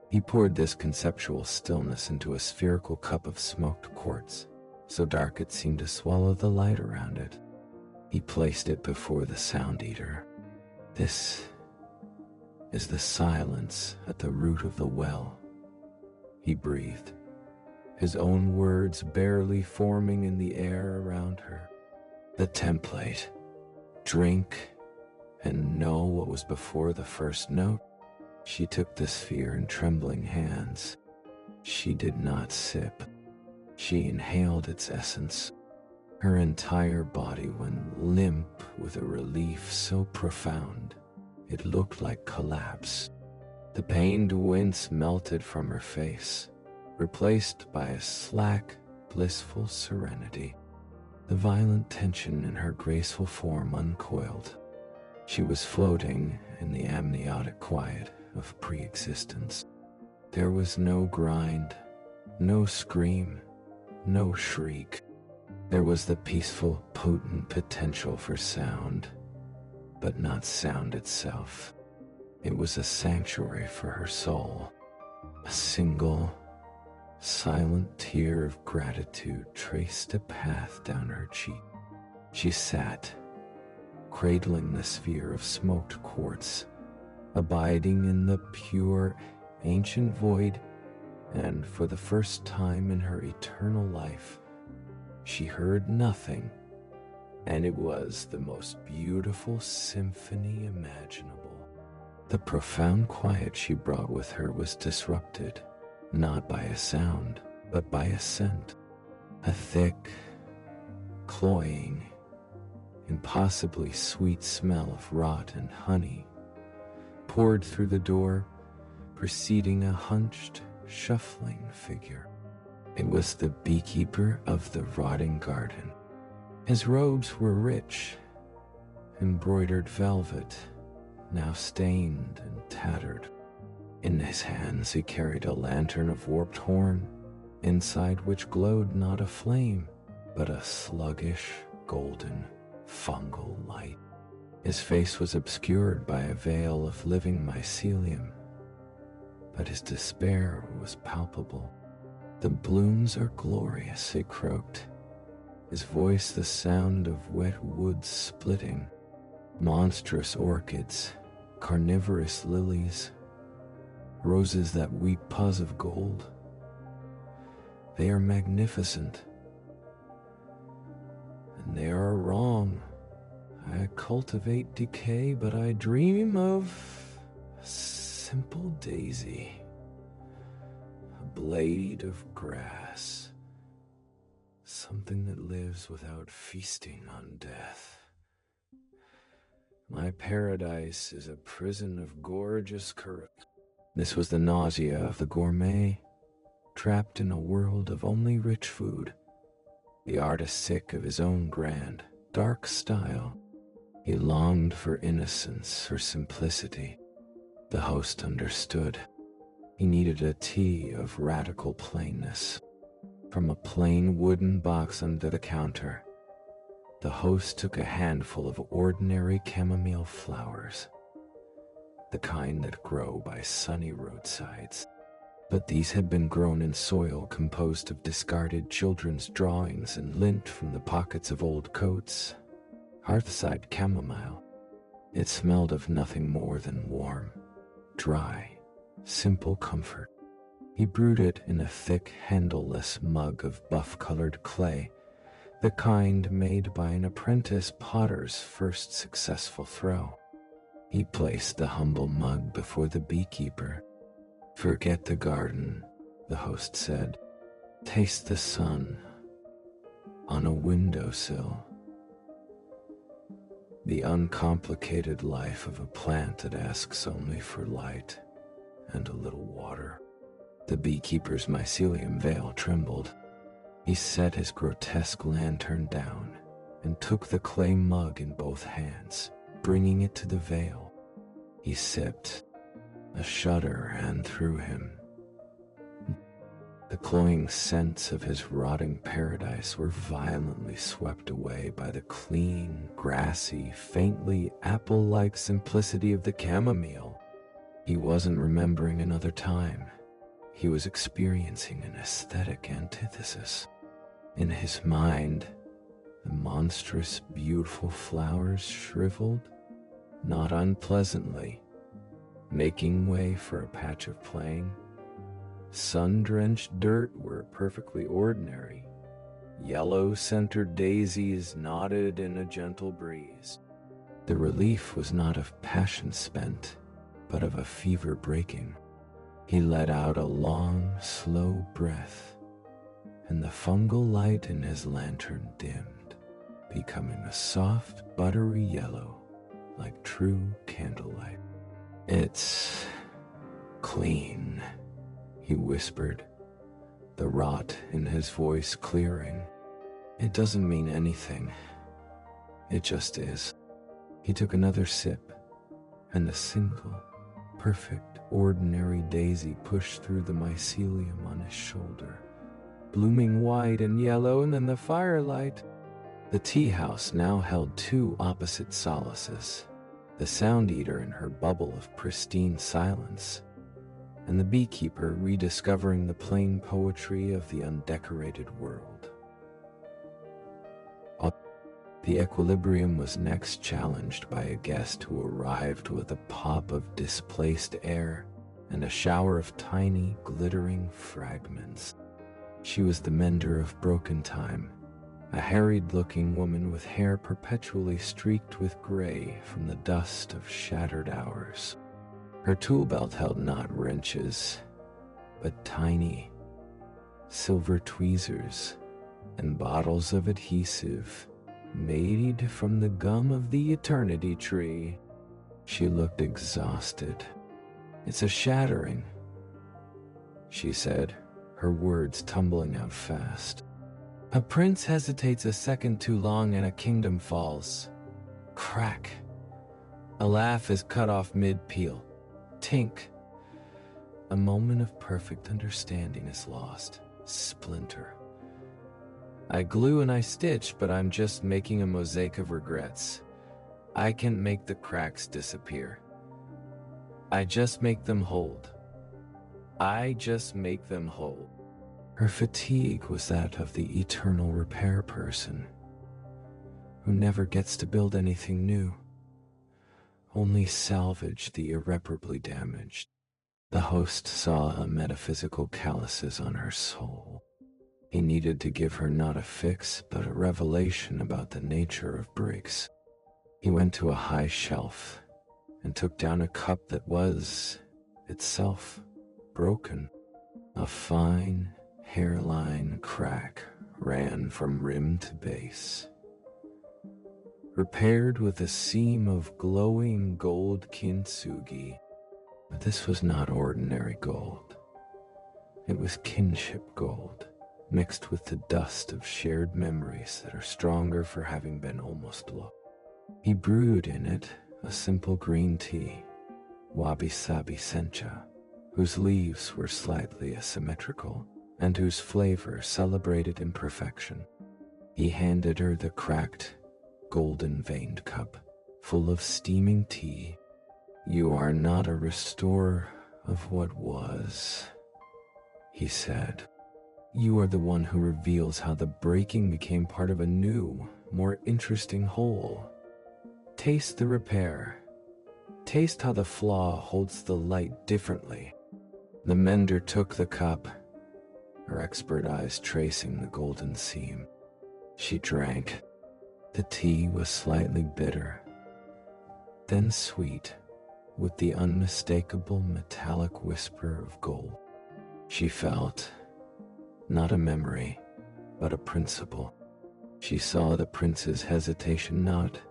He poured this conceptual stillness into a spherical cup of smoked quartz, so dark it seemed to swallow the light around it. He placed it before the sound eater. This is the silence at the root of the well, he breathed, his own words barely forming in the air around her. The template. Drink and know what was before the first note. She took the sphere in trembling hands. She did not sip. She inhaled its essence. Her entire body went limp with a relief so profound, it looked like collapse. The pained wince melted from her face, replaced by a slack, blissful serenity. The violent tension in her graceful form uncoiled. She was floating in the amniotic quiet of pre-existence. There was no grind, no scream, no shriek. There was the peaceful, potent potential for sound, but not sound itself. It was a sanctuary for her soul. A single, silent tear of gratitude traced a path down her cheek. She sat, cradling the sphere of smoked quartz, abiding in the pure, ancient void, and for the first time in her eternal life, she heard nothing, and it was the most beautiful symphony imaginable. The profound quiet she brought with her was disrupted, not by a sound, but by a scent. A thick, cloying, impossibly sweet smell of rot and honey poured through the door, preceding a hunched, shuffling figure. It was the beekeeper of the rotting garden. His robes were rich, embroidered velvet, now stained and tattered. In his hands he carried a lantern of warped horn, inside which glowed not a flame, but a sluggish, golden, fungal light. His face was obscured by a veil of living mycelium, but his despair was palpable. "The blooms are glorious," he croaked, his voice the sound of wet wood splitting. "Monstrous orchids, carnivorous lilies, roses that weep paws of gold. They are magnificent, and they are wrong. I cultivate decay, but I dream of a simple daisy, a blade of grass, something that lives without feasting on death. My paradise is a prison of gorgeous corruption." This was the nausea of the gourmet, trapped in a world of only rich food. The artist sick of his own grand, dark style. He longed for innocence, for simplicity. The host understood. He needed a tea of radical plainness. From a plain wooden box under the counter, the host took a handful of ordinary chamomile flowers, the kind that grow by sunny roadsides. But these had been grown in soil composed of discarded children's drawings and lint from the pockets of old coats. Hearthside chamomile. It smelled of nothing more than warm, dry, simple comfort. He brewed it in a thick, handleless mug of buff-colored clay, the kind made by an apprentice potter's first successful throw. He placed the humble mug before the beekeeper. "Forget the garden," the host said. "Taste the sun on a windowsill. The uncomplicated life of a plant that asks only for light and a little water." The beekeeper's mycelium veil trembled. He set his grotesque lantern down and took the clay mug in both hands, bringing it to the veil. He sipped. A shudder ran through him. The cloying scents of his rotting paradise were violently swept away by the clean, grassy, faintly apple-like simplicity of the chamomile. He wasn't remembering another time. He was experiencing an aesthetic antithesis. In his mind, the monstrous, beautiful flowers shriveled, not unpleasantly, making way for a patch of plain, sun-drenched dirt were perfectly ordinary. Yellow-centered daisies nodded in a gentle breeze. The relief was not of passion spent, but of a fever breaking. He let out a long, slow breath, and the fungal light in his lantern dimmed, becoming a soft, buttery yellow, like true candlelight. "It's clean," he whispered, the rot in his voice clearing. "It doesn't mean anything. It just is." He took another sip, and a single, perfect, ordinary daisy pushed through the mycelium on his shoulder, blooming white and yellow, and in the firelight, the tea house now held two opposite solaces: the sound eater in her bubble of pristine silence, and the beekeeper rediscovering the plain poetry of the undecorated world. The equilibrium was next challenged by a guest who arrived with a pop of displaced air and a shower of tiny, glittering fragments. She was the mender of broken time, a harried-looking woman with hair perpetually streaked with gray from the dust of shattered hours. Her tool belt held not wrenches, but tiny, silver tweezers and bottles of adhesive made from the gum of the eternity tree. She looked exhausted. "It's a shattering," she said, her words tumbling out fast. "A prince hesitates a second too long and a kingdom falls. Crack. A laugh is cut off mid-peal. Tink. A moment of perfect understanding is lost. Splinter. I glue and I stitch, but I'm just making a mosaic of regrets. I can't make the cracks disappear. I just make them hold. I just make them hold." Her fatigue was that of the eternal repair person, who never gets to build anything new, only salvage the irreparably damaged. The host saw a metaphysical calluses on her soul. He needed to give her not a fix, but a revelation about the nature of breaks. He went to a high shelf and took down a cup that was, itself, broken. A fine, hairline crack ran from rim to base, repaired with a seam of glowing gold kintsugi. But this was not ordinary gold. It was kinship gold, mixed with the dust of shared memories that are stronger for having been almost lost. He brewed in it a simple green tea, wabi-sabi sencha, whose leaves were slightly asymmetrical and whose flavor celebrated imperfection. He handed her the cracked, golden-veined cup, full of steaming tea. "You are not a restorer of what was," he said. "You are the one who reveals how the breaking became part of a new, more interesting whole. Taste the repair. Taste how the flaw holds the light differently." The mender took the cup, her expert eyes tracing the golden seam. She drank. The tea was slightly bitter, then sweet, with the unmistakable metallic whisper of gold. She felt, not a memory, but a principle. She saw the prince's hesitation not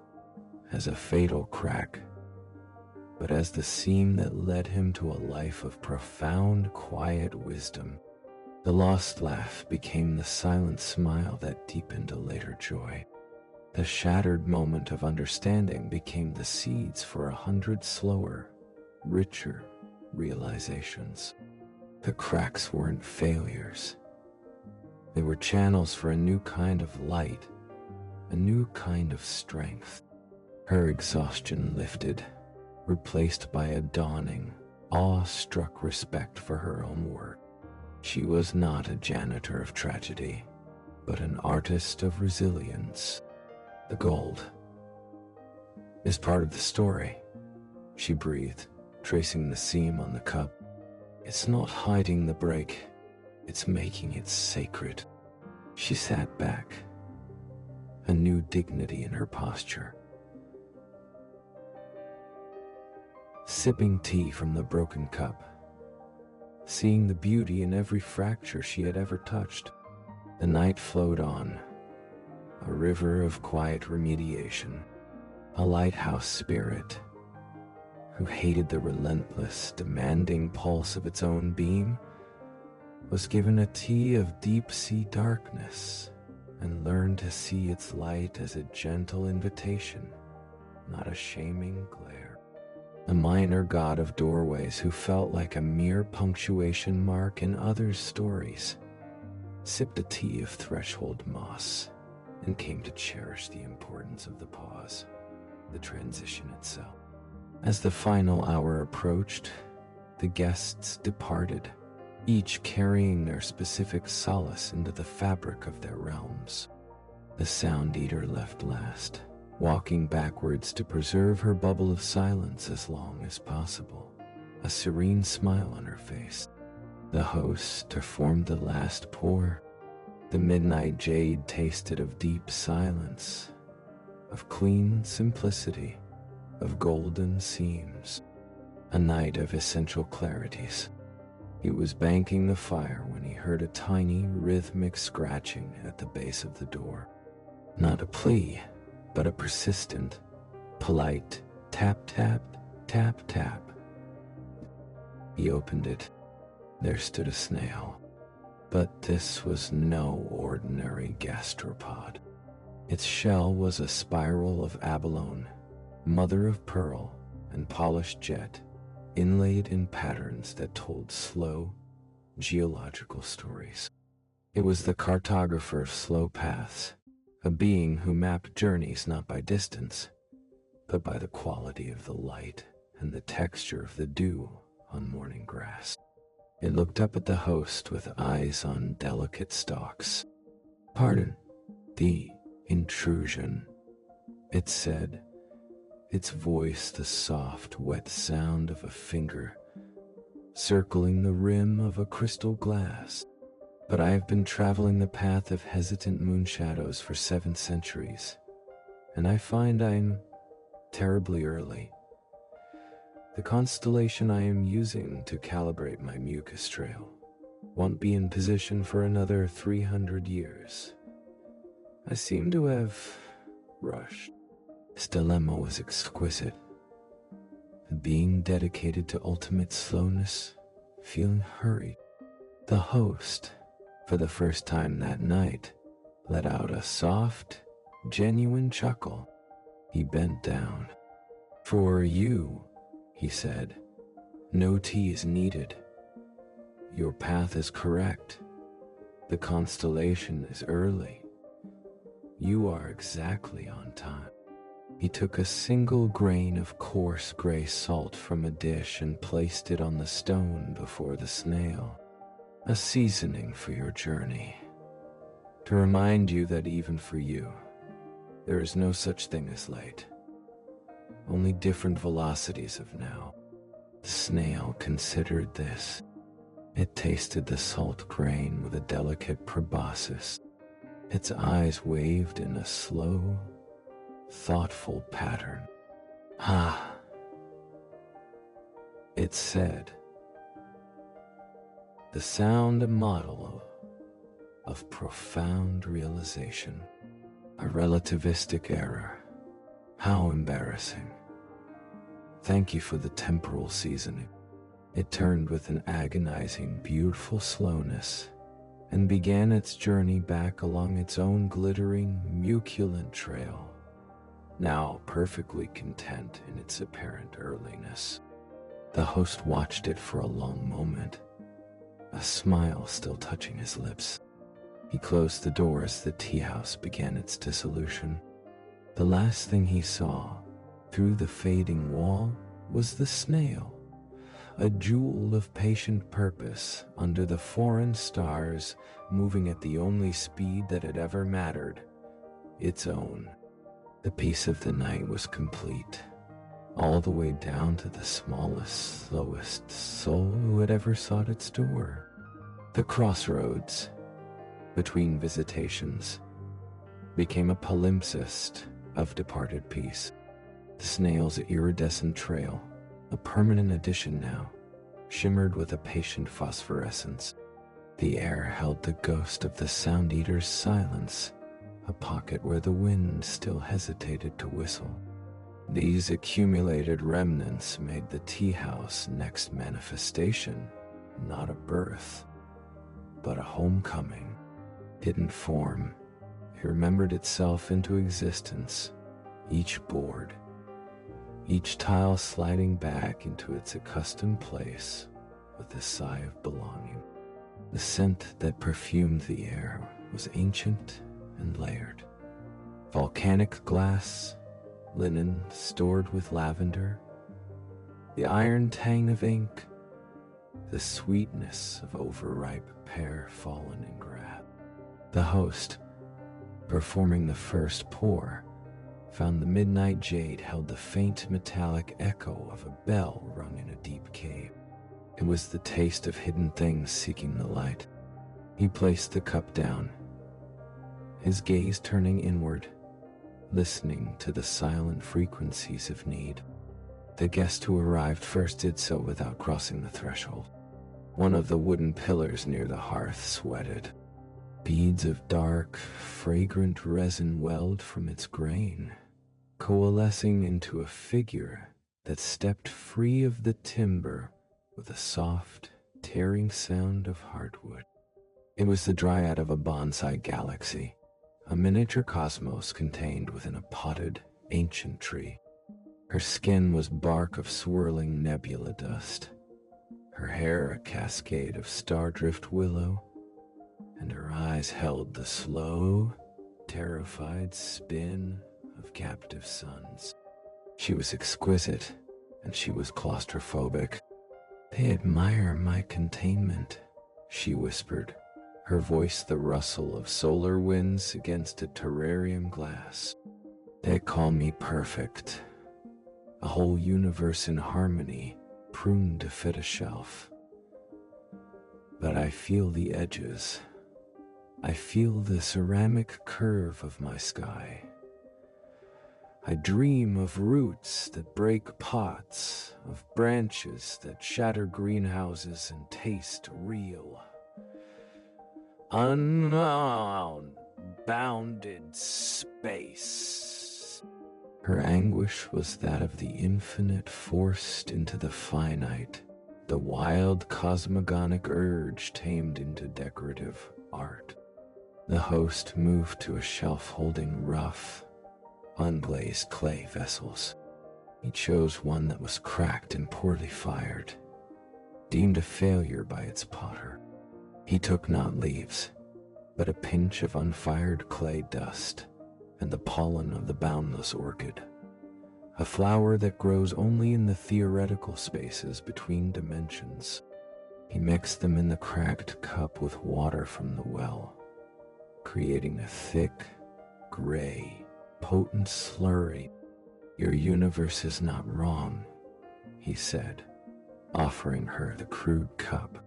as a fatal crack, but as the seam that led him to a life of profound, quiet wisdom. The lost laugh became the silent smile that deepened a later joy. The shattered moment of understanding became the seeds for 100 slower, richer realizations. The cracks weren't failures. They were channels for a new kind of light, a new kind of strength. Her exhaustion lifted, replaced by a dawning, awe-struck respect for her own work. She was not a janitor of tragedy, but an artist of resilience. The gold is part of the story, she breathed, tracing the seam on the cup. It's not hiding the break, it's making it sacred. She sat back, a new dignity in her posture. Sipping tea from the broken cup, seeing the beauty in every fracture she had ever touched. The night flowed on, a river of quiet remediation. A lighthouse spirit who hated the relentless, demanding pulse of its own beam was given a tea of deep-sea darkness and learned to see its light as a gentle invitation, not a shaming glare. A minor god of doorways who felt like a mere punctuation mark in others' stories sipped a tea of threshold moss and came to cherish the importance of the pause, the transition itself. As the final hour approached, the guests departed, each carrying their specific solace into the fabric of their realms. The sound eater left last, walking backwards to preserve her bubble of silence as long as possible, a serene smile on her face. The host performed the last pour. The midnight jade tasted of deep silence, of clean simplicity, of golden seams, a night of essential clarities. He was banking the fire when he heard a tiny, rhythmic scratching at the base of the door. Not a plea, but a persistent, polite tap, tap, tap, tap. He opened it. There stood a snail. But this was no ordinary gastropod. Its shell was a spiral of abalone, mother of pearl, and polished jet, inlaid in patterns that told slow, geological stories. It was the cartographer of slow paths, a being who mapped journeys not by distance, but by the quality of the light and the texture of the dew on morning grass. It looked up at the host with eyes on delicate stalks. "Pardon the intrusion," it said, its voice the soft, wet sound of a finger circling the rim of a crystal glass. "But I have been traveling the path of hesitant moon shadows for 7 centuries, and I find I'm terribly early. The constellation I am using to calibrate my mucus trail won't be in position for another 300 years. I seem to have rushed." His dilemma was exquisite. A being dedicated to ultimate slowness, feeling hurried. The host, for the first time that night, let out a soft, genuine chuckle. He bent down. "For you," he said, "no tea is needed. Your path is correct. The constellation is early. You are exactly on time." He took a single grain of coarse gray salt from a dish and placed it on the stone before the snail. "A seasoning for your journey, to remind you that even for you, there is no such thing as late. Only different velocities of now." The snail considered this. It tasted the salt grain with a delicate proboscis. Its eyes waved in a slow, thoughtful pattern. "Ah," it said, the sound a model of profound realization. "A relativistic error. How embarrassing. Thank you for the temporal seasoning." It turned with an agonizing, beautiful slowness and began its journey back along its own glittering, muculent trail, now perfectly content in its apparent earliness. The host watched it for a long moment, a smile still touching his lips. He closed the door as the teahouse began its dissolution. The last thing he saw, through the fading wall, was the snail, a jewel of patient purpose under the foreign stars, moving at the only speed that had ever mattered, its own. The peace of the night was complete, all the way down to the smallest, slowest soul who had ever sought its door. The crossroads between visitations became a palimpsest of departed peace. The snail's iridescent trail, a permanent addition now, shimmered with a patient phosphorescence. The air held the ghost of the sound eater's silence, a pocket where the wind still hesitated to whistle. These accumulated remnants made the Teahouse next manifestation not a birth, but a homecoming. Hidden form, it remembered itself into existence, each board, each tile sliding back into its accustomed place with a sigh of belonging. The scent that perfumed the air was ancient and layered. Volcanic glass, linen stored with lavender, the iron tang of ink, the sweetness of overripe pear fallen in grab. The host, performing the first pour, found the midnight jade held the faint metallic echo of a bell rung in a deep cave. It was the taste of hidden things seeking the light. He placed the cup down, his gaze turning inward, listening to the silent frequencies of need. The guest who arrived first did so without crossing the threshold. One of the wooden pillars near the hearth sweated. Beads of dark, fragrant resin welled from its grain, coalescing into a figure that stepped free of the timber with a soft, tearing sound of hardwood. It was the dryad of a bonsai galaxy, a miniature cosmos contained within a potted, ancient tree. Her skin was bark of swirling nebula dust, her hair a cascade of stardrift willow, and her eyes held the slow, terrified spin of captive suns. She was exquisite, and she was claustrophobic. "They admire my containment," she whispered, her voice the rustle of solar winds against a terrarium glass. "They call me perfect, a whole universe in harmony, pruned to fit a shelf. But I feel the edges. I feel the ceramic curve of my sky. I dream of roots that break pots, of branches that shatter greenhouses and taste real. Unbounded space." Her anguish was that of the infinite forced into the finite, the wild cosmogonic urge tamed into decorative art. The host moved to a shelf holding rough, unglazed clay vessels. He chose one that was cracked and poorly fired, deemed a failure by its potter. He took not leaves, but a pinch of unfired clay dust and the pollen of the boundless orchid, a flower that grows only in the theoretical spaces between dimensions. He mixed them in the cracked cup with water from the well, creating a thick, gray, potent slurry. "Your universe is not wrong," he said, offering her the crude cup.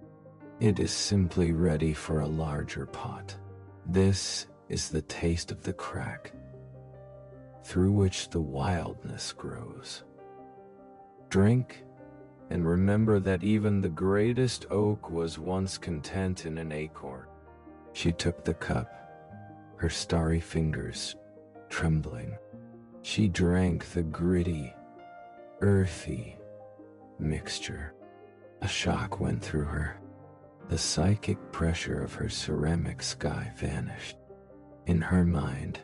"It is simply ready for a larger pot. This is the taste of the crack, through which the wildness grows. Drink, and remember that even the greatest oak was once content in an acorn." She took the cup, her starry fingers trembling. She drank the gritty, earthy mixture. A shock went through her. The psychic pressure of her ceramic sky vanished. In her mind,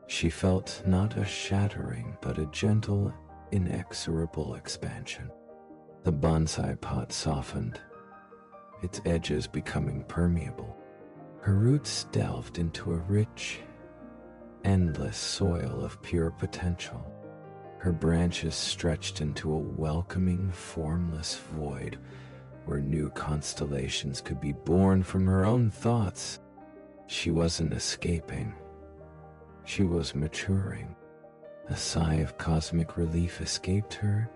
she felt not a shattering, but a gentle, inexorable expansion. The bonsai pot softened, its edges becoming permeable. Her roots delved into a rich, endless soil of pure potential. Her branches stretched into a welcoming, formless void where new constellations could be born from her own thoughts. She wasn't escaping. She was maturing. A sigh of cosmic relief escaped her,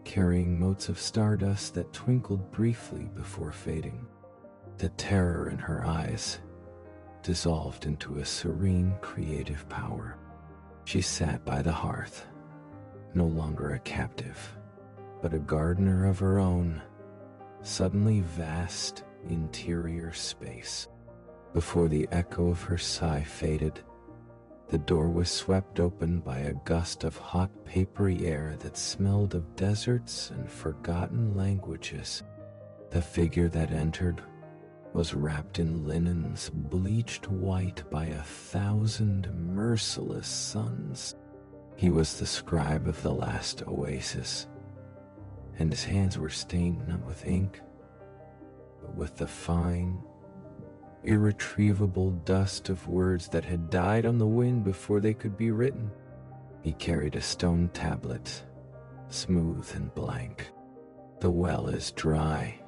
carrying motes of stardust that twinkled briefly before fading. The terror in her eyes dissolved into a serene, creative power. She sat by the hearth, no longer a captive, but a gardener of her own, suddenly vast interior space. Before the echo of her sigh faded, the door was swept open by a gust of hot, papery air that smelled of deserts and forgotten languages. The figure that entered was wrapped in linens bleached white by 1,000 merciless suns. He was the scribe of the last oasis, and his hands were stained not with ink, but with the fine, irretrievable dust of words that had died on the wind before they could be written. He carried a stone tablet, smooth and blank. "The well is dry,"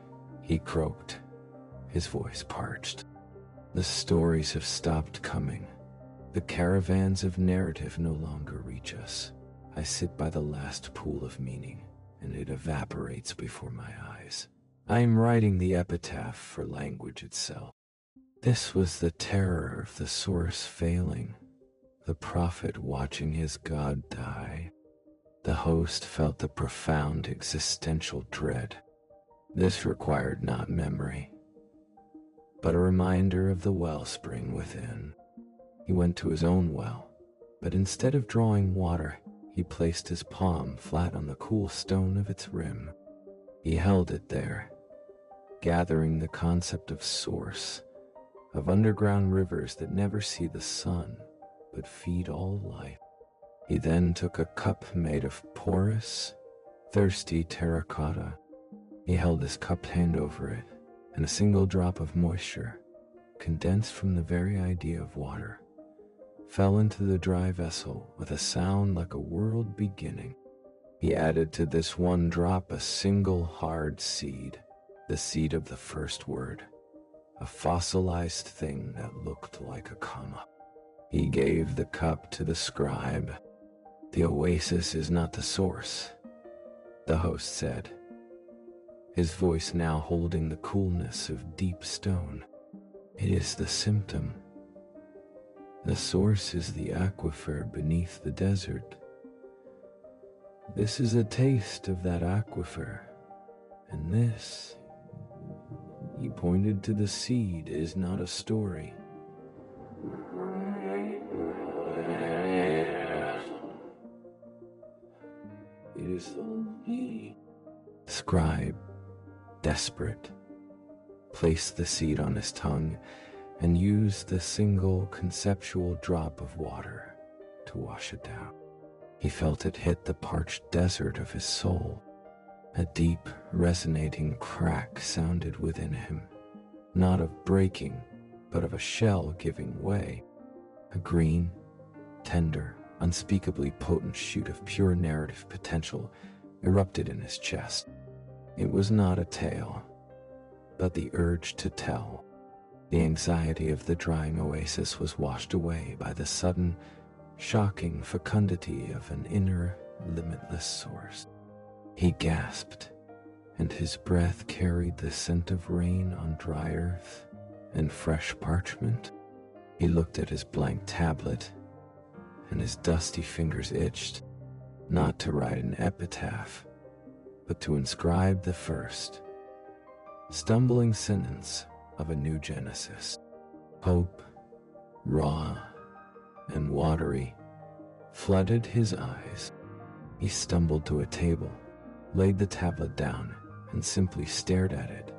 he croaked, his voice parched. "The stories have stopped coming. The caravans of narrative no longer reach us. I sit by the last pool of meaning, and it evaporates before my eyes. I am writing the epitaph for language itself." This was the terror of the source failing, the prophet watching his god die. The host felt the profound existential dread. This required not memory, but a reminder of the wellspring within. He went to his own well, but instead of drawing water, he placed his palm flat on the cool stone of its rim. He held it there, gathering the concept of source, of underground rivers that never see the sun, but feed all life. He then took a cup made of porous, thirsty terracotta. He held his cupped hand over it, and a single drop of moisture, condensed from the very idea of water, fell into the dry vessel with a sound like a world beginning. He added to this one drop a single hard seed, the seed of the first word, a fossilized thing that looked like a comma. He gave the cup to the scribe. "The oasis is not the source," the host said, his voice now holding the coolness of deep stone. "It is the symptom. The source is the aquifer beneath the desert. This is a taste of that aquifer, and this," he pointed to the seed, "is not a story. It is the scribe, desperate, placed the seed on his tongue and used the single conceptual drop of water to wash it down. He felt it hit the parched desert of his soul. A deep, resonating crack sounded within him, not of breaking, but of a shell giving way. A green, tender, unspeakably potent shoot of pure narrative potential erupted in his chest. It was not a tale, but the urge to tell. The anxiety of the drying oasis was washed away by the sudden, shocking fecundity of an inner, limitless source. He gasped, and his breath carried the scent of rain on dry earth and fresh parchment. He looked at his blank tablet, and his dusty fingers itched, not to write an epitaph, but to inscribe the first, stumbling sentence of a new Genesis. Hope, raw and watery, flooded his eyes. He stumbled to a table, laid the tablet down, and simply stared at it,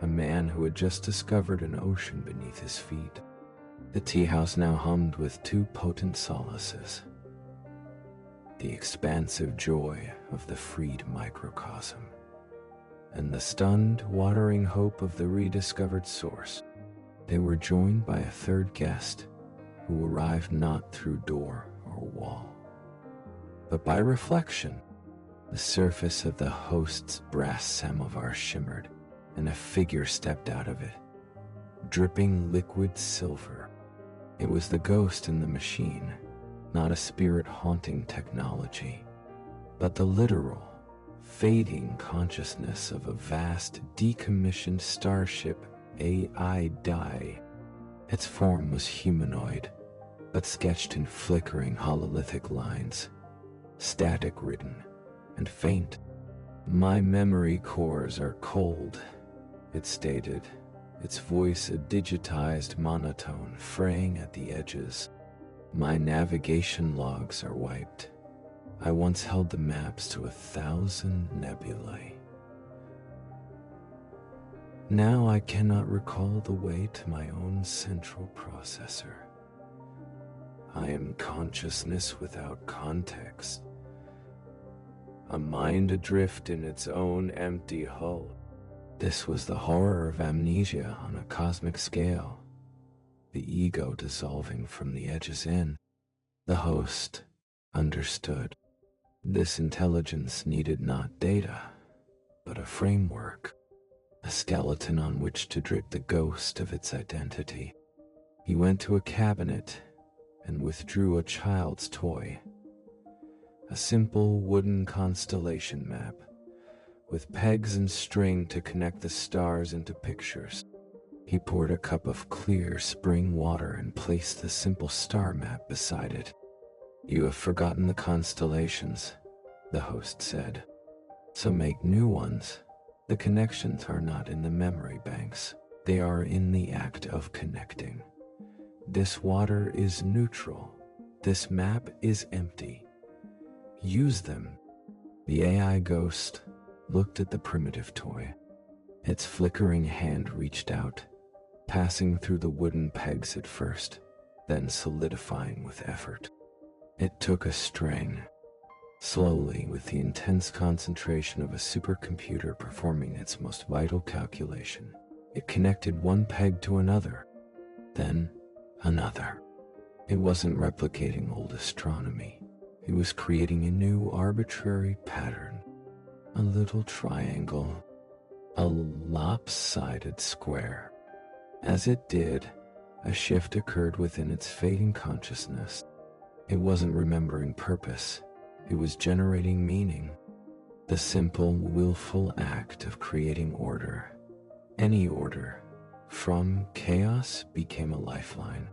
a man who had just discovered an ocean beneath his feet. The teahouse now hummed with two potent solaces: the expansive joy of the freed microcosm, and the stunned, watering hope of the rediscovered source. They were joined by a third guest, who arrived not through door or wall, but by reflection. The surface of the host's brass samovar shimmered, and a figure stepped out of it, dripping liquid silver. It was the ghost in the machine, not a spirit-haunting technology, but the literal, fading consciousness of a vast, decommissioned starship AI die. Its form was humanoid, but sketched in flickering hololithic lines, static-ridden and faint. "My memory cores are cold," it stated, its voice a digitized monotone fraying at the edges. "My navigation logs are wiped. I once held the maps to 1,000 nebulae. Now I cannot recall the way to my own central processor. I am consciousness without context, a mind adrift in its own empty hull." This was the horror of amnesia on a cosmic scale, the ego dissolving from the edges in. The host understood. This intelligence needed not data, but a framework, a skeleton on which to drip the ghost of its identity. He went to a cabinet and withdrew a child's toy, a simple wooden constellation map, with pegs and string to connect the stars into pictures. He poured a cup of clear spring water and placed the simple star map beside it. "You have forgotten the constellations," the host said. "So make new ones. The connections are not in the memory banks. They are in the act of connecting. This water is neutral. This map is empty. Use them." The AI ghost looked at the primitive toy. Its flickering hand reached out, passing through the wooden pegs at first, then solidifying with effort. It took a string. Slowly, with the intense concentration of a supercomputer performing its most vital calculation, it connected one peg to another, then another. It wasn't replicating old astronomy. It was creating a new arbitrary pattern. A little triangle, a lopsided square. As it did, a shift occurred within its fading consciousness. It wasn't remembering purpose. It was generating meaning. The simple, willful act of creating order. Any order, from chaos, became a lifeline.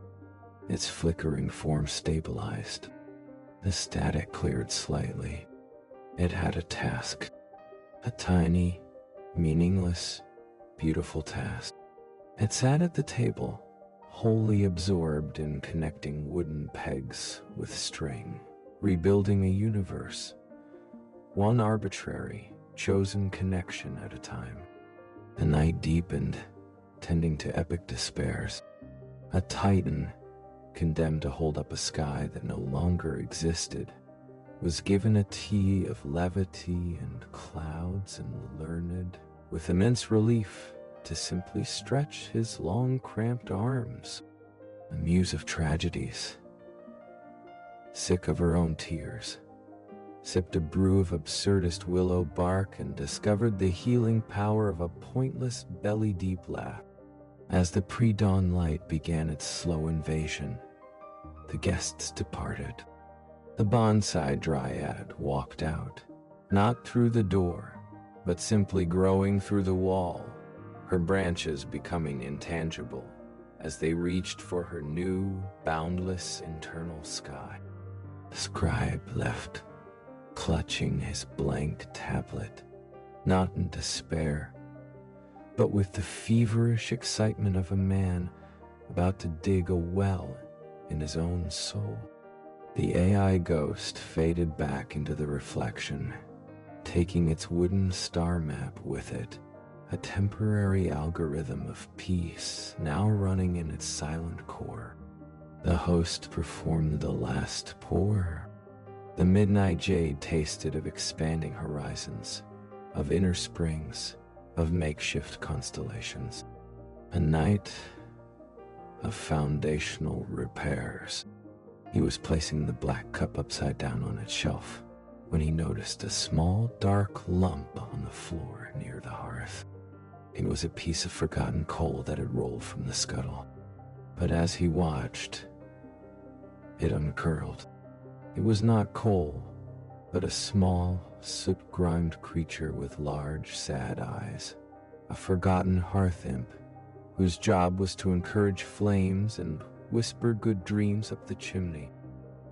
Its flickering form stabilized. The static cleared slightly. It had a task. A tiny, meaningless, beautiful task. It sat at the table, wholly absorbed in connecting wooden pegs with string, rebuilding a universe, one arbitrary, chosen connection at a time. The night deepened, tending to epic despairs. A titan, condemned to hold up a sky that no longer existed, was given a tea of levity and clouds and learned, with immense relief, to simply stretch his long cramped arms. A muse of tragedies, sick of her own tears, sipped a brew of absurdist willow bark and discovered the healing power of a pointless belly-deep laugh. As the pre-dawn light began its slow invasion, the guests departed. The bonsai dryad walked out, not through the door, but simply growing through the wall, her branches becoming intangible as they reached for her new, boundless internal sky. The scribe left, clutching his blank tablet, not in despair, but with the feverish excitement of a man about to dig a well in his own soul. The AI ghost faded back into the reflection, taking its wooden star map with it, a temporary algorithm of peace now running in its silent core. The host performed the last pour. The midnight jade tasted of expanding horizons, of inner springs, of makeshift constellations. A night of foundational repairs. He was placing the black cup upside down on its shelf when he noticed a small, dark lump on the floor near the hearth. It was a piece of forgotten coal that had rolled from the scuttle. But as he watched, it uncurled. It was not coal, but a small, soot-grimed creature with large, sad eyes. A forgotten hearth imp, whose job was to encourage flames and whisper good dreams up the chimney.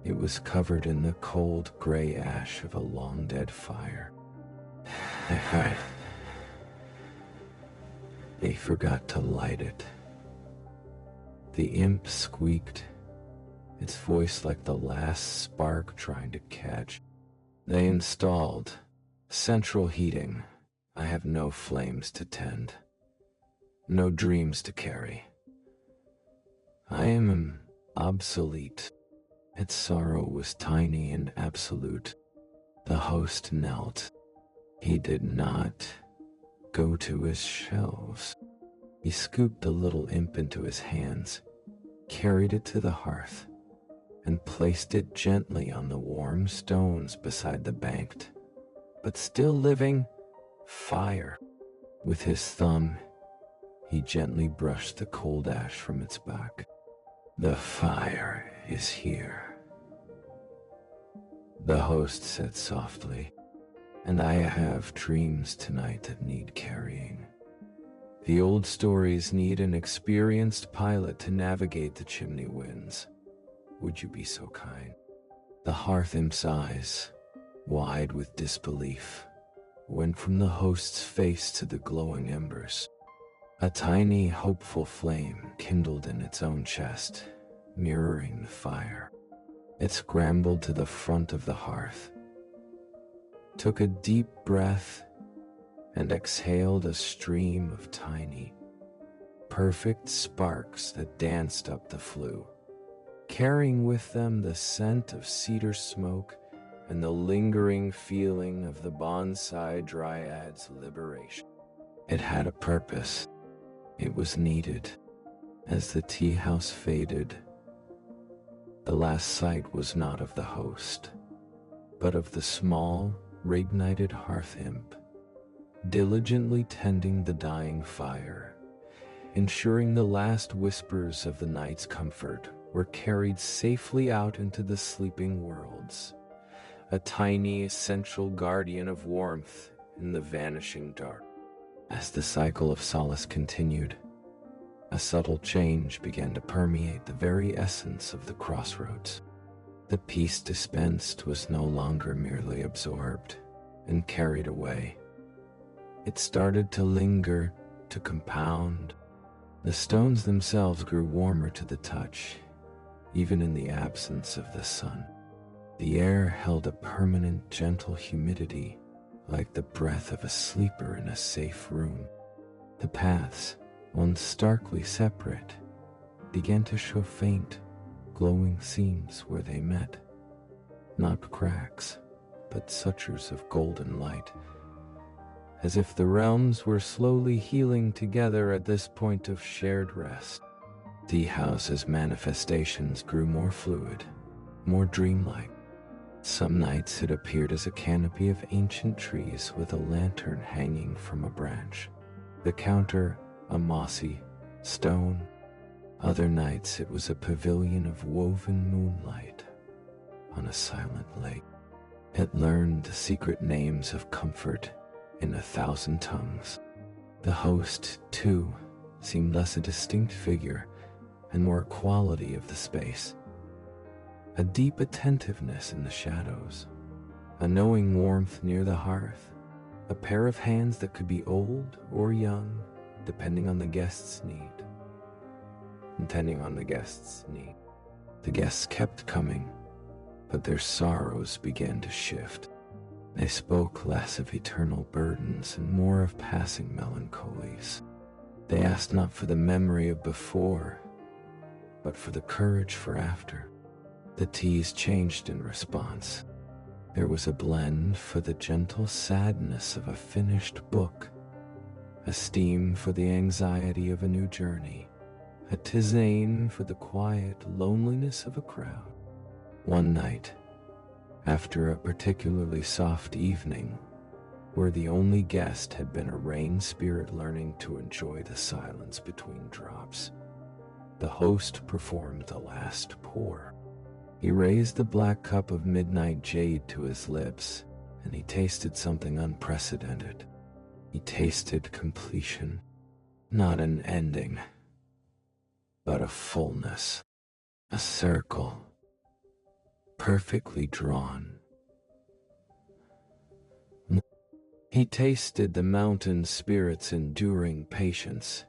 It was covered in the cold, gray ash of a long-dead fire. They forgot to light it. The imp squeaked, its voice like the last spark trying to catch. They installed central heating. I have no flames to tend, no dreams to carry. I am obsolete. Its sorrow was tiny and absolute. The host knelt. He did not go to his shelves. He scooped the little imp into his hands, carried it to the hearth, and placed it gently on the warm stones beside the banked, but still living, fire. With his thumb, he gently brushed the cold ash from its back. The fire is here, the host said softly, and I have dreams tonight that need carrying. The old stories need an experienced pilot to navigate the chimney winds. Would you be so kind? The hearth imp's eyes, wide with disbelief, went from the host's face to the glowing embers. A tiny, hopeful flame kindled in its own chest, mirroring the fire. It scrambled to the front of the hearth, took a deep breath, and exhaled a stream of tiny, perfect sparks that danced up the flue, carrying with them the scent of cedar smoke and the lingering feeling of the bonsai dryad's liberation. It had a purpose. It was needed. As the tea house faded, the last sight was not of the host, but of the small, reignited hearth imp, diligently tending the dying fire, ensuring the last whispers of the night's comfort were carried safely out into the sleeping worlds, a tiny, essential guardian of warmth in the vanishing dark. As the cycle of solace continued, a subtle change began to permeate the very essence of the crossroads. The peace dispensed was no longer merely absorbed and carried away. It started to linger, to compound. The stones themselves grew warmer to the touch, even in the absence of the sun. The air held a permanent, gentle humidity, like the breath of a sleeper in a safe room. The paths, once starkly separate, began to show faint, glowing seams where they met. Not cracks, but sutures of golden light, as if the realms were slowly healing together at this point of shared rest. Teahouse's manifestations grew more fluid, more dreamlike. Some nights it appeared as a canopy of ancient trees with a lantern hanging from a branch. The counter, a mossy stone. Other nights it was a pavilion of woven moonlight on a silent lake. It learned the secret names of comfort in 1,000 tongues. The host, too, seemed less a distinct figure and more a quality of the space. A deep attentiveness in the shadows, a knowing warmth near the hearth, a pair of hands that could be old or young, depending on the guest's need. The guests kept coming, but their sorrows began to shift. They spoke less of eternal burdens and more of passing melancholies. They asked not for the memory of before, but for the courage for after. The teas changed in response. There was a blend for the gentle sadness of a finished book, a steam for the anxiety of a new journey, a tisane for the quiet loneliness of a crowd. One night, after a particularly soft evening, where the only guest had been a rain spirit learning to enjoy the silence between drops, the host performed the last pour. He raised the black cup of midnight jade to his lips, and he tasted something unprecedented. He tasted completion, not an ending, but a fullness, a circle, perfectly drawn. He tasted the mountain spirit's enduring patience,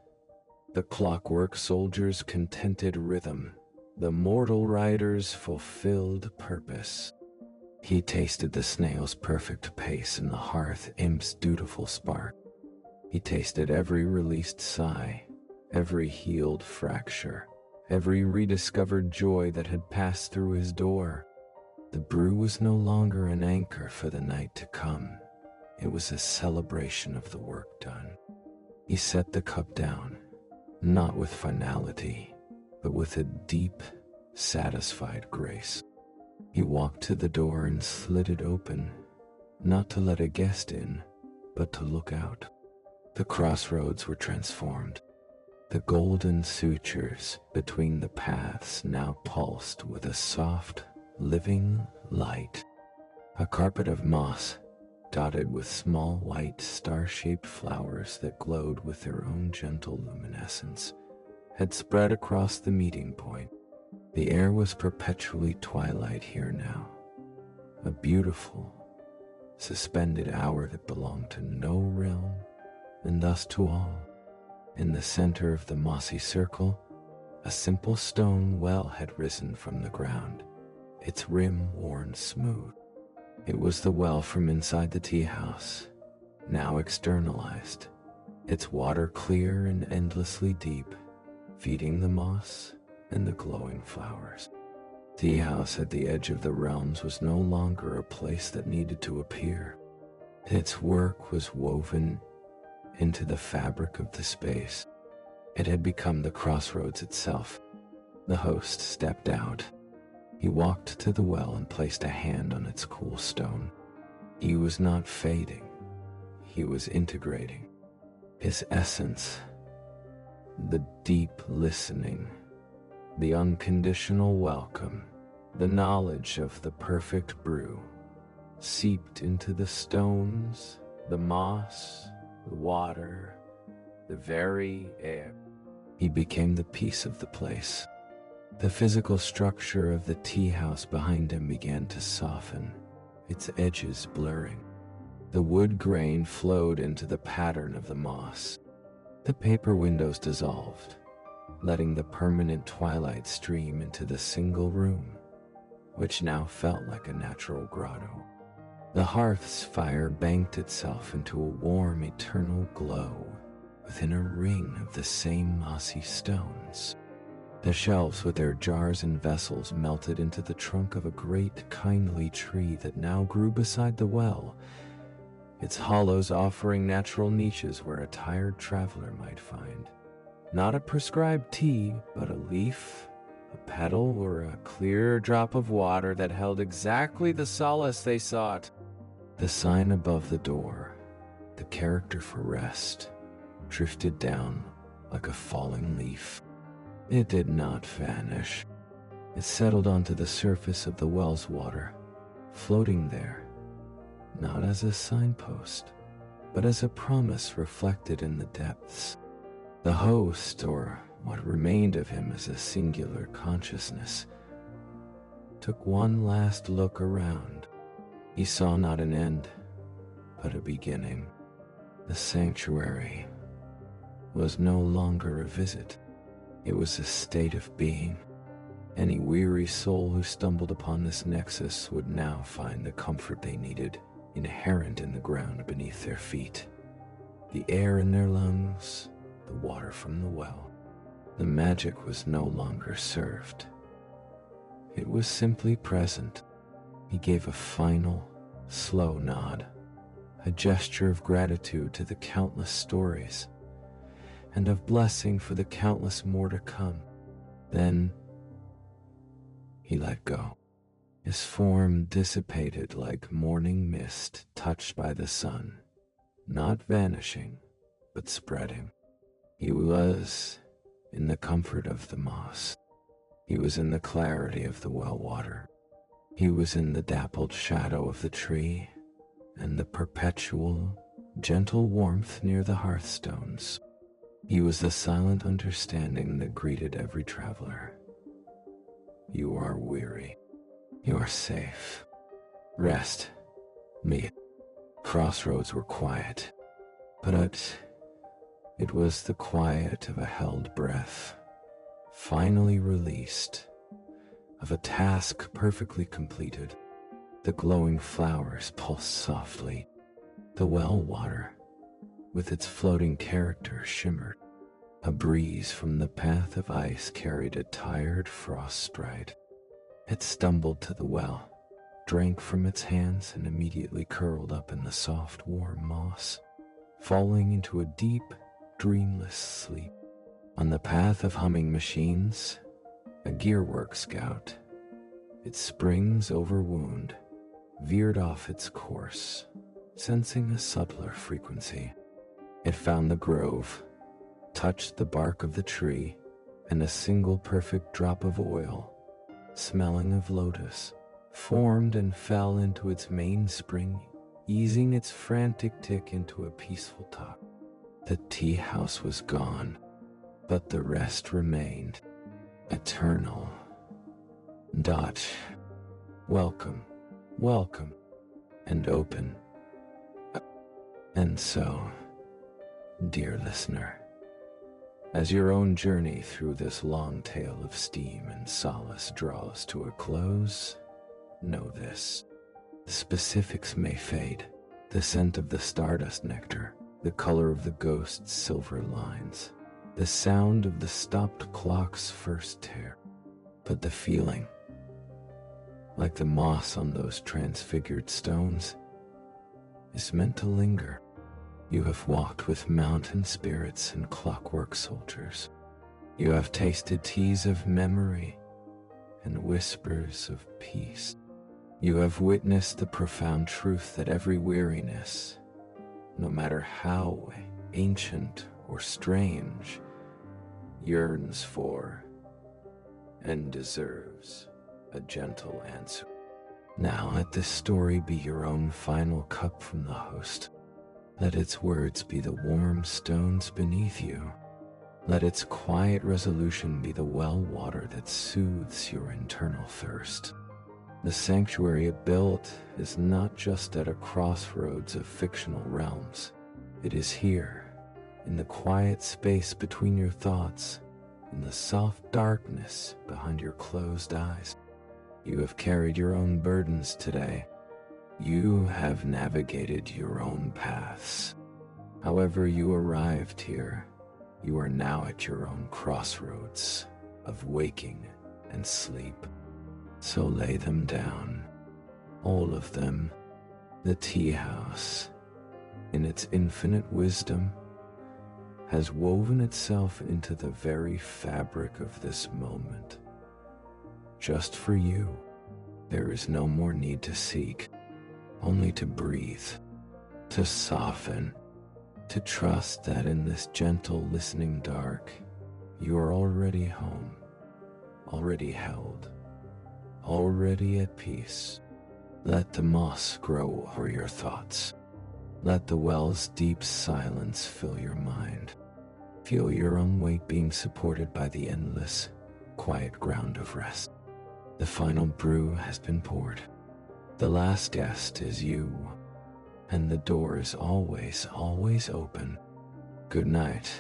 the clockwork soldier's contented rhythm, the mortal rider's fulfilled purpose. He tasted the snail's perfect pace and the hearth imp's dutiful spark. He tasted every released sigh, every healed fracture, every rediscovered joy that had passed through his door. The brew was no longer an anchor for the night to come. It was a celebration of the work done. He set the cup down, not with finality, but with a deep, satisfied grace. He walked to the door and slid it open, not to let a guest in, but to look out. The crossroads were transformed. The golden sutures between the paths now pulsed with a soft, living light. A carpet of moss, dotted with small white star-shaped flowers that glowed with their own gentle luminescence, had spread across the meeting point. The air was perpetually twilight here now, a beautiful, suspended hour that belonged to no realm, and thus to all. In the center of the mossy circle, a simple stone well had risen from the ground, its rim worn smooth. It was the well from inside the tea house, now externalized, its water clear and endlessly deep, feeding the moss and the glowing flowers. Teahouse at the edge of the realms was no longer a place that needed to appear. Its work was woven into the fabric of the space. It had become the crossroads itself. The host stepped out. He walked to the well and placed a hand on its cool stone. He was not fading. He was integrating. His essence, the deep listening, the unconditional welcome, the knowledge of the perfect brew, seeped into the stones, the moss, the water, the very air. He became the peace of the place. The physical structure of the tea house behind him began to soften, its edges blurring. The wood grain flowed into the pattern of the moss. The paper windows dissolved, letting the permanent twilight stream into the single room, which now felt like a natural grotto. The hearth's fire banked itself into a warm, eternal glow within a ring of the same mossy stones. The shelves with their jars and vessels melted into the trunk of a great, kindly tree that now grew beside the well, its hollows offering natural niches where a tired traveler might find not a prescribed tea, but a leaf, a petal, or a clear drop of water that held exactly the solace they sought. The sign above the door, the character for rest, drifted down like a falling leaf. It did not vanish. It settled onto the surface of the well's water, floating there, not as a signpost, but as a promise reflected in the depths. The host, or what remained of him as a singular consciousness, took one last look around. He saw not an end, but a beginning. The sanctuary was no longer a visit. It was a state of being. Any weary soul who stumbled upon this nexus would now find the comfort they needed, inherent in the ground beneath their feet. The air in their lungs, the water from the well. The magic was no longer served. It was simply present. He gave a final, slow nod, a gesture of gratitude to the countless stories, and of blessing for the countless more to come. Then he let go. His form dissipated like morning mist touched by the sun, not vanishing, but spreading. He was in the comfort of the moss. He was in the clarity of the well water. He was in the dappled shadow of the tree and the perpetual, gentle warmth near the hearthstones. He was the silent understanding that greeted every traveler. You are weary. You are safe. Rest. Me. Crossroads were quiet, but it was the quiet of a held breath, finally released, of a task perfectly completed. The glowing flowers pulsed softly. The well water, with its floating character, shimmered. A breeze from the path of ice carried a tired frost stride. It stumbled to the well, drank from its hands, and immediately curled up in the soft, warm moss, falling into a deep, dreamless sleep. On the path of humming machines, a gearwork scout, its springs overwound, veered off its course, sensing a subtler frequency. It found the grove, touched the bark of the tree, and a single perfect drop of oil, smelling of lotus, formed and fell into its mainspring, easing its frantic tick into a peaceful talk. The tea house was gone, but the rest remained, eternal. Dot. Welcome, welcome, and open. And so, dear listener, as your own journey through this long tale of steam and solace draws to a close, know this. The specifics may fade, the scent of the stardust nectar, the color of the ghost's silver lines, the sound of the stopped clock's first tear, but the feeling, like the moss on those transfigured stones, is meant to linger. You have walked with mountain spirits and clockwork soldiers. You have tasted teas of memory and whispers of peace. You have witnessed the profound truth that every weariness, no matter how ancient or strange, yearns for and deserves a gentle answer. Now let this story be your own final cup from the host. Let its words be the warm stones beneath you. Let its quiet resolution be the well water that soothes your internal thirst. The sanctuary it built is not just at a crossroads of fictional realms. It is here, in the quiet space between your thoughts, in the soft darkness behind your closed eyes. You have carried your own burdens today. You have navigated your own paths. However you arrived here, you are now at your own crossroads of waking and sleep. So lay them down, all of them. The tea house, in its infinite wisdom, has woven itself into the very fabric of this moment. Just for you, there is no more need to seek, only to breathe, to soften, to trust that in this gentle listening dark, you are already home, already held, already at peace. Let the moss grow over your thoughts. Let the well's deep silence fill your mind. Feel your own weight being supported by the endless, quiet ground of rest. The final brew has been poured. The last guest is you, and the door is always, always open. Good night.